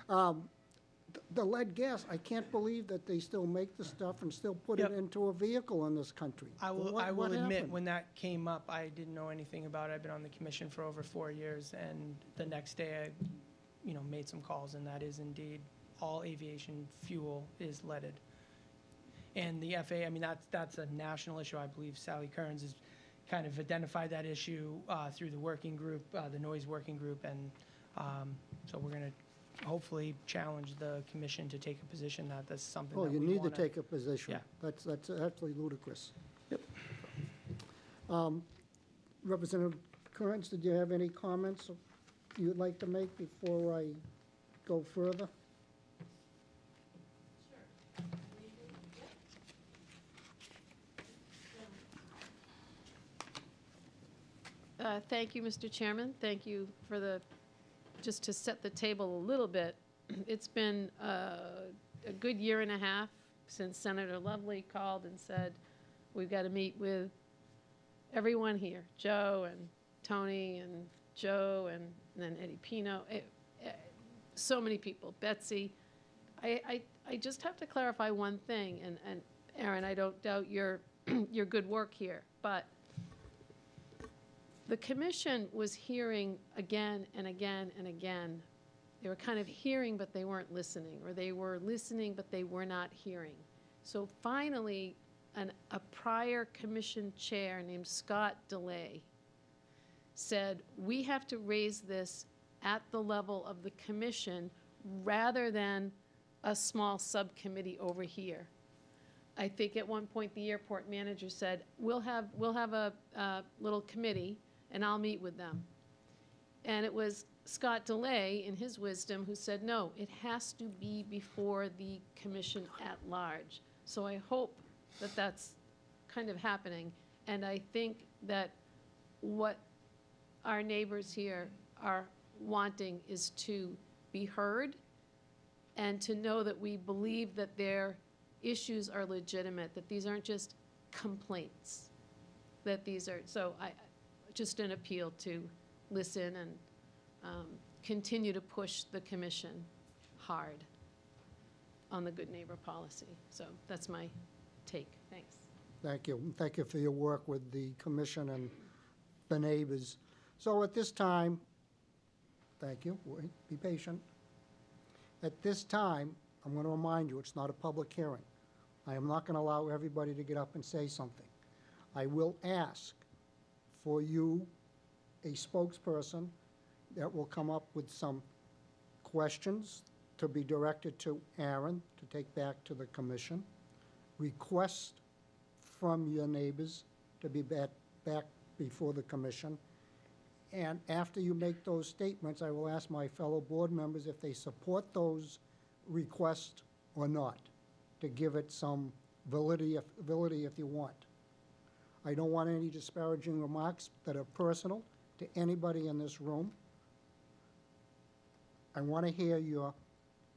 with. The lead gas, I can't believe that they still make the stuff and still put it into a vehicle in this country. I will What admit, happened? when that came up, I didn't know anything about it. I've been on the commission for over 4 years, and the next day I, made some calls, and that is indeed, all aviation fuel is leaded. And the FAA, I mean, that's a national issue. I believe Sally Kearns has kind of identified that issue through the working group, the noise working group, and so we're going to hopefully challenge the commission to take a position that that's something Oh, that you we need to wanna- take a position. Yeah. That's absolutely ludicrous. Yep. Representative Kearns, did you have any comments you'd like to make before I go further? Thank you, Mr. Chairman. Thank you for just to set the table a little bit. It's been a good year and a half since Senator Lovely called and said, we've got to meet with everyone here, Joe and Tony and Joe and then Eddie Pino, so many people, Betsy. I just have to clarify one thing, and Aaron, I don't doubt your, your good work here, but the commission was hearing again and again and again. They were kind of hearing, but they weren't listening, or they were listening, but they were not hearing. So finally, a prior commission chair named Scott DeLay said, we have to raise this at the level of the commission rather than a small subcommittee over here. I think at one point the airport manager said, we'll have a little committee and I'll meet with them. And it was Scott DeLay, in his wisdom, who said, no, it has to be before the commission at large. So I hope that that's kind of happening. And I think that what our neighbors here are wanting is to be heard and to know that we believe that their issues are legitimate, that these aren't just complaints, that these are, so just an appeal to listen and continue to push the commission hard on the good neighbor policy. So that's my take. Thanks. Thank you. Thank you for your work with the commission and the neighbors. So at this time, thank you. Wait, be patient. At this time, I'm going to remind you, it's not a public hearing. I am not going to allow everybody to get up and say something. I will ask for you, a spokesperson, that will come up with some questions to be directed to Aaron to take back to the commission. Request from your neighbors to be back before the commission. And after you make those statements, I will ask my fellow board members if they support those requests or not, to give it some validity if you want. I don't want any disparaging remarks that are personal to anybody in this room. I want to hear your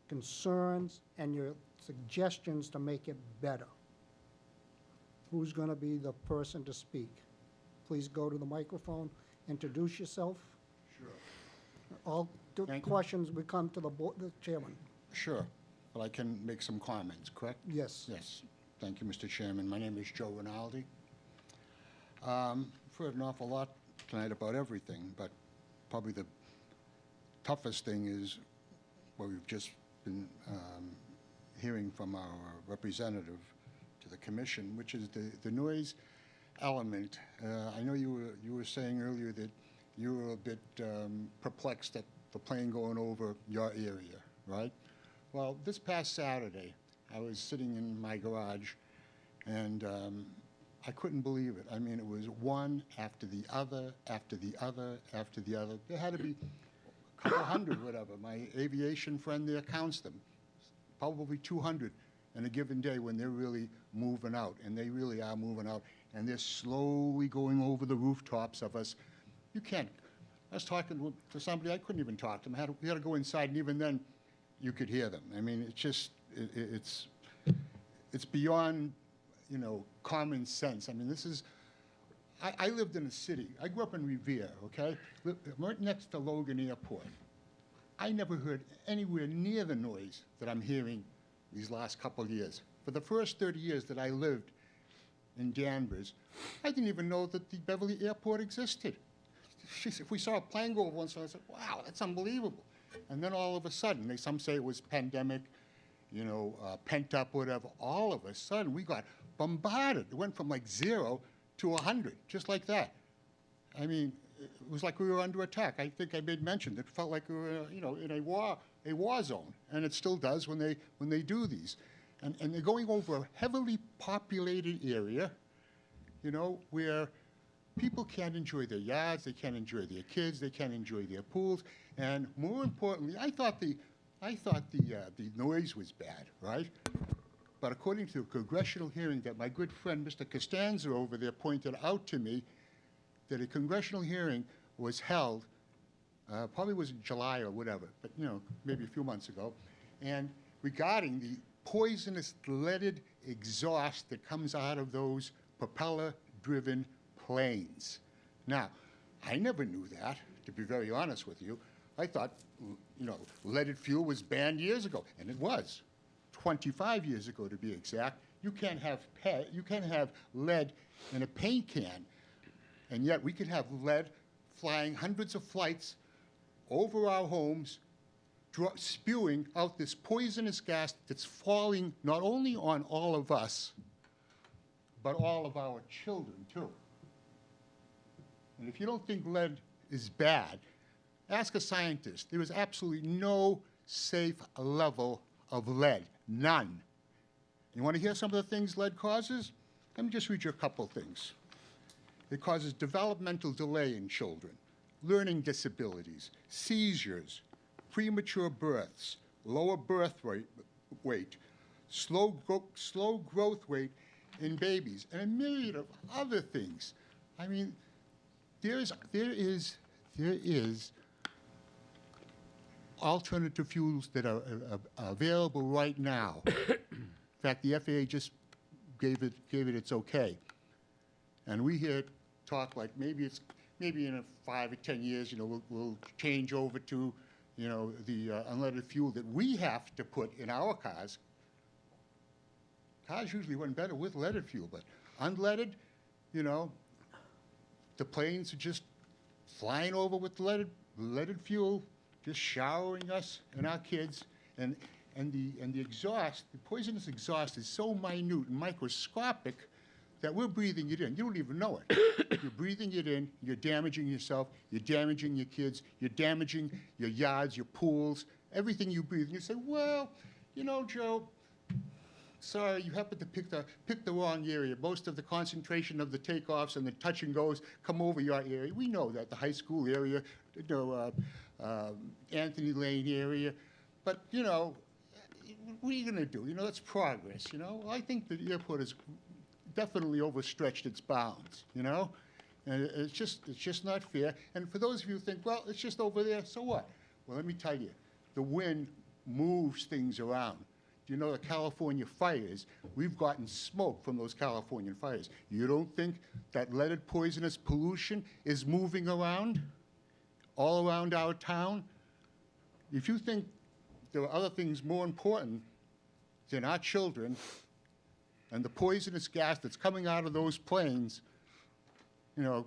concerns and your suggestions to make it better. Who's going to be the person to speak? Please go to the microphone, introduce yourself. Sure. All the questions will come to the chairman. Sure, but I can make some comments, correct? Yes. Yes. Thank you, Mr. Chairman. My name is Joe Rinaldi. I've heard an awful lot tonight about everything, but probably the toughest thing is what we've just been hearing from our representative to the commission, which is the noise element. I know you were saying earlier that you were a bit perplexed at the plane going over your area, right? Well, this past Saturday, I was sitting in my garage, and I couldn't believe it. I mean, it was one after the other, after the other, after the other. There had to be a couple hundred, whatever. My aviation friend there counts them, probably 200 in a given day when they're really moving out, and they really are moving out, and they're slowly going over the rooftops of us. You can't. I was talking to somebody, I couldn't even talk to them. We had to go inside, and even then, you could hear them. I mean, it's just, it's beyond, you know, common sense. I mean, this is, I lived in a city. I grew up in Revere, okay? Right next to Logan Airport. I never heard anywhere near the noise that I'm hearing these last couple of years. For the first 30 years that I lived in Danvers, I didn't even know that the Beverly Airport existed. If we saw a plane go over once, I said, wow, that's unbelievable. And then all of a sudden, some say it was pandemic, you know, pent up, whatever. All of a sudden, we got bombarded. It went from like 0 to 100, just like that. I mean, it was like we were under attack. I think I made mention. It felt like we were, you know, in a war zone, and it still does when they do these. And they're going over a heavily populated area, you know, where people can't enjoy their yards, they can't enjoy their kids, they can't enjoy their pools, and more importantly, I thought the noise was bad, right? But according to a congressional hearing that my good friend Mr. Costanza over there pointed out to me, that a congressional hearing was held, probably was in July or whatever, but you know, maybe a few months ago, and regarding the poisonous leaded exhaust that comes out of those propeller-driven planes. Now, I never knew that, to be very honest with you. I thought, leaded fuel was banned years ago, and it was, 25 years ago to be exact. You can't have lead in a paint can, and yet we can have lead flying hundreds of flights over our homes, spewing out this poisonous gas that's falling not only on all of us, but all of our children too. And if you don't think lead is bad, ask a scientist. There is absolutely no safe level of lead, none. You want to hear some of the things lead causes? Let me just read you a couple things. It causes developmental delay in children, learning disabilities, seizures, premature births, lower birth weight, slow growth rate in babies, and a myriad of other things. I mean, there is alternative fuels that are available right now. In fact, the FAA just gave it its okay, and we hear talk like maybe in 5 or 10 years, we'll change over to, the unleaded fuel that we have to put in our cars. Cars usually run better with leaded fuel, but unleaded, the planes are just flying over with leaded fuel, just showering us and our kids, and the exhaust, the poisonous exhaust is so minute and microscopic that we're breathing it in. You don't even know it. You're breathing it in, you're damaging yourself, you're damaging your kids, you're damaging your yards, your pools, everything you breathe. And you say, well, Joe, sorry, you happen to pick the wrong area. Most of the concentration of the takeoffs and the touch and goes come over your area. We know that, the high school area, Anthony Lane area. But, what are you going to do? That's progress, I think the airport has definitely overstretched its bounds, and it's just not fair. And for those of you who think, well, it's just over there, so what? Well, let me tell you, the wind moves things around. The California fires, we've gotten smoke from those California fires. You don't think that leaded poisonous pollution is moving around, all around our town? If you think there are other things more important than our children and the poisonous gas that's coming out of those planes, you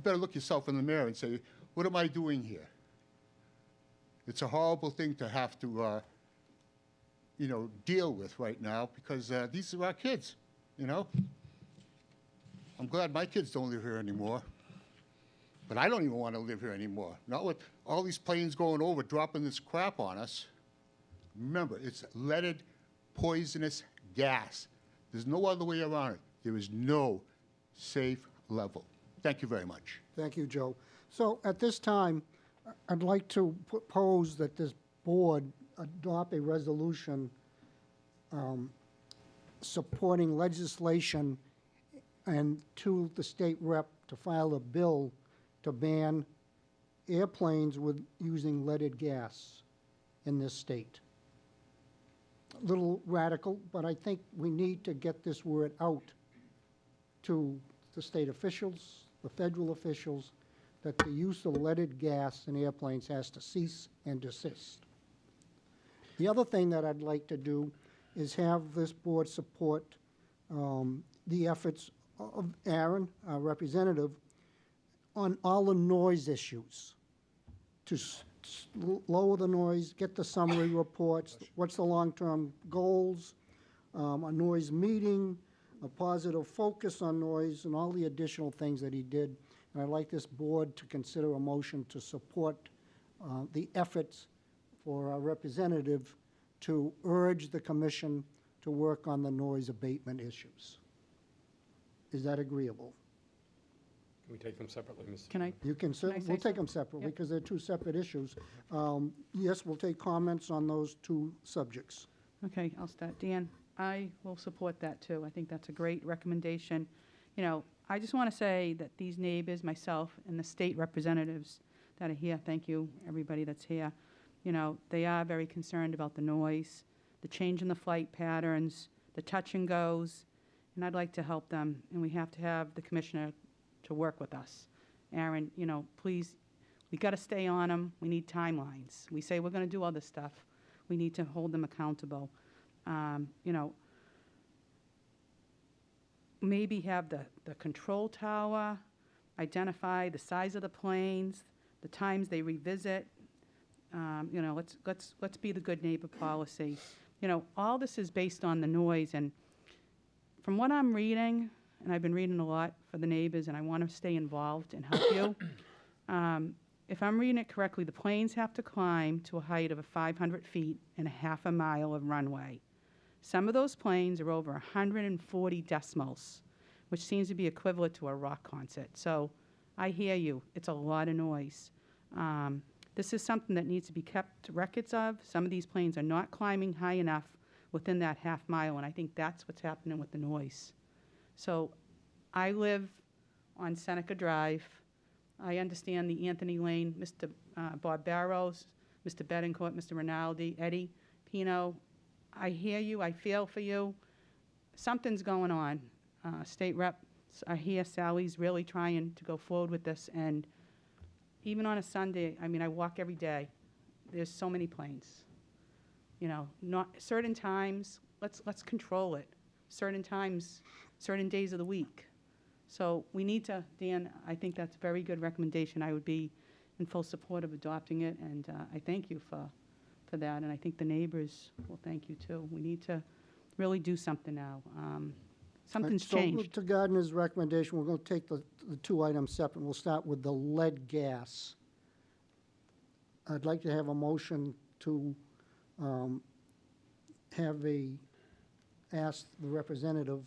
better look yourself in the mirror and say, what am I doing here? It's a horrible thing to have to deal with right now, because these are our kids, I'm glad my kids don't live here anymore, but I don't even want to live here anymore. Not with all these planes going over, dropping this crap on us. Remember, it's leaded, poisonous gas. There's no other way around it. There is no safe level. Thank you very much. Thank you, Joe. So at this time, I'd like to propose that this board adopt a resolution supporting legislation and to the state rep to file a bill to ban airplanes with using leaded gas in this state. A little radical, but I think we need to get this word out to the state officials, the federal officials, that the use of leaded gas in airplanes has to cease and desist. The other thing that I'd like to do is have this board support the efforts of Aaron, our representative, on all the noise issues, to lower the noise, get the summary reports, what's the long-term goals, a noise meeting, a positive focus on noise, and all the additional things that he did. And I'd like this board to consider a motion to support the efforts for our representative to urge the commission to work on the noise abatement issues. Is that agreeable? Can we take them separately, Mr. Can I? You can, we'll take them separately Yep. because they're two separate issues. Yes, we'll take comments on those two subjects. Okay, I'll start. Dan, I will support that too. I think that's a great recommendation. I just want to say that these neighbors, myself, and the state representatives that are here, thank you, everybody that's here, they are very concerned about the noise, the change in the flight patterns, the touch and goes, and I'd like to help them, and we have to have the commissioner to work with us. Aaron, you know, please, we got to stay on them. We need timelines. We say we're going to do all this stuff. We need to hold them accountable. You know, maybe have the control tower, identify the size of the planes, the times they revisit. You know, let's be the good neighbor policy. You know, all this is based on the noise, and from what I'm reading, and I've been reading a lot for the neighbors, and I want to stay involved and help you. If I'm reading it correctly, the planes have to climb to a height of 500 feet and a half a mile of runway. Some of those planes are over 140 decimals, which seems to be equivalent to a rock concert. So I hear you. It's a lot of noise. This is something that needs to be kept records of. Some of these planes are not climbing high enough within that half mile, and I think that's what's happening with the noise. So I live on Seneca Drive. I understand the Anthony Lane, Mr. Bob Barrows, Mr. Betancourt, Mr. Rinaldi, Eddie Pino. I hear you. I feel for you. Something's going on. State rep, I hear Sally's really trying to go forward with this, and even on a Sunday, I mean, I walk every day. There's so many planes. You know, not certain times. Let's control it. Certain times, certain days of the week. So we need to, Dan, I think that's a very good recommendation. I would be in full support of adopting it, and I thank you for that, and I think the neighbors will thank you too. We need to really do something now. Something's changed. So to Gardner's recommendation, we're going to take the two items separate. We'll start with the lead gas. I'd like to have a motion to ask the representative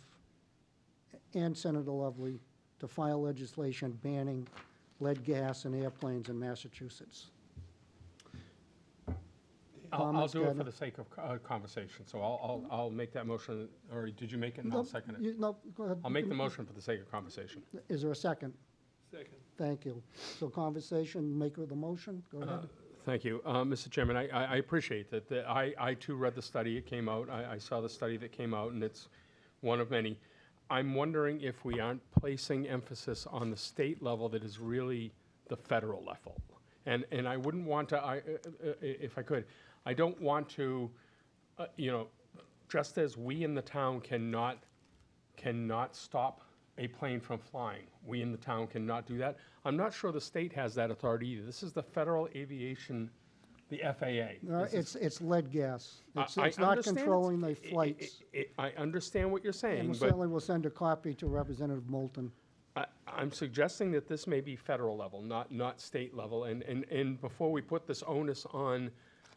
and Senator Lovely to file legislation banning lead gas in airplanes in Massachusetts. I'll do it for the sake of conversation, so I'll make that motion, or did you make it, and I'll second it? No, go ahead. I'll make the motion for the sake of conversation. Is there a second? Second. Thank you. So conversation, maker of the motion, go ahead. Thank you. Mr. Chairman, I appreciate that. I too read the study. It came out. I saw the study that came out, and it's one of many. I'm wondering if we aren't placing emphasis on the state level that is really the federal level. And I wouldn't want to, if I could, I don't want to, you know, just as we in the town cannot stop a plane from flying, we in the town cannot do that. I'm not sure the state has that authority either. This is the Federal Aviation, the FAA. No, it's lead gas. It's I not understand controlling the flights. I understand what you're saying, And we but certainly will send a copy to Representative Moulton. I'm suggesting that this may be federal level, not state level. And before we put this onus on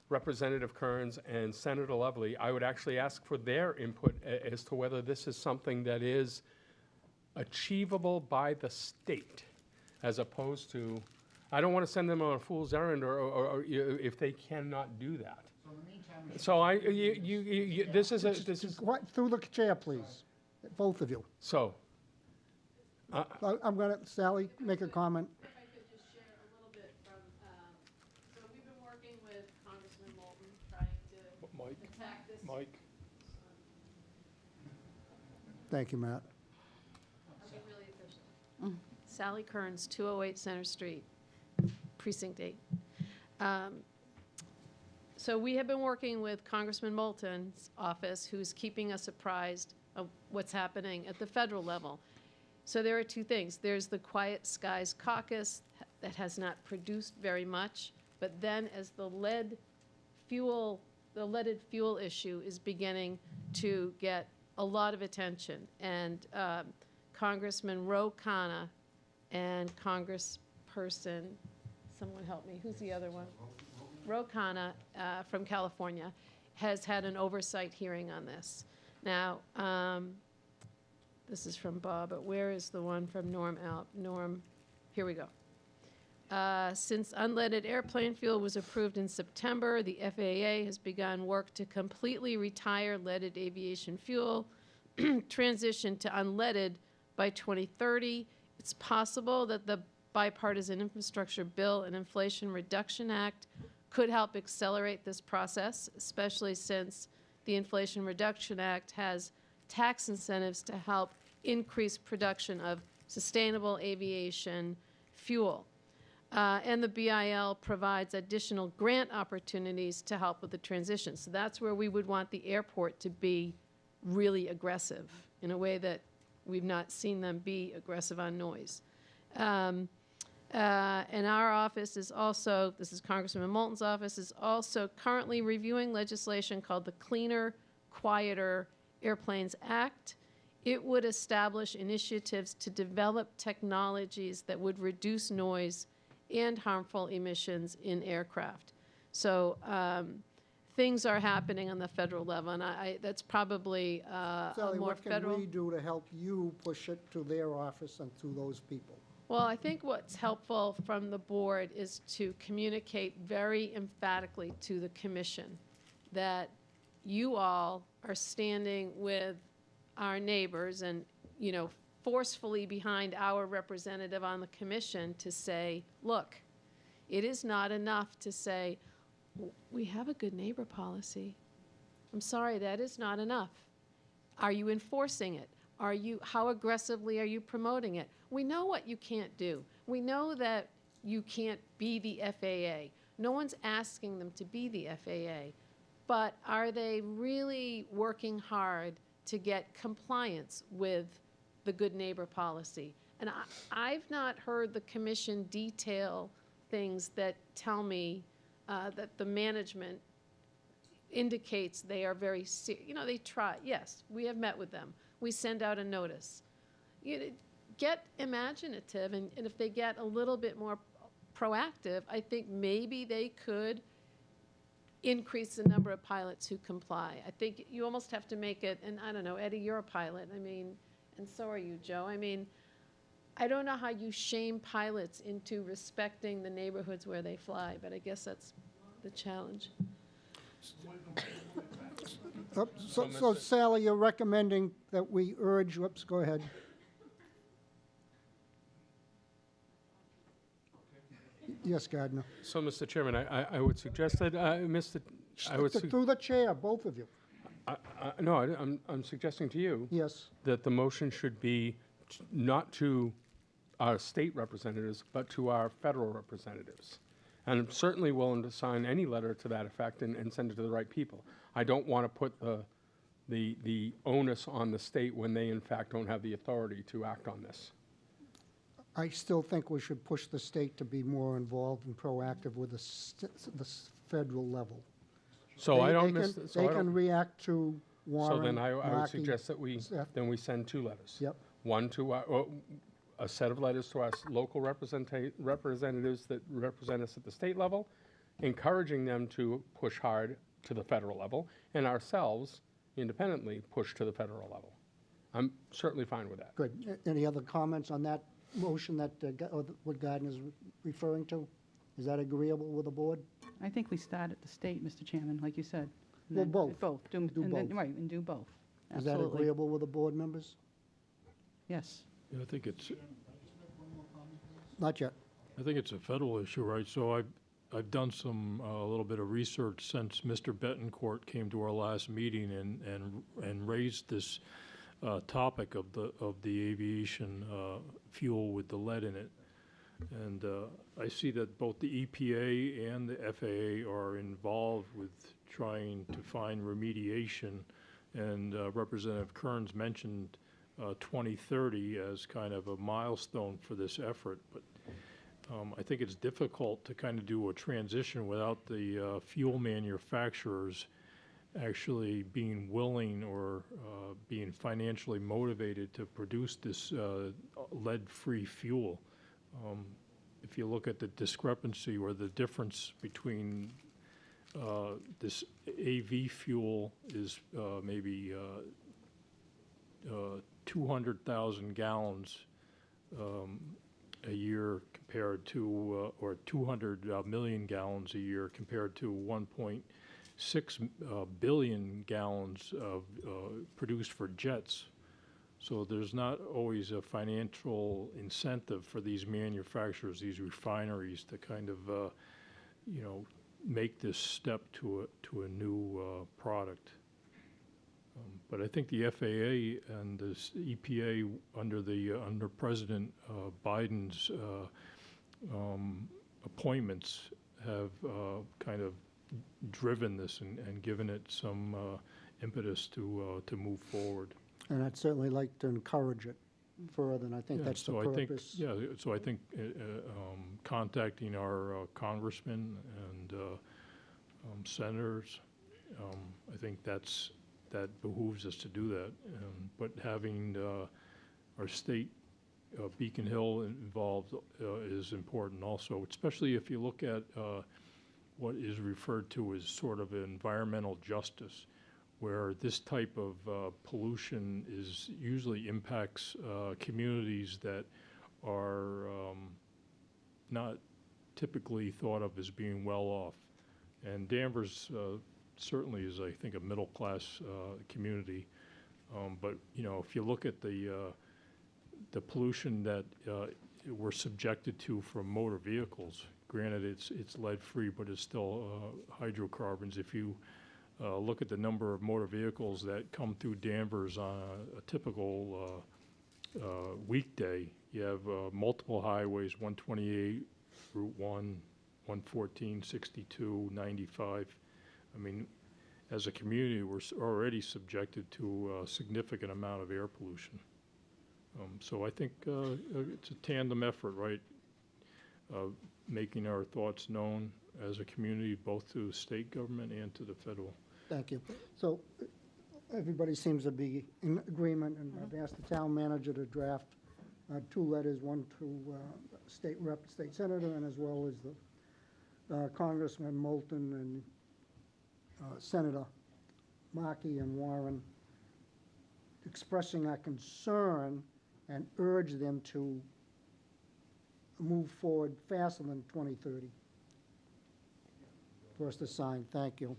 Representative Kearns and Senator Lovely, I would actually ask for their input as to whether this is something that is achievable by the state, as opposed to, I don't want to send them on a fool's errand or if they cannot do that. So this is Right through the chair, please, both of you. So. I'm going to, Sally, make a comment. If I could just share a little bit from, so we've been working with Congressman Moulton trying to attack this. Mike. Thank you, Matt. I'll be really efficient. Sally Kearns, 208 Center Street, Precinct 8. So we have been working with Congressman Moulton's office, who's keeping us apprised of what's happening at the federal level. So there are two things. There's the Quiet Skies Caucus that has not produced very much, but then as the leaded fuel issue is beginning to get a lot of attention, and Congressman Ro Khanna and Congressperson, someone help me, who's the other one? Ro Khanna from California has had an oversight hearing on this. Now, this is from Bob, but where is the one from Norm? Here we go. Since unleaded airplane fuel was approved in September, the FAA has begun work to completely retire leaded aviation fuel, transition to unleaded by 2030. It's possible that the Bipartisan Infrastructure Bill and Inflation Reduction Act could help accelerate this process, especially since the Inflation Reduction Act has tax incentives to help increase production of sustainable aviation fuel. And the BIL provides additional grant opportunities to help with the transition. So that's where we would want the airport to be really aggressive in a way that we've not seen them be aggressive on noise. And our office is also, this is Congressman Moulton's office, is also currently reviewing legislation called the Cleaner, Quieter Airplanes Act. It would establish initiatives to develop technologies that would reduce noise and harmful emissions in aircraft. So things are happening on the federal level, and that's probably a Sally, more what can federal. we do to help you push it to their office and to those people? Well, I think what's helpful from the board is to communicate very emphatically to the commission that you all are standing with our neighbors and, you know, forcefully behind our representative on the commission to say, look, it is not enough to say, we have a good neighbor policy. I'm sorry, that is not enough. Are you enforcing it? How aggressively are you promoting it? We know what you can't do. We know that you can't be the FAA. No one's asking them to be the FAA. But are they really working hard to get compliance with the good neighbor policy? And I've not heard the commission detail things that tell me that the management indicates they are very serious. You know, they try. Yes, we have met with them. We send out a notice. Get imaginative, and if they get a little bit more proactive, I think maybe they could increase the number of pilots who comply. I think you almost have to make it, and I don't know, Eddie, you're a pilot, I mean, and so are you, Joe. I mean, I don't know how you shame pilots into respecting the neighborhoods where they fly, but I guess that's the challenge. So Sally, you're recommending that we urge, whoops, go ahead. Yes, Gardner. So, Mr. Chairman, I would suggest that, Through the chair, both of you. No, I'm suggesting to you. Yes. That the motion should be not to our state representatives, but to our federal representatives. And I'm certainly willing to sign any letter to that effect and send it to the right people. I don't want to put the onus on the state when they in fact don't have the authority to act on this. I still think we should push the state to be more involved and proactive with the federal level. So I don't miss. They can react to Warren. So then I would Markey, suggest that we send two letters. Yep. One to a set of letters to our local representatives that represent us at the state level, encouraging them to push hard to the federal level, and ourselves independently push to the federal level. I'm certainly fine with that. Good. Any other comments on that motion that what Gardner is referring to? Is that agreeable with the board? I think we start at the state, Mr. Chairman, like you said. and Well, then both. Both. Do both. Right, and do both. Is that Absolutely. agreeable with the board members? Yes. Yeah, I think it's Not yet. I think it's a federal issue, right? So I've done some a little bit of research since Mr. Betancourt came to our last meeting and raised this topic of the aviation fuel with the lead in it. And I see that both the EPA and the FAA are involved with trying to find remediation. And Representative Kearns mentioned 2030 as kind of a milestone for this effort. But I think it's difficult to kind of do a transition without the fuel manufacturers actually being willing or being financially motivated to produce this lead-free fuel. If you look at the discrepancy or the difference between this AV fuel is maybe 200,000 gallons a year compared to, or 200 million gallons a year compared to 1.6 billion gallons of produced for jets. So there's not always a financial incentive for these manufacturers, these refineries, to kind of, you know, make this step to a new product. But I think the FAA and the EPA under President Biden's appointments have kind of driven this and given it some impetus to move forward. And I'd certainly like to encourage it further, and I think that's the so I think, purpose. so I think contacting our congressmen and senators, I think that behooves us to do that. But having our state Beacon Hill involved is important also, especially if you look at what is referred to as sort of environmental justice, where this type of pollution usually impacts communities that are not typically thought of as being well off. And Danvers certainly is, I think, a middle-class community. But, you know, if you look at the pollution that we're subjected to from motor vehicles, granted it's lead-free, but it's still hydrocarbons. If you look at the number of motor vehicles that come through Danvers on a typical weekday, you have multiple highways, 128, Route 1, 114, 62, 95. I mean, as a community, we're already subjected to a significant amount of air pollution. So I think it's a tandem effort, right? Making our thoughts known as a community, both to the state government and to the federal. Thank you. So everybody seems to be in agreement, and I've asked the town manager to draft 2 letters, one to state rep, state senator, and as well as the Congressman Moulton and Senator Markey and Warren, expressing our concern and urge them to move forward faster than 2030. For us to sign, thank you.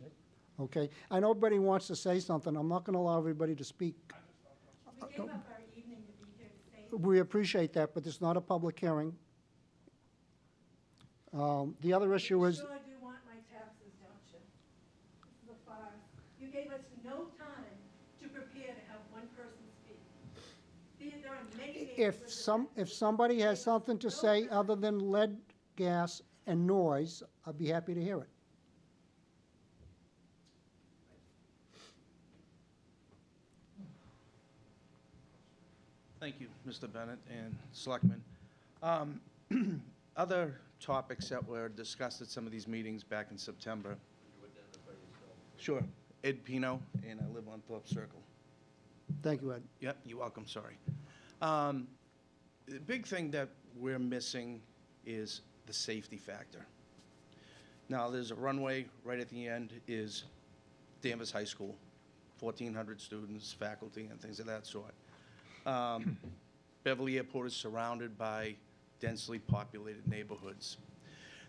Okay, I know everybody wants to say something. I'm not gonna allow everybody to speak. We gave up our evening to be here to say. We appreciate that, but it's not a public hearing. The other issue is, You sure do want my taxes, don't you? This is a farce. You gave us no time to prepare to have one person speak. There are many if somebody has something to say other than lead, gas, and noise, I'll be happy to hear it. Thank you, Mr. Bennett and Selectmen. Other topics that were discussed at some of these meetings back in September. Sure. Ed Pino, and I live on Thorpe Circle. Thank you, Ed. Yep, you're welcome, sorry. The big thing that we're missing is the safety factor. Now, there's a runway right at the end is Danvers High School, 1,400 students, faculty, and things of that sort. Beverly Airport is surrounded by densely populated neighborhoods.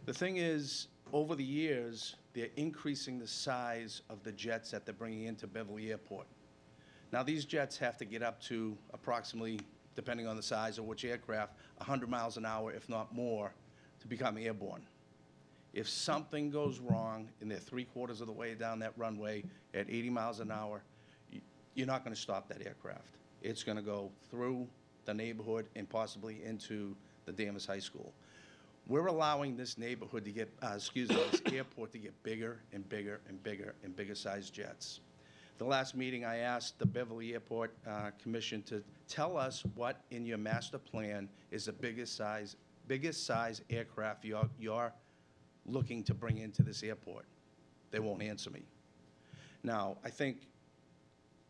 The thing is, over the years, they're increasing the size of the jets that they're bringing into Beverly Airport. Now, these jets have to get up to approximately, depending on the size of which aircraft, 100 miles an hour, if not more, to become airborne. If something goes wrong and they're 3/4 of the way down that runway at 80 miles an hour, you're not going to stop that aircraft. It's going to go through the neighborhood and possibly into the Danvers High School. We're allowing this neighborhood to get, this airport to get bigger and bigger and bigger and bigger sized jets. The last meeting, I asked the Beverly Airport Commission to tell us what in your master plan is the biggest size aircraft you're looking to bring into this airport. They won't answer me. Now, I think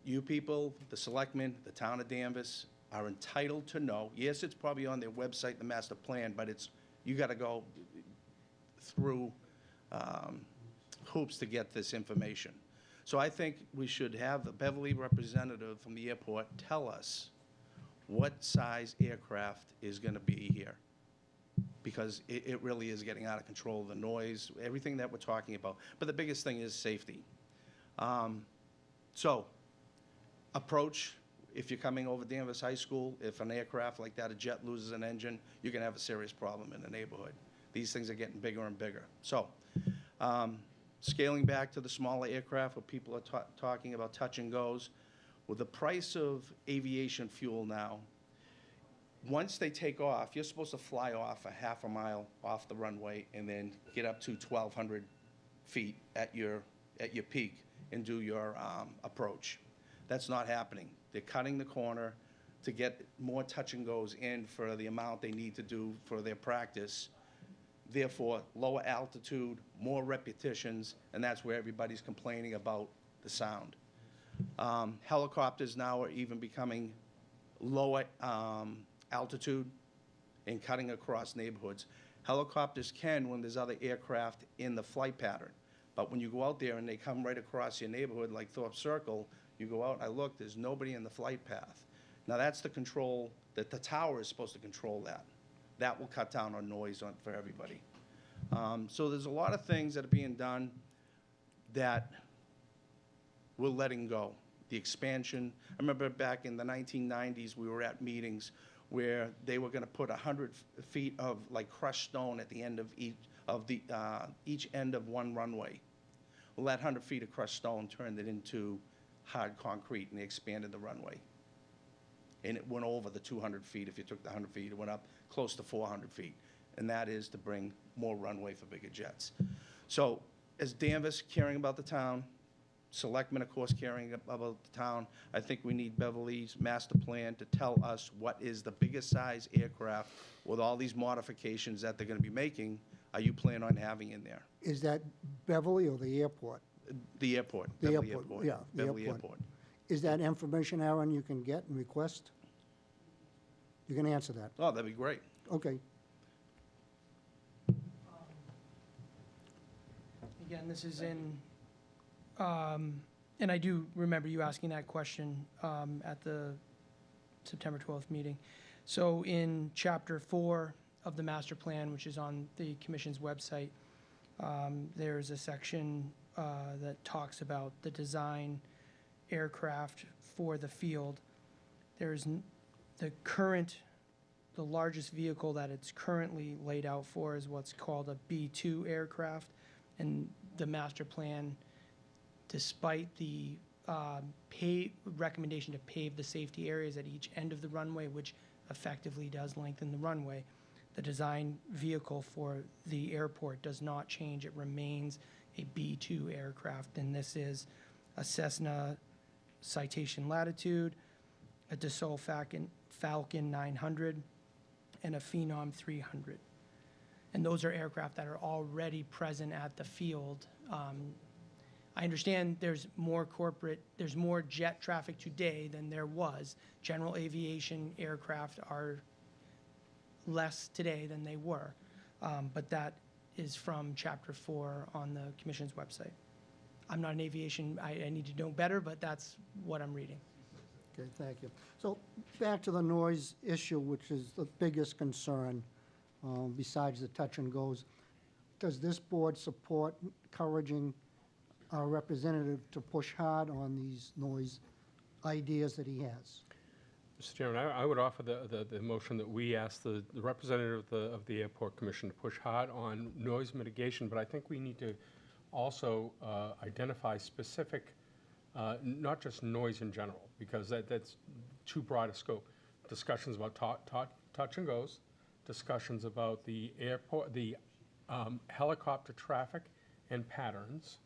you people, the selectmen, the town of Danvers, are entitled to know. Yes, it's probably on their website, the master plan, but you got to go through hoops to get this information. So I think we should have the Beverly representative from the airport tell us what size aircraft is going to be here, because it really is getting out of control, the noise, everything that we're talking about. But the biggest thing is safety. So approach, if you're coming over Danvers High School, if an aircraft like that, a jet, loses an engine, you're going to have a serious problem in the neighborhood. These things are getting bigger and bigger. So scaling back to the smaller aircraft where people are talking about touch and goes, with the price of aviation fuel now, Once they take off, you're supposed to fly off a half a mile off the runway and then get up to 1,200 feet at your peak and do your approach. That's not happening. They're cutting the corner to get more touch and goes in for the amount they need to do for their practice. Therefore, lower altitude, more repetitions, and that's where everybody's complaining about the sound. Helicopters now are even becoming lower altitude and cutting across neighborhoods. Helicopters can when there's other aircraft in the flight pattern. But when you go out there and they come right across your neighborhood, like Thorpe Circle, you go out and I look, there's nobody in the flight path. Now that's the control, that the tower is supposed to control that. That will cut down on noise for everybody. So there's a lot of things that are being done that we're letting go. The expansion, I remember back in the 1990s, we were at meetings where they were gonna put 100 feet of like crushed stone at the end of each end of one runway. Well, that 100 feet of crushed stone turned it into hard concrete, and they expanded the runway. And it went over the 200 feet. If you took the 100 feet, it went up close to 400 feet. And that is to bring more runway for bigger jets. So as Danvers caring about the town, selectmen, of course, caring about the town, I think we need Beverly's master plan to tell us what is the biggest size aircraft with all these modifications that they're gonna be making, are you planning on having in there? Is that Beverly or the airport? The airport. The Beverly airport, yeah, the Beverly airport. Airport. Is that information, Aaron, you can get and request? You can answer that. Oh, that'd be great. Okay. Again, this is in, and I do remember you asking that question at the September 12th meeting. So in Chapter 4 of the master plan, which is on the commission's website, there's a section that talks about the design aircraft for the field. There's the largest vehicle that it's currently laid out for is what's called a B-2 aircraft. And the master plan, despite the recommendation to pave the safety areas at each end of the runway, which effectively does lengthen the runway, the design vehicle for the airport does not change. It remains a B-2 aircraft, and this is a Cessna Citation Latitude, a Dassault Falcon 900, and a Phenom 300. And those are aircraft that are already present at the field. I understand there's more jet traffic today than there was. General aviation aircraft are less today than they were. But that is from Chapter 4 on the Commission's website. I'm not an aviation, I need to know better, but that's what I'm reading. Okay, thank you. So back to the noise issue, which is the biggest concern, besides the touch and goes. Does this board support encouraging our representative to push hard on these noise ideas that he has? Mr. Chairman, I would offer the motion that we ask the representative of the Airport Commission to push hard on noise mitigation, but I think we need to also identify specific, not just noise in general, because that's too broad a scope. Discussions about touch and goes, discussions about the airport, the helicopter traffic and patterns,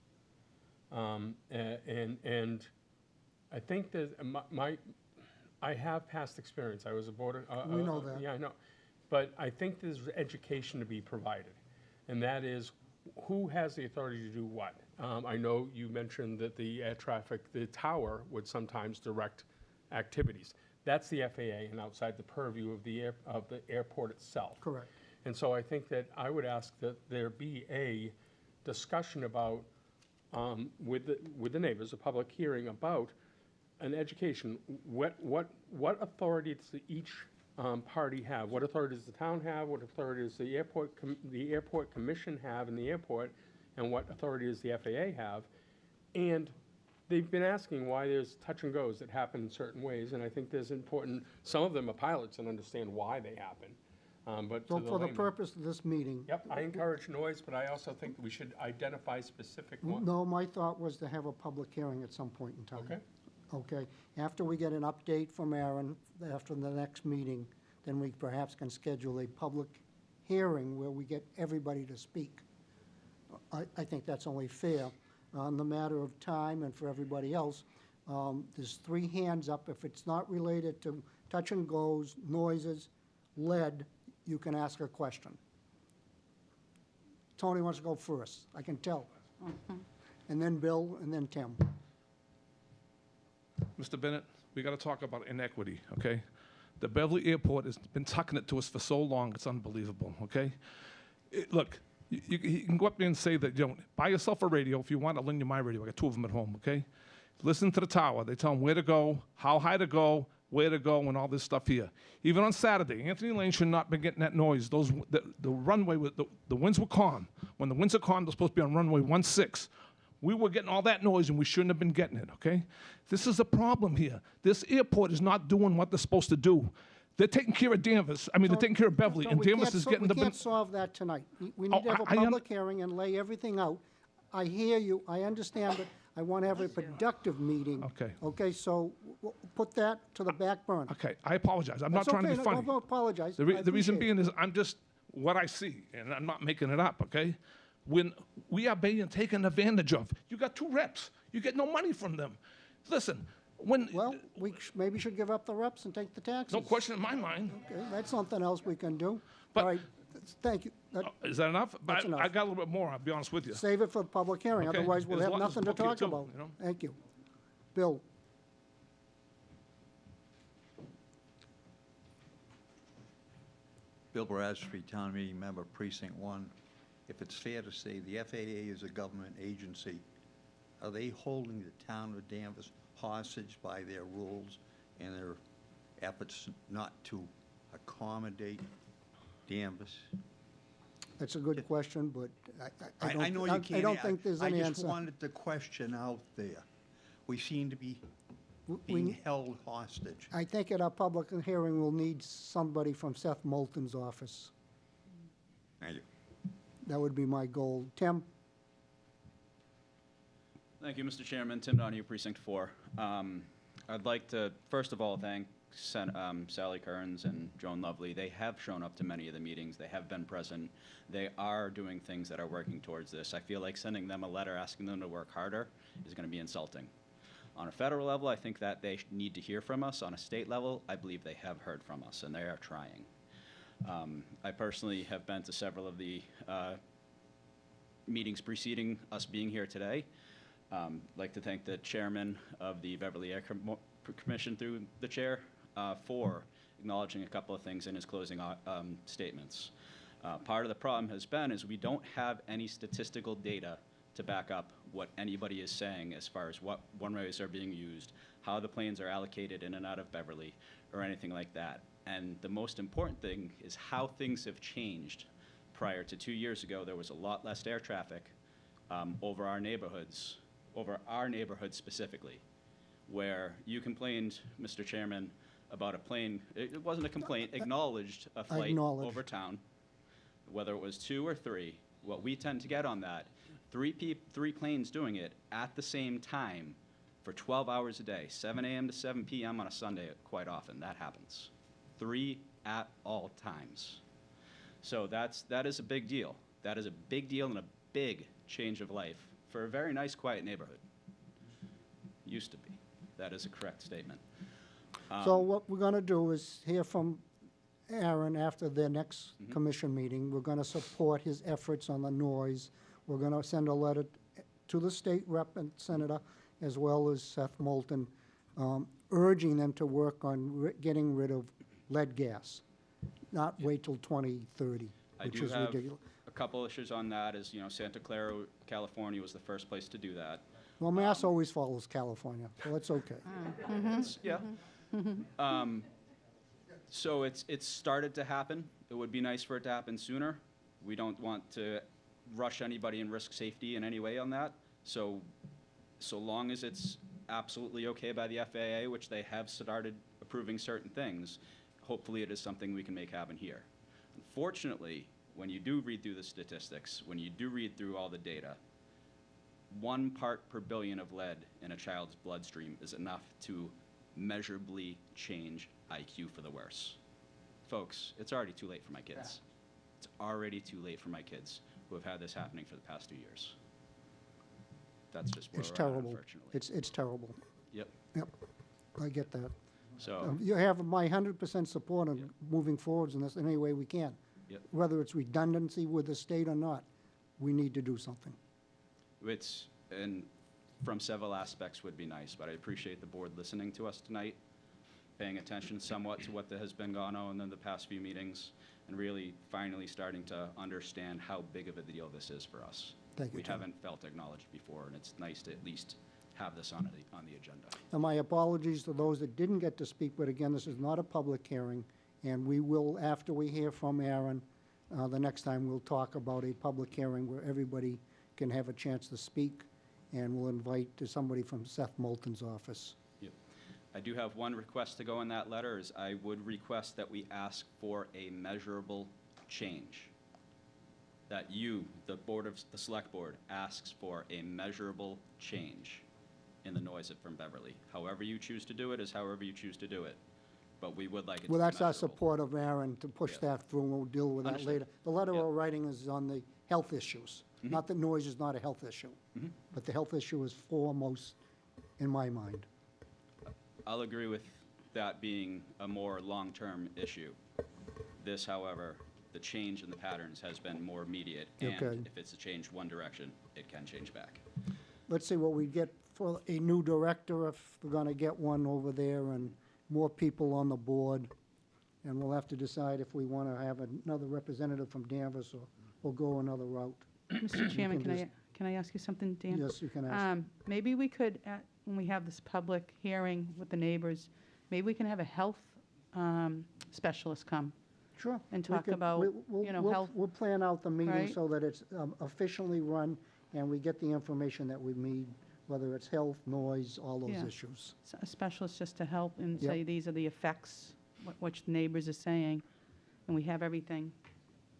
and I think that I have past experience. I was a board. We know that. Yeah, I know, but I think there's education to be provided, and that is who has the authority to do what. I know you mentioned that the air traffic, the tower would sometimes direct activities. That's the FAA and outside the purview of the airport itself. Correct. And so I think that I would ask that there be a discussion about, with the neighbors, a public hearing about an education. What authority does each party have? What authority does the town have? What authority does the airport commission have in the airport? And what authority does the FAA have? And they've been asking why there's touch and goes that happen in certain ways, and I think there's important, some of them are pilots and understand why they happen. But So to for the layman- purpose of this meeting. Yep, I encourage noise, but I also think we should identify specific ones. No, my thought was to have a public hearing at some point in time. Okay. Okay, after we get an update from Aaron, after the next meeting, then we perhaps can schedule a public hearing where we get everybody to speak. I think that's only fair. On the matter of time and for everybody else, there's 3 hands up. If it's not related to touch and goes, noises, lead, you can ask a question. Tony wants to go first, I can tell. And then Bill, and then Tim. Mr. Bennett, we got to talk about inequity, okay? The Beverly Airport has been tucking it to us for so long, it's unbelievable, okay? Look, you can go up there and say that, you know, buy yourself a radio if you want. I'll lend you my radio. I got 2 of them at home, okay? Listen to the tower. They tell them where to go, how high to go, where to go, and all this stuff here. Even on Saturday, Anthony Lane should not be getting that noise. The runway, the winds were calm. When the winds are calm, they're supposed to be on runway 16. We were getting all that noise, and we shouldn't have been getting it, okay? This is a problem here. This airport is not doing what they're supposed to do. They're taking care of Danvers. I mean, they're taking care of Beverly, and Danvers is getting the... We can't solve that tonight. We need to have a public hearing and lay everything out. I hear you, I understand, but I want to have a productive meeting. Okay. Okay, so put that to the back burner. Okay, I apologize. I'm not trying to be funny. Don't apologize. The reason being is I'm just what I see, and I'm not making it up, okay? When we are being taken advantage of, you got 2 reps. You get no money from them. Listen, when... Well, we maybe should give up the reps and take the taxes. No question in my mind. Okay, that's something else we can do. But- All right, thank you. Is that enough? That's enough. I got a little bit more, I'll be honest with you. Save it for the public hearing, Okay, otherwise we'll as have long as nothing to it's okay talk too, about. you know? Thank you. Bill? Bill Bradstreet, Town Meeting Member, Precinct 1. If it's fair to say the FAA is a government agency, are they holding the town of Danvers hostage by their rules and their efforts not to accommodate Danvers? That's a good question, but I know you can't. I don't think there's an I just answer. wanted the question out there. We seem to be We- being held hostage. I think at our public hearing, we'll need somebody from Seth Moulton's office. Thank you. That would be my goal. Tim? Thank you, Mr. Chairman. Tim Donahue, Precinct 4. I'd like to, first of all, thank Sally Kearns and Joan Lovely. They have shown up to many of the meetings. They have been present. They are doing things that are working towards this. I feel like sending them a letter asking them to work harder is going to be insulting. On a federal level, I think that they need to hear from us. On a state level, I believe they have heard from us, and they are trying. I personally have been to several of the meetings preceding us being here today. I'd like to thank the chairman of the Beverly Air Commission through the chair for acknowledging a couple of things in his closing statements. Part of the problem has been is we don't have any statistical data to back up what anybody is saying as far as what runways are being used, how the planes are allocated in and out of Beverly, or anything like that. And the most important thing is how things have changed. Prior to 2 years ago, there was a lot less air traffic over our neighborhoods specifically, where you complained, Mr. Chairman, about a plane, it wasn't a complaint, acknowledged a flight over town, whether it was 2 or 3. What we tend to get on that, three planes doing it at the same time for 12 hours a day, 7 a.m. to 7 p.m. on a Sunday quite often. That happens. 3 at all times. So that is a big deal. That is a big deal and a big change of life for a very nice, quiet neighborhood. Used to be. That is a correct statement. So what we're going to do is hear from Aaron after their next commission meeting. We're going to support his efforts on the noise. We're going to send a letter to the state rep and senator, as well as Seth Moulton, urging them to work on getting rid of lead gas, not wait till 2030, which is ridiculous. A couple issues on that is, Santa Clara, California was the first place to do that. Well, Mass always follows California, so it's okay. Yeah. So it's started to happen. It would be nice for it to happen sooner. We don't want to rush anybody and risk safety in any way on that. So long as it's absolutely okay by the FAA, which they have started approving certain things, hopefully it is something we can make happen here. Unfortunately, when you do read through the statistics, when you do read through all the data, 1 part per billion of lead in a child's bloodstream is enough to measurably change IQ for the worse. folks, it's already too late for my kids. It's already too late for my kids who have had this happening for the past 2 years. That's just where It's we're at, terrible. unfortunately. It's terrible. Yep. Yep, I get that. So, You have my 100% support on moving forwards in this in any way we can. Yep. Whether it's redundancy with the state or not, we need to do something. it's, and from several aspects would be nice, but I appreciate the board listening to us tonight, paying attention somewhat to what has been going on in the past few meetings, and really finally starting to understand how big of a deal this is for us. Thank you, We Tom. haven't felt acknowledged before, and it's nice to at least have this on the agenda. And my apologies to those that didn't get to speak, but again, this is not a public hearing, and we will, after we hear from Aaron, the next time we'll talk about a public hearing where everybody can have a chance to speak, and we'll invite somebody from Seth Moulton's office. Yep. I do have one request to go in that letter, is I would request that we ask for a measurable change. That you, the select board, asks for a measurable change in the noise from Beverly. However you choose to do it is however you choose to do it, but we would like it to be Well, that's our measurable. support of Aaron to push that through, and we'll deal with that Understood. later. The letter we're writing is on the health issues. Mm-hmm. Not that noise is not a health issue, but the health issue is foremost in my mind. I'll agree with that being a more long-term issue. This, however, the change in the patterns has been more immediate, Okay. and if it's a change one direction, it can change back. Let's see what we get for a new director, if we're gonna get one over there, and more people on the board. And we'll have to decide if we wanna have another representative from Danvers, or we'll go another route. Mr. Chairman, can can I ask you something, Dan? Yes, you can ask. Maybe we could, when we have this public hearing with the neighbors, maybe we can have a health specialist come. Sure. And We talk could- about, we'll- you know, we'll- health. We'll plan out the meeting Right. so that it's efficiently run, and we get the information that we need, whether it's health, noise, all those Yeah. issues. A specialist just to help and Yep. say, these are the effects, what the neighbors are saying, and we have everything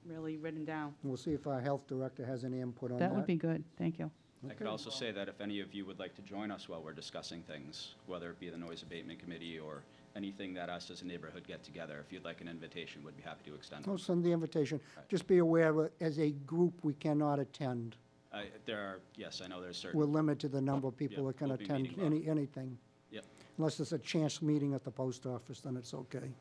really written down. We'll see if our health director has any input on that. That would be good, thank you. I could also say that if any of you would like to join us while we're discussing things, whether it be the noise abatement committee or anything that us as a neighborhood get together, if you'd like an invitation, we'd be happy to extend I'll it. send the invitation. Just be aware, that as a group, we cannot attend. There are, yes, I know there's certain. We're limited to the number of people Yep, that can we'll be attend meeting anything. Yep. Unless it's a chance meeting at the post office, then it's okay.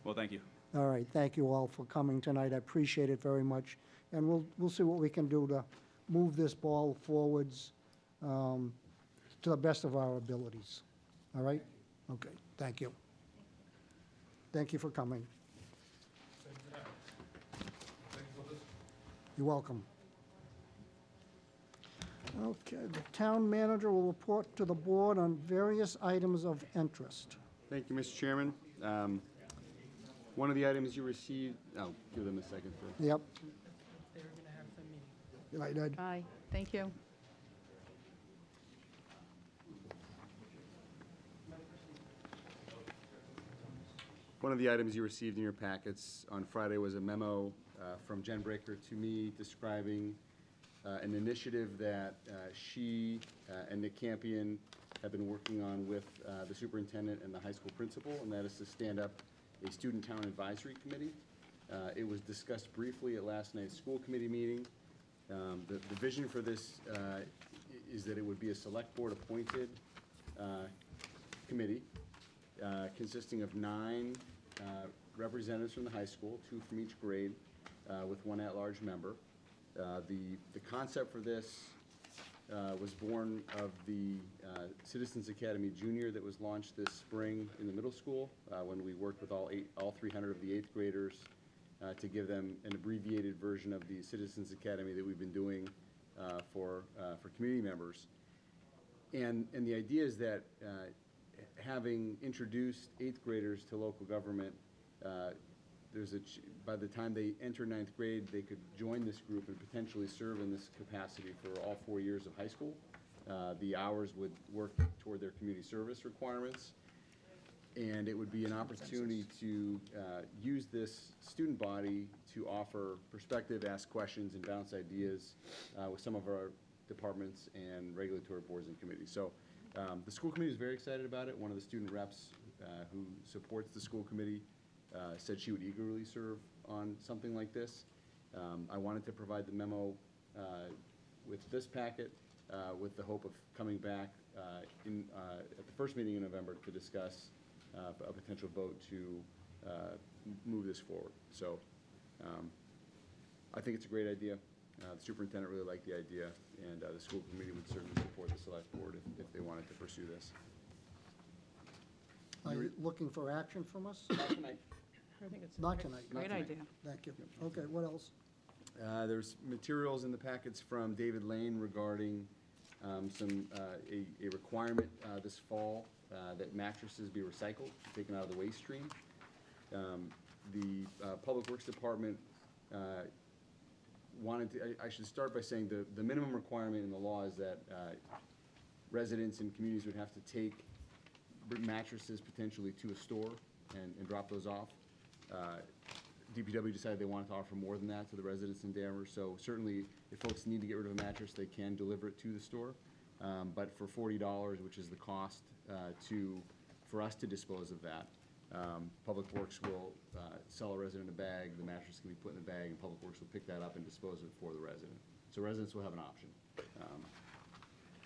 Well, thank you. All right, thank you all for coming tonight. I appreciate it very much. And we'll see what we can do to move this ball forwards to the best of our abilities. All right? Okay, thank you. Thank you for coming. You're welcome. Okay, the town manager will report to the board on various items of interest. Thank you, Mr. Chairman. One of the items you received, I'll give them a second to. Yep. They were gonna have the meeting. Good night, Ed. Bye, thank you. One of the items you received in your packets on Friday was a memo from Jen Breaker to me describing an initiative that she and Nick Campion have been working on with the superintendent and the high school principal, and that is to stand up a student town advisory committee. It was discussed briefly at last night's school committee meeting. The vision for this is that it would be a select board appointed committee consisting of 9 representatives from the high school, 2 from each grade, with 1 at-large member. The concept for this was born of the Citizens Academy Junior that was launched this spring in the middle school when we worked with all 300 of the 8th graders to give them an abbreviated version of the Citizens Academy that we've been doing for community members. And the idea is that having introduced 8th graders to local government, by the time they enter 9th grade, they could join this group and potentially serve in this capacity for all 4 years of high school. The hours would work toward their community service requirements, and it would be an opportunity to use this student body to offer perspective, ask questions, and bounce ideas with some of our departments and regulatory boards and committees. So the school committee is very excited about it. One of the student reps who supports the school committee said she would eagerly serve on something like this. I wanted to provide the memo with this packet with the hope of coming back at the first meeting in November to discuss a potential vote to move this forward. So I think it's a great idea. The superintendent really liked the idea, and the school committee would certainly support the select board if they wanted to pursue this. Are you looking for action from us? Not tonight. I think it's a Not great- tonight. Not Great tonight. idea. Thank you. Okay, what else? There's materials in the packets from David Lane regarding a requirement this fall that mattresses be recycled, taken out of the waste stream. The Public Works Department wanted to, I should start by saying the minimum requirement in the law is that residents and communities would have to take mattresses potentially to a store and drop those off. DPW decided they wanted to offer more than that to the residents in Danvers, so certainly if folks need to get rid of a mattress, they can deliver it to the store. But for $40, which is the cost for us to dispose of that, Public Works will sell a resident a bag, the mattress can be put in the bag, and Public Works will pick that up and dispose of it for the resident. So residents will have an option.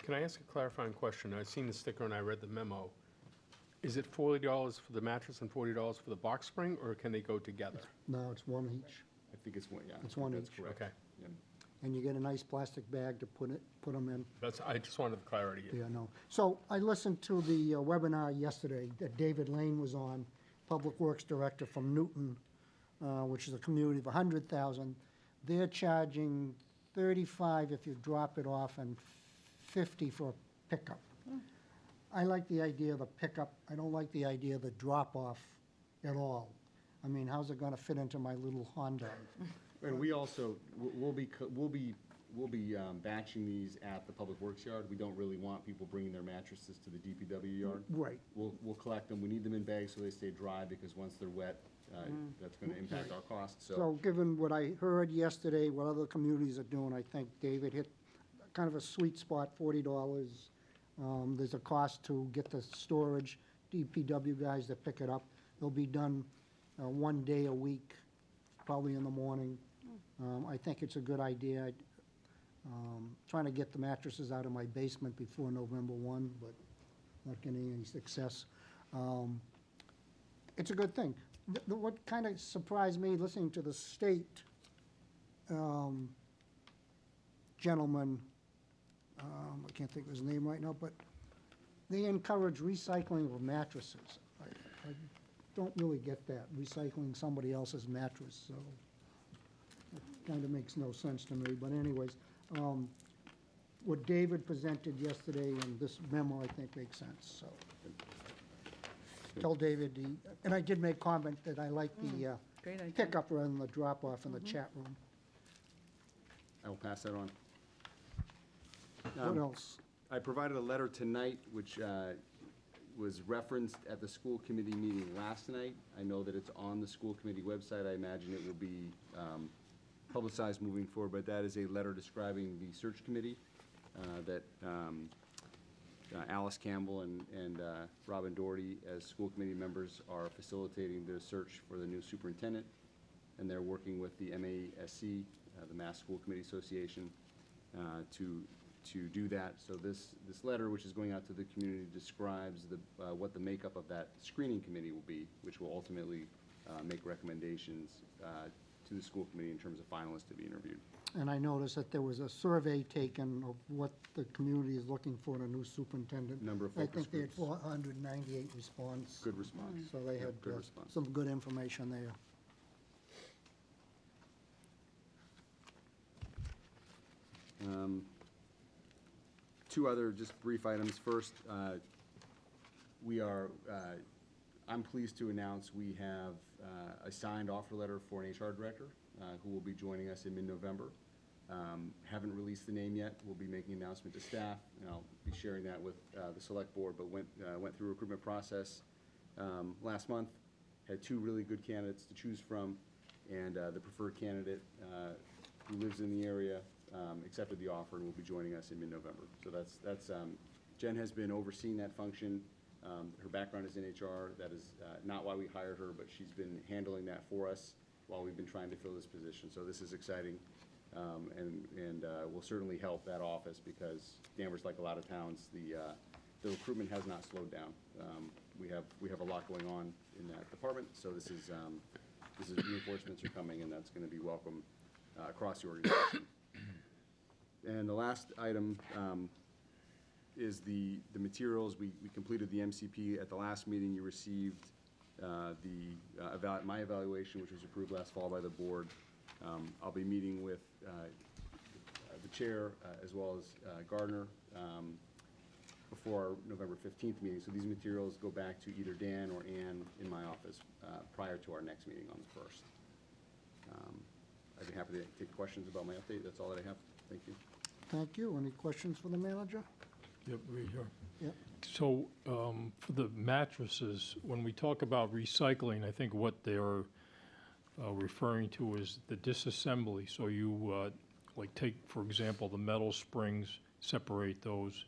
Can I ask a clarifying question? I've seen the sticker and I read the memo. Is it $40 for the mattress and $40 for the box spring, or can they go together? No, it's one each, I think it's one, yeah. It's one that's each. correct. Okay. Yeah. and you get a nice plastic bag to put them in. I just wanted the clarity. Yeah, no. So I listened to the webinar yesterday that David Lane was on, Public Works Director from Newton, which is a community of 100,000. They're charging $35 if you drop it off and $50 for a pickup. I like the idea of the pickup. I don't like the idea of the drop-off at all. I mean, how's it gonna fit into my little Honda? And we also, we'll be batching these at the Public Works yard. We don't really want people bringing their mattresses to the DPW yard. Right. We'll collect them. We need them in bags so they stay dry, because once they're wet, that's gonna impact our costs, so. So given what I heard yesterday, what other communities are doing, I think David hit kind of a sweet spot, $40. There's a cost to get the storage, DPW guys that pick it up. It'll be done one day a week, probably in the morning. I think it's a good idea. Trying to get the mattresses out of my basement before November 1, but not getting any success. It's a good thing. What kind of surprised me, listening to the state gentleman, I can't think of his name right now, but they encourage recycling of mattresses. I don't really get that, recycling somebody else's mattress, so it kind of makes no sense to me. But anyways, what David presented yesterday in this memo, I think makes sense, so. Tell David, and I did make comment that I like the Great idea. pickup rather than the drop-off in the chat room. I will pass that on. What else? I provided a letter tonight, which was referenced at the school committee meeting last night. I know that it's on the school committee website. I imagine it will be publicized moving forward, but that is a letter describing the search committee that Alice Campbell and Robin Doherty, as school committee members, are facilitating the search for the new superintendent, and they're working with the MASC, the Mass School Committee Association, to do that. So this letter, which is going out to the community, describes what the makeup of that screening committee will be, which will ultimately make recommendations to the school committee in terms of finalists to be interviewed. And I noticed that there was a survey taken of what the community is looking for in a new superintendent. Number of I focus think they had groups. 498 response. Good response. So they Yep, had good response. some good information there. Two other just brief items. First, I'm pleased to announce we have a signed offer letter for an HR director who will be joining us in mid-November. Haven't released the name yet. We'll be making an announcement to staff, and I'll be sharing that with the select board, but went through a recruitment process last month, had two really good candidates to choose from, and the preferred candidate who lives in the area accepted the offer and will be joining us in mid-November. So that's Jen has been overseeing that function Her background is in HR. That is not why we hired her, but she's been handling that for us while we've been trying to fill this position. So this is exciting, and will certainly help that office because Danvers, like a lot of towns, the recruitment has not slowed down. We have a lot going on in that department, so this is reinforcements are coming, and that's going to be welcome across the organization. And the last item is the materials. We completed the MCP at the last meeting. You received my evaluation, which was approved last fall by the board. I'll be meeting with the chair as well as Gardner before our November 15th meeting. So these materials go back to either Dan or Ann in my office prior to our next meeting on the 1st. I'd be happy to take questions about my update. That's all that I have. Thank you. Thank you. Any questions for the manager? Yep, right here. Yep. So for the mattresses, when we talk about recycling, I think what they're referring to is the disassembly. So you like take, for example, the metal springs, separate those.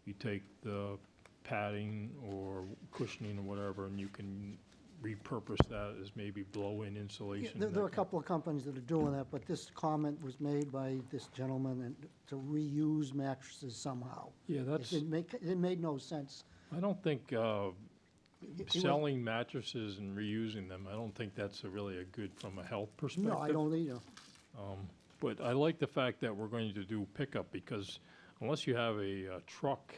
You take the padding or cushioning or whatever, and you can repurpose that as maybe blow-in insulation. There are a couple of companies that are doing that, but this comment was made by this gentleman and to reuse mattresses somehow. Yeah, that's. It made no sense. I don't think was- selling mattresses and reusing them, I don't think that's really a good from a health perspective. No, I don't either. But I like the fact that we're going to do pickup because unless you have a truck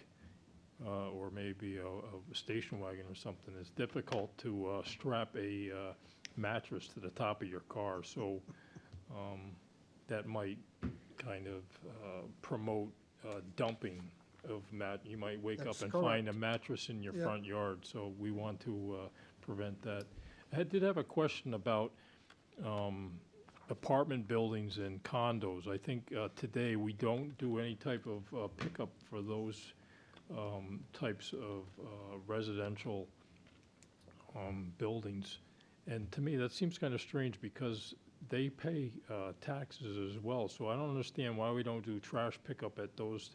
or maybe a station wagon or something, it's difficult to strap a mattress to the top of your car. So that might kind of promote dumping of you might wake That's up and find a correct. mattress in your Yeah. front yard. So we want to prevent that. I did have a question about apartment buildings and condos. I think today we don't do any type of pickup for those types of residential buildings. And to me, that seems kind of strange because they pay taxes as well. So I don't understand why we don't do trash pickup at condos.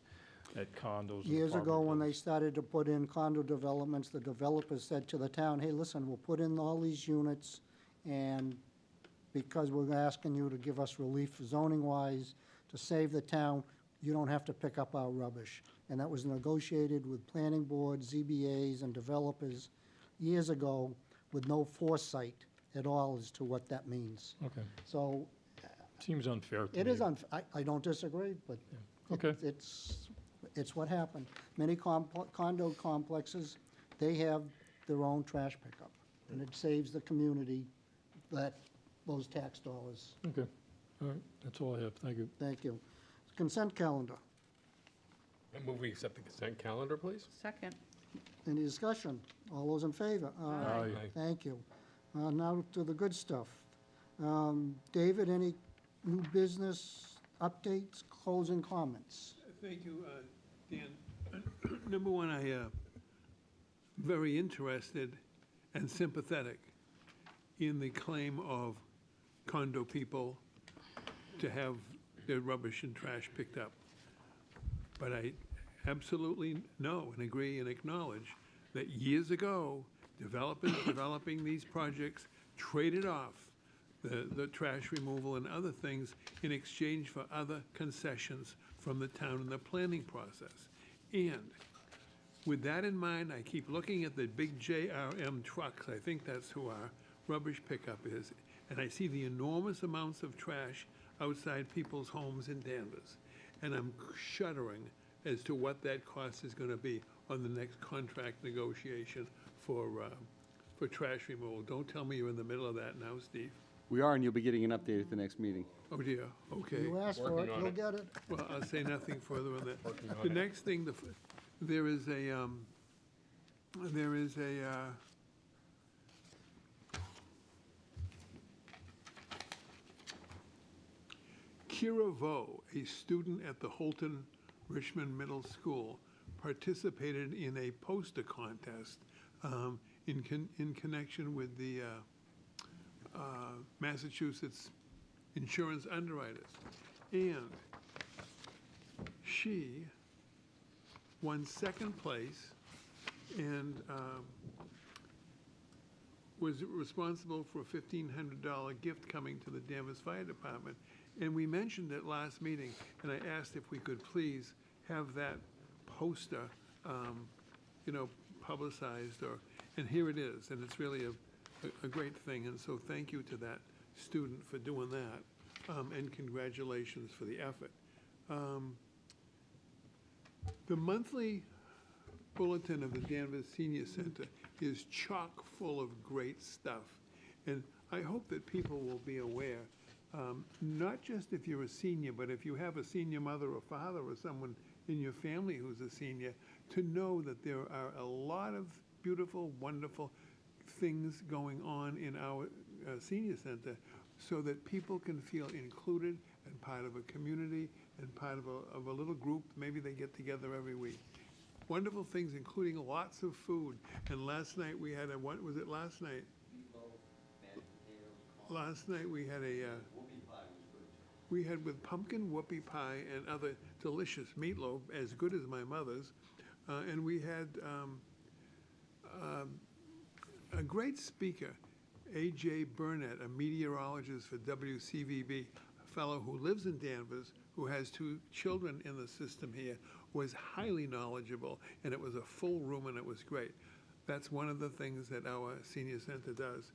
and Years ago, apartment when they buildings. started to put in condo developments, the developers said to the town, hey, listen, we'll put in all these units, and because we're asking you to give us relief zoning-wise to save the town, you don't have to pick up our rubbish. And that was negotiated with planning boards, ZBAs, and developers years ago with no foresight at all as to what that means. Okay, So seems unfair to me. it is I don't disagree, but Okay. it's what happened. Many condo complexes, they have their own trash pickup, and it saves the community those tax dollars. Okay, all right, that's all I have. Thank you. Thank you. Consent calendar. I move we accept the consent calendar, please. Second. Any discussion? All those in favor? Aye. Thank you. Now to the good stuff. David, any new business updates, closing comments? Thank you, Dan. Number one, I very interested and sympathetic in the claim of condo people to have their rubbish and trash picked up. But I absolutely know and agree and acknowledge that years ago, developers developing these projects traded off the trash removal and other things in exchange for other concessions from the town in the planning process. And with that in mind, I keep looking at the big JRM trucks. I think that's who our rubbish pickup is. And I see the enormous amounts of trash outside people's homes in Danvers. And I'm shuddering as to what that cost is going to be on the next contract negotiation for trash removal. Don't tell me you're in the middle of that now, Steve. We are, and you'll be getting an update at the next meeting. Oh dear, okay. You asked for it, Working on you'll it. get it. Well, I'll say nothing further on that. Working on The it. next thing, there is a Kira Vo, a student at the Holton Richmond Middle School, participated in a poster contest in connection with the Massachusetts insurance underwriters. And she won second place and was responsible for a $1,500 gift coming to the Danvers Fire Department. And we mentioned it last meeting, and I asked if we could please have that poster, publicized, and here it is, and it's really a great thing, and so thank you to that student for doing that, and congratulations for the effort. The monthly bulletin of the Danvers Senior Center is chock full of great stuff, and I hope that people will be aware, not just if you're a senior, but if you have a senior mother or father or someone in your family who's a senior, to know that there are a lot of beautiful, wonderful things going on in our senior center, so that people can feel included and part of a community and part of a little group. Maybe they get together every week. Wonderful things, including lots of food. And last night we had what was it last night? Last night we had we had with pumpkin whoopie pie and other delicious meatloaf, as good as my mother's. And we had a great speaker, A.J. Burnett, a meteorologist for WCVB, a fellow who lives in Danvers, who has 2 children in the system here, was highly knowledgeable, and it was a full room, and it was great. That's one of the things that our senior center does.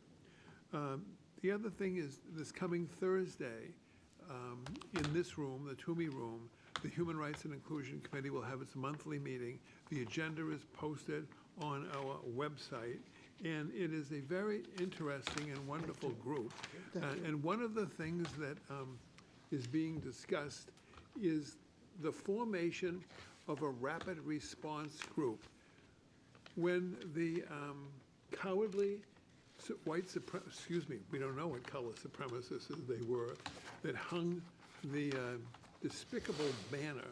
The other thing is, this coming Thursday, in this room, the Toomey Room, the Human Rights and Inclusion Committee will have its monthly meeting. The agenda is posted on our website, and it is a very interesting and wonderful group. And one of the things that is being discussed is the formation of a rapid response group. When the cowardly we don't know what color supremacists they were, that hung the despicable banner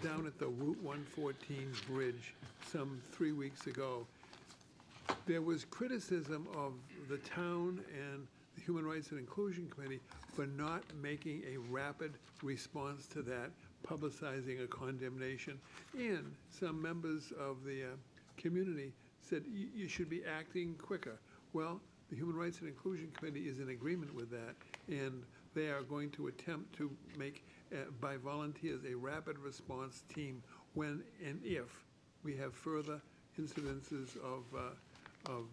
down at the Route 114 bridge some 3 weeks ago, there was criticism of the town and the Human Rights and Inclusion Committee for not making a rapid response to that, publicizing a condemnation. And some members of the community said, you should be acting quicker. Well, the Human Rights and Inclusion Committee is in agreement with that, and they are going to attempt to make, by volunteers, a rapid response team when and if we have further incidences of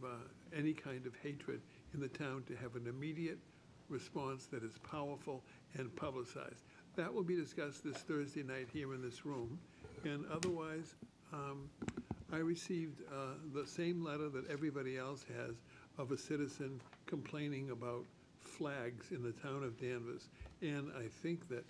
any kind of hatred in the town, to have an immediate response that is powerful and publicized. That will be discussed this Thursday night here in this room. And otherwise, I received the same letter that everybody else has of a citizen complaining about flags in the town of Danvers. And I think that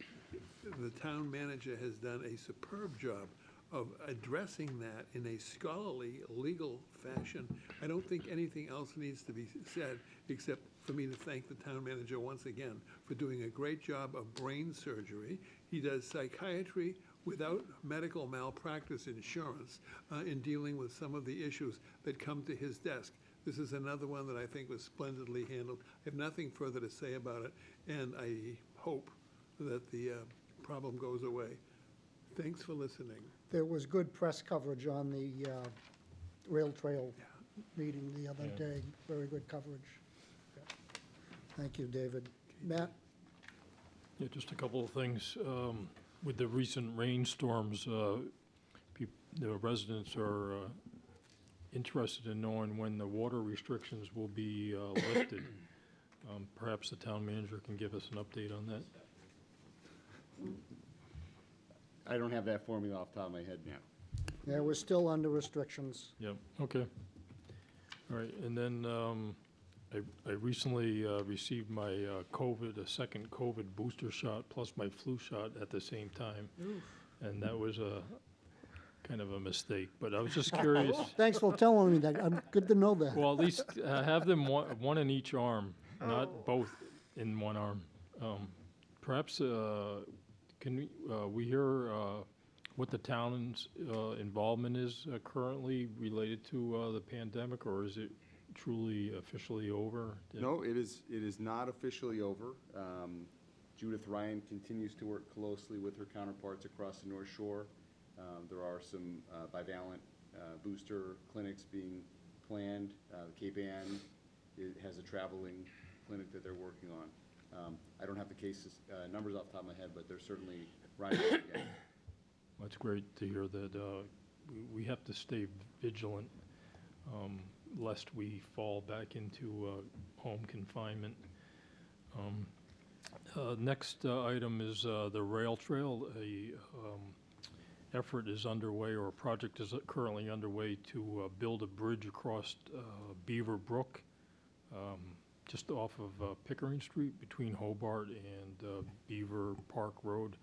the town manager has done a superb job of addressing that in a scholarly, legal fashion. I don't think anything else needs to be said, except for me to thank the town manager once again for doing a great job of brain surgery. He does psychiatry without medical malpractice insurance in dealing with some of the issues that come to his desk. This is another one that I think was splendidly handled. I have nothing further to say about it, and I hope that the problem goes away. Thanks for listening. There was good press coverage on the rail trail meeting the other day. Very good coverage. Thank you, David. Matt? Yeah, just a couple of things. With the recent rainstorms, the residents are interested in knowing when the water restrictions will be lifted. Perhaps the town manager can give us an update on that. I don't have that formula off the top of my head now. Yeah, we're still under restrictions. Yep, okay. All right, and then I recently received my a second COVID booster shot plus my flu shot at the same time. Oof. And that was a kind of a mistake, but I was just curious. Thanks for telling me that. Good to know that. Well, at least have them one in each arm, not both in one arm. Perhaps can we hear what the town's involvement is currently related to the pandemic, or is it truly officially over? No, it is not officially over. Judith Ryan continues to work closely with her counterparts across the North Shore. There are some bivalent booster clinics being planned. Cape Ann has a traveling clinic that they're working on. I don't have the cases, numbers off the top of my head, but they're certainly rising again. That's great to hear that we have to stay vigilant lest we fall back into home confinement. Next item is the rail trail. A effort is underway, or a project is currently underway to build a bridge across Beaver Brook, just off of Pickering Street between Hobart and Beaver Park Road.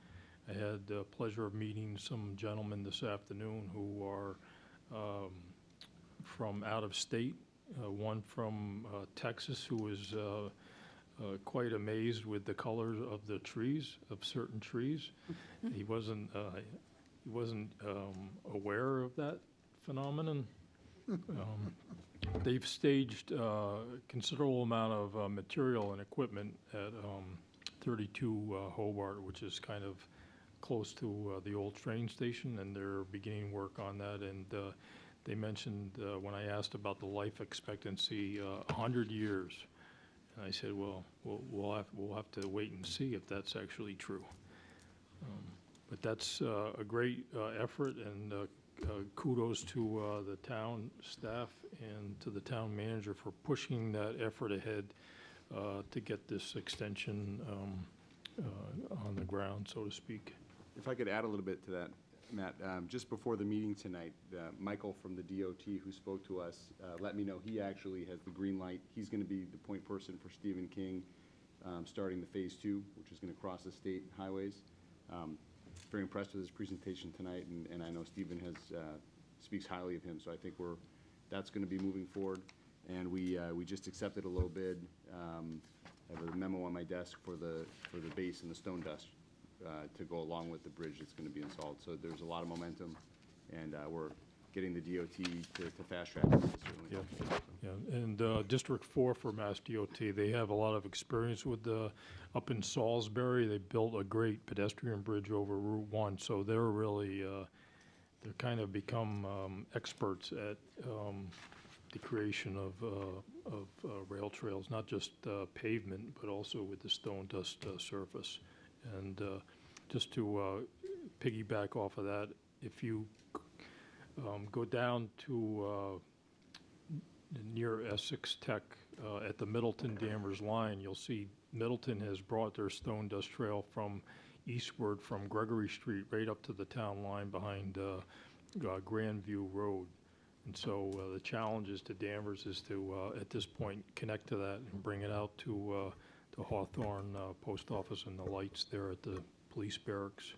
I had the pleasure of meeting some gentlemen this afternoon who are from out of state, one from Texas who was quite amazed with the colors of the trees, of certain trees. He wasn't aware of that phenomenon. They've staged a considerable amount of material and equipment at 32 Hobart, which is kind of close to the old train station, and they're beginning work on that. And they mentioned, when I asked about the life expectancy, 100 years. And I said, well, we'll have to wait and see if that's actually true. But that's a great effort, and kudos to the town staff and to the town manager for pushing that effort ahead to get this extension on the ground, so to speak. If I could add a little bit to that, Matt, just before the meeting tonight, Michael from the DOT who spoke to us let me know he actually has the green light. He's going to be the point person for Stephen King starting the Phase 2, which is going to cross the state highways. Very impressed with his presentation tonight, and I know Stephen has speaks highly of him, so I think that's going to be moving forward. And we just accepted a low bid. I have a memo on my desk for the base and the stone dust to go along with the bridge that's going to be installed. So there's a lot of momentum, and we're getting the DOT to fast track it. Certainly. Yeah, and District 4 for Mass DOT, they have a lot of experience with up in Salisbury. They built a great pedestrian bridge over Route 1, so they're really, they're kind of become experts at the creation of rail trails, not just pavement, but also with the stone dust surface. And just to piggyback off of that, if you go down to near Essex Tech at the Middleton-Danvers line, you'll see Middleton has brought their stone dust trail from eastward from Gregory Street right up to the town line behind Grandview Road. And so the challenge is to Danvers is to, at this point, connect to that and bring it out to the Hawthorne Post Office and the lights there at the police barracks.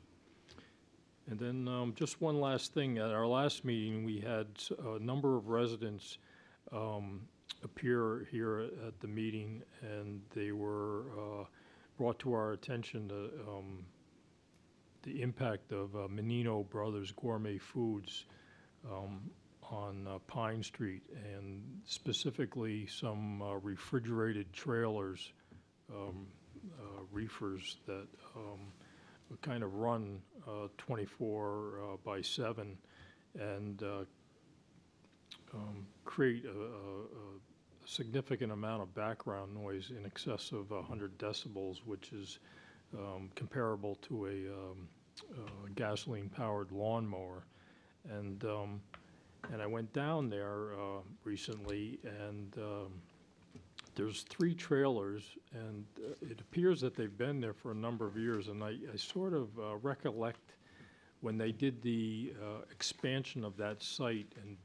And then just one last thing. At our last meeting, we had a number of residents appear here at the meeting, and they were brought to our attention the impact of Menino Brothers Gourmet Foods on Pine Street, and specifically some refrigerated trailers, reefers that kind of run 24/7 and create a significant amount of background noise in excess of 100 decibels, which is comparable to a gasoline-powered lawnmower. And I went down there recently, and there's 3 trailers, and it appears that they've been there for a number of years. And I sort of recollect when they did the expansion of that site and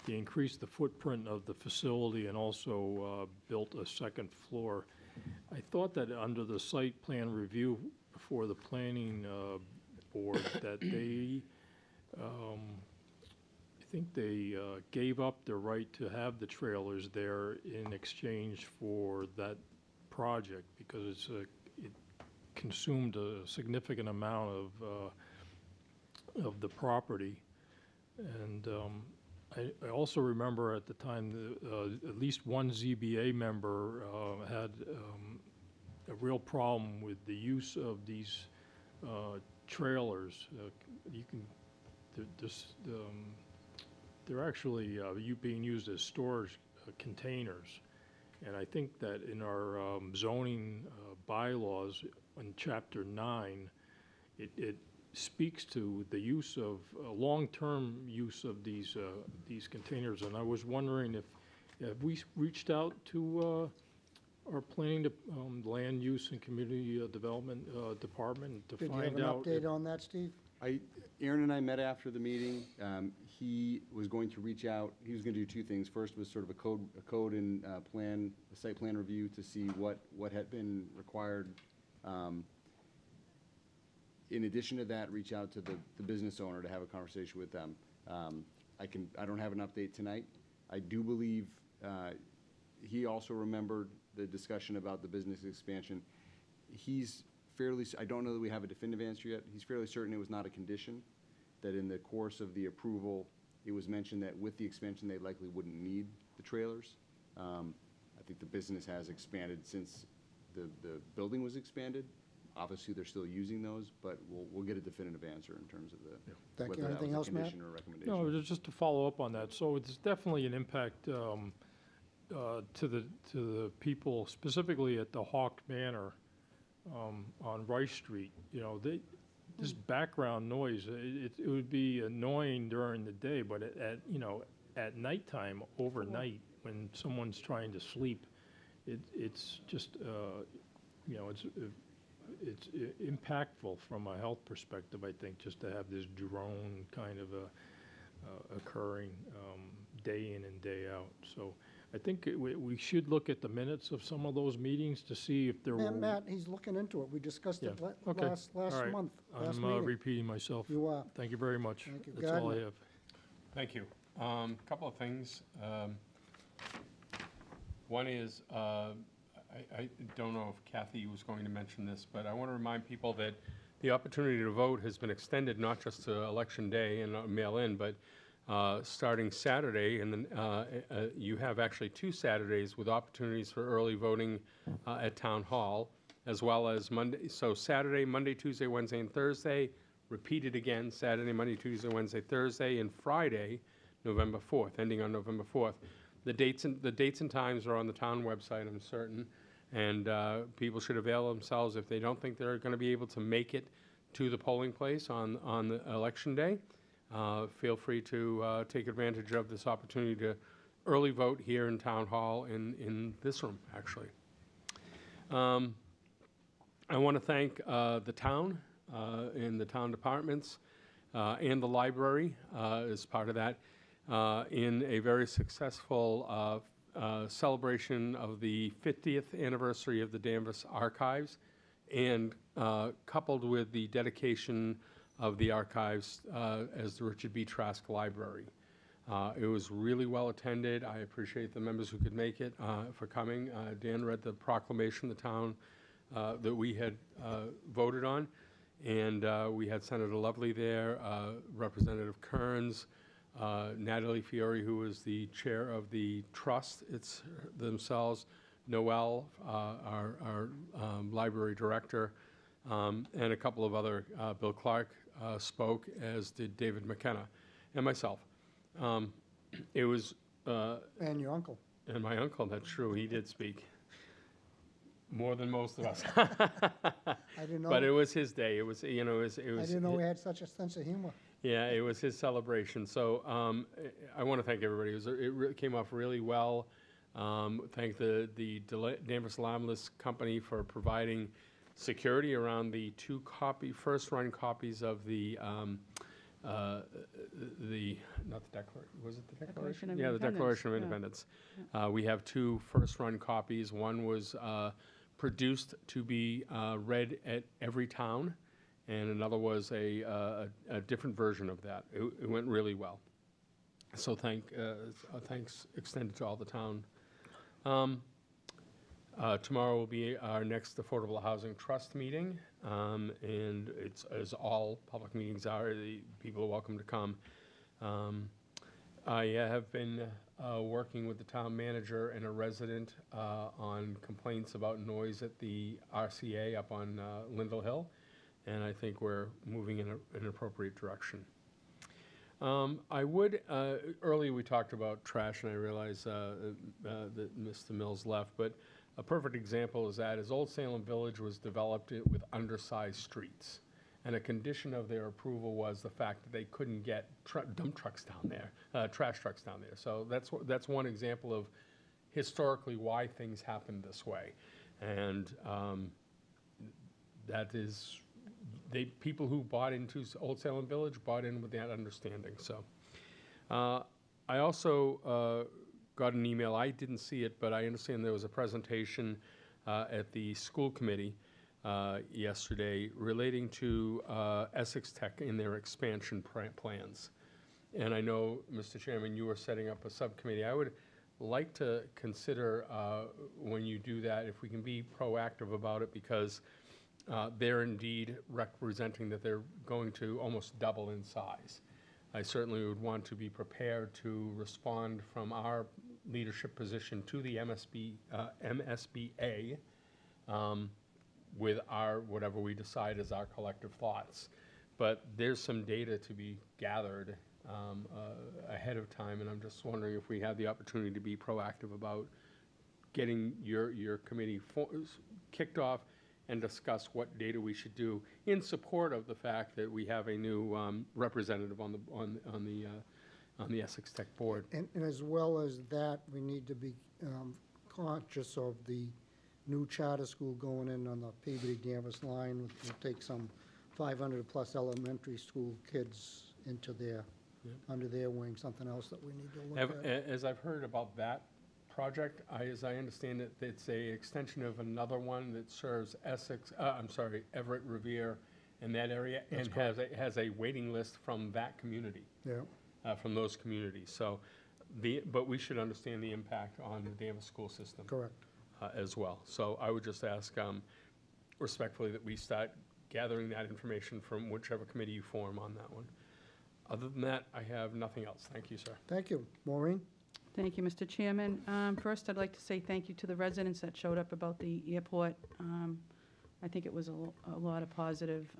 they increased the footprint of the facility and also built a second floor. I thought that under the site plan review before the planning board that they I think they gave up their right to have the trailers there in exchange for that project, because it consumed a significant amount of the property. And I also remember at the time at least one ZBA member had a real problem with the use of these trailers. You can they're actually being used as storage containers. And I think that in our zoning bylaws in Chapter 9, it speaks to the use of, long-term use of these containers. And I was wondering have we reached out to our planning, land use and community development department to Did you find have an out? update on that, Steve? Aaron and I met after the meeting. He was going to reach out. He was going to do two things. First was sort of a code and plan, a site plan review to see what had been required. In addition to that, reach out to the business owner to have a conversation with them. I don't have an update tonight. I do believe he also remembered the discussion about the business expansion. He's fairly, I don't know that we have a definitive answer yet. He's fairly certain it was not a condition, that in the course of the approval, it was mentioned that with the expansion, they likely wouldn't need the trailers. I think the business has expanded since the building was expanded. Obviously, they're still using those, but we'll get a definitive answer in terms of Thank whether you. that Anything was else, a Matt? condition or a recommendation. No, just to follow up on that. So it's definitely an impact to the people, specifically at the Hawk Manor on Rice Street. You know, this background noise, it would be annoying during the day, but at nighttime, overnight, when someone's trying to sleep, it's just it's impactful from a health perspective, I think, just to have this drone kind of occurring day in and day out. So I think we should look at the minutes of some of those meetings to see if there were... Matt, he's looking into it. We discussed it Okay. last All right. month, I'm last meeting. repeating myself. You are. Thank you very much. Thank you. That's all I Gardner. have. Thank you. Couple of things. One is, I don't know if Kathy was going to mention this, but I want to remind people that the opportunity to vote has been extended not just to Election Day and mail-in, but starting Saturday, and then you have actually 2 Saturdays with opportunities for early voting at Town Hall, as well as Monday. So Saturday, Monday, Tuesday, Wednesday, and Thursday, repeated again Saturday, Monday, Tuesday, Wednesday, Thursday, and Friday, November 4th, ending on November 4th. The dates and times are on the town website, I'm certain, and people should avail themselves if they don't think they're going to be able to make it to the polling place on the Election Day. Feel free to take advantage of this opportunity to early vote here in Town Hall in this room, actually. I want to thank the town and the town departments and the library as part of that in a very successful celebration of the 50th anniversary of the Danvers Archives, and coupled with the dedication of the archives as the Richard B. Trask Library. It was really well attended. I appreciate the members who could make it for coming. Dan read the proclamation the town that we had voted on, and we had Senator Lovely there, Representative Kearns, Natalie Fiore, who is the chair of the trust themselves, Noel, our library director, and a couple of other, Bill Clark spoke, as did David McKenna, and myself. It was... and your uncle. And my uncle, that's true, he did speak. More than most of us. I didn't know. But it was his day. It was, it was. I didn't know he had such a sense of humor. Yeah, it was his celebration. So I want to thank everybody. It came off really well. Thank the Danvers Alarmless Company for providing security around the 2 first-run copies of the not the Declaration. Was it the Declaration? of Yeah, the Declaration of Independence. Independence. We have 2 first-run copies. One was produced to be read at every town, and another was a different version of that. It went really well. So thanks extended to all the town. Tomorrow will be our next Affordable Housing Trust meeting, and it's, as all public meetings are, the people are welcome to come. I have been working with the town manager and a resident on complaints about noise at the RCA up on Lindell Hill, and I think we're moving in an appropriate direction. I would, earlier we talked about trash, and I realize that Mr. Mills left, but a perfect example is that Old Salem Village was developed with undersized streets. And a condition of their approval was the fact that they couldn't get dump trucks down there, trash trucks down there. So that's one example of historically why things happened this way. And that is, people who bought into Old Salem Village bought in with that understanding. So I also got an email. I didn't see it, but I understand there was a presentation at the school committee yesterday relating to Essex Tech in their expansion plans. And I know, Mr. Chairman, you are setting up a subcommittee. I would like to consider when you do that, if we can be proactive about it, because they're indeed representing that they're going to almost double in size. I certainly would want to be prepared to respond from our leadership position to the MSBA with our, whatever we decide is our collective thoughts. But there's some data to be gathered ahead of time, and I'm just wondering if we have the opportunity to be proactive about getting your committee kicked off and discuss what data we should do in support of the fact that we have a new representative on the Essex Tech board. And as well as that, we need to be conscious of the new charter school going in on the Peabody-Danvers line, which will take some 500-plus elementary school kids into their, under their wing, something else that we need to look at. As I've heard about that project, as I understand it, it's a extension of another one that serves Everett, Revere, and that area, and has a waiting list from that community. Yeah. From those communities. So, but we should understand the impact on the Danvers school system. Correct. As well. So I would just ask respectfully that we start gathering that information from whichever committee you form on that one. Other than that, I have nothing else. Thank you, sir. Thank you. Maureen? Thank you, Mr. Chairman. First, I'd like to say thank you to the residents that showed up about the airport. I think it was a lot of positive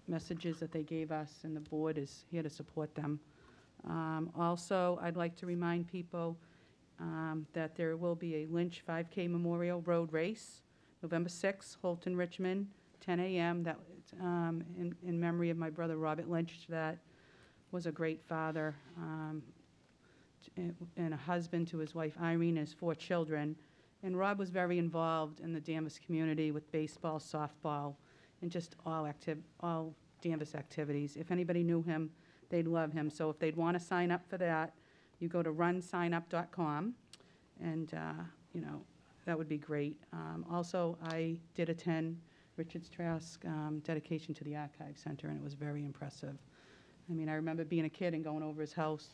messages that they gave us, and the board is here to support them. Also, I'd like to remind people that there will be a Lynch 5K Memorial Road Race, November 6th, Holton, Richmond, 10 a.m. That in memory of my brother Robert Lynch, that was a great father and a husband to his wife Irene and his 4 children. And Rob was very involved in the Danvers community with baseball, softball, and just all Danvers activities. If anybody knew him, they'd love him. So if they'd want to sign up for that, you go to runsignup.com, and that would be great. Also, I did attend Richard Trask dedication to the Archive Center, and it was very impressive. I mean, I remember being a kid and going over his house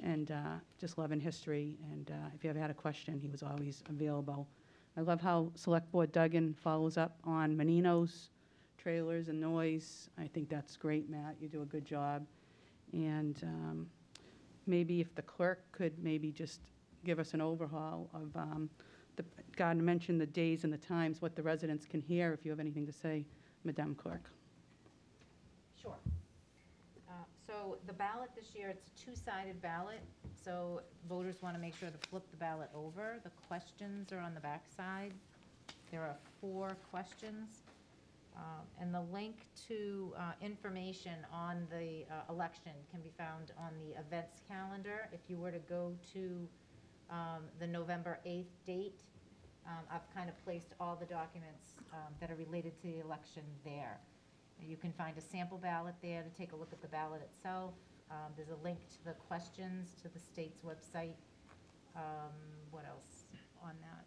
and just loving history, and if you ever had a question, he was always available. I love how Select Board Duggan follows up on Menino's trailers and noise. I think that's great, Matt. You do a good job. And maybe if the clerk could maybe just give us an overhaul of God mentioned the days and the times, what the residents can hear, if you have anything to say, Madam Clerk. Sure. So the ballot this year, it's a 2-sided ballot, so voters want to make sure to flip the ballot over. The questions are on the back side. There are 4 questions. And the link to information on the election can be found on the events calendar. If you were to go to the November 8th date, I've kind of placed all the documents that are related to the election there. You can find a sample ballot there to take a look at the ballot itself. There's a link to the questions to the state's website. What else on that?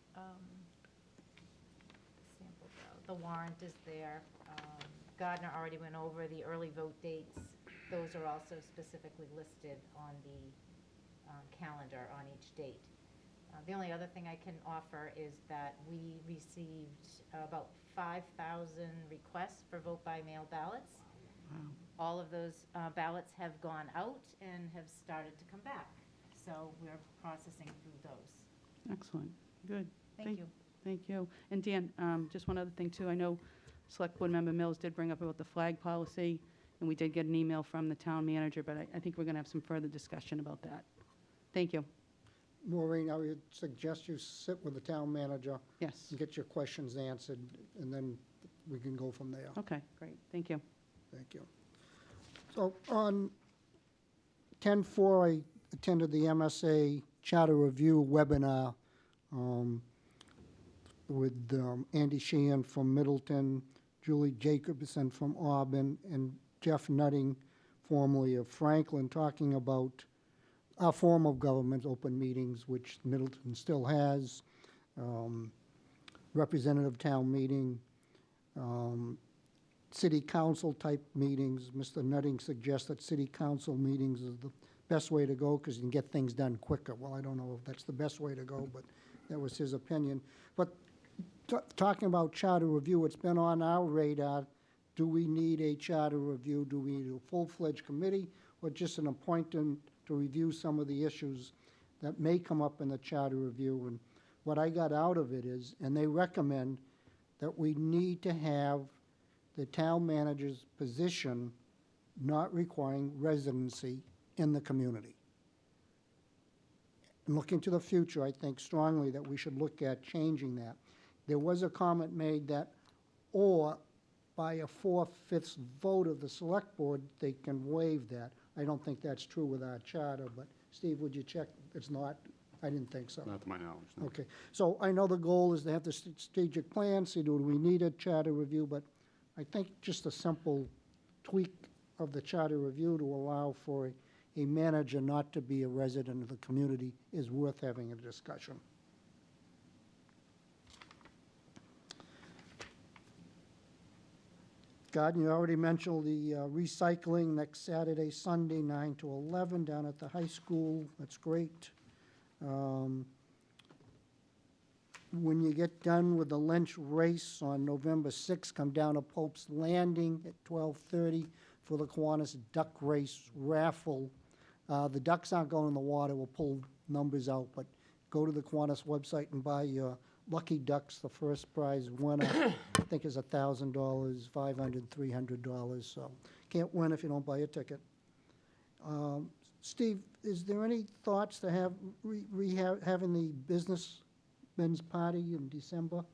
Sample ballot. The warrant is there. Gardner already went over the early vote dates. Those are also specifically listed on the calendar on each date. The only other thing I can offer is that we received about 5,000 requests for vote-by-mail ballots. Wow. All of those ballots have gone out and have started to come back. So we're processing through those. Excellent. Good. Thank you. Thank you. And Dan, just one other thing too. I know Select Board Member Mills did bring up about the flag policy, And we did get an email from the town manager, but I think we're going to have some further discussion about that. Thank you. Maureen, I would suggest you sit with the town manager. Yes. And get your questions answered, and then we can go from there. Okay, great. Thank you. Thank you. So on 10/4, I attended the MSA Charter Review webinar with Andy Sheehan from Middleton, Julie Jacobson from Auburn, and Jeff Nutting, formerly of Franklin, talking about our form of government, open meetings, which Middleton still has, representative town meeting, city council type meetings. Mr. Nutting suggests that city council meetings is the best way to go because you can get things done quicker. Well, I don't know if that's the best way to go, but that was his opinion. But talking about charter review, it's been on our radar. Do we need a charter review? Do we need a full-fledged committee or just an appointment to review some of the issues that may come up in the charter review? And what I got out of it is, and they recommend that we need to have the town manager's position not requiring residency in the community. And looking to the future, I think strongly that we should look at changing that. There was a comment made that, or by a 4/5 vote of the select board, they can waive that. I don't think that's true with our charter, but Steve, would you check? It's not? I didn't think so. Not to my knowledge, no. Okay, so I know the goal is to have the strategic plan, see do we need a charter review, but I think just a simple tweak of the charter review to allow for a manager not to be a resident of the community is worth having a discussion. Gordon, you already mentioned the recycling next Saturday, Sunday, 9 to 11 down at the high school. That's great. When you get done with the Lynch race on November 6th, come down to Pope's Landing at 12:30 for the Kiwanis Duck Race raffle. The ducks aren't going in the water. We'll pull numbers out, but go to the Kiwanis website and buy your lucky ducks. The first prize winner, I think, is $1,000, $500, $300. So can't win if you don't buy a ticket. Steve, is there any thoughts to have having the businessmen's party in December?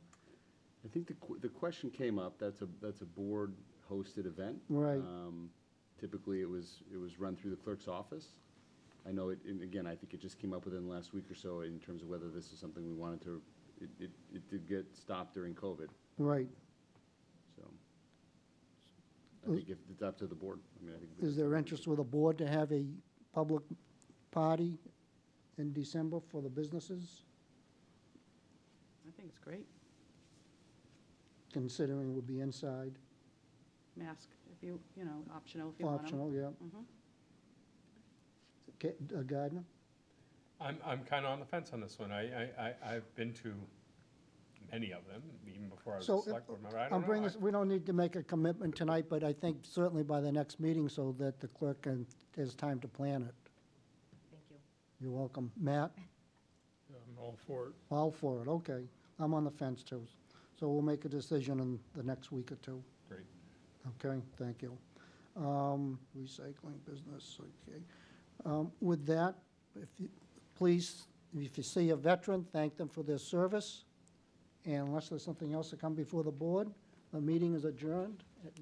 I think the question came up. That's a board hosted event. Right. Typically, it was run through the clerk's office. I know it, and again, I think it just came up within the last week or so in terms of whether this is something we wanted to. It did get stopped during COVID. Right. So I think if it's up to the board. I mean, I think Is there interest with the board to have a public party in December for the businesses, I think it's great. considering it would be inside? Mask, if you know, optional if you want 'em. Optional, yeah. Mhm. Okay, Gardner? I'm kind of on the fence on this one. I've been to many of them, even before I was So, a select board member. I I'm don't know. bringing this, we don't need to make a commitment tonight, but I think certainly by the next meeting so that the clerk has time to plan it. Thank you. You're welcome. Matt? I'm all for it. All for it, okay. I'm on the fence too. So we'll make a decision in the next week or two. Great. Okay, thank you. Recycling business, okay. With that, please, if you see a veteran, thank them for their service. And unless there's something else to come before the board, the meeting is adjourned at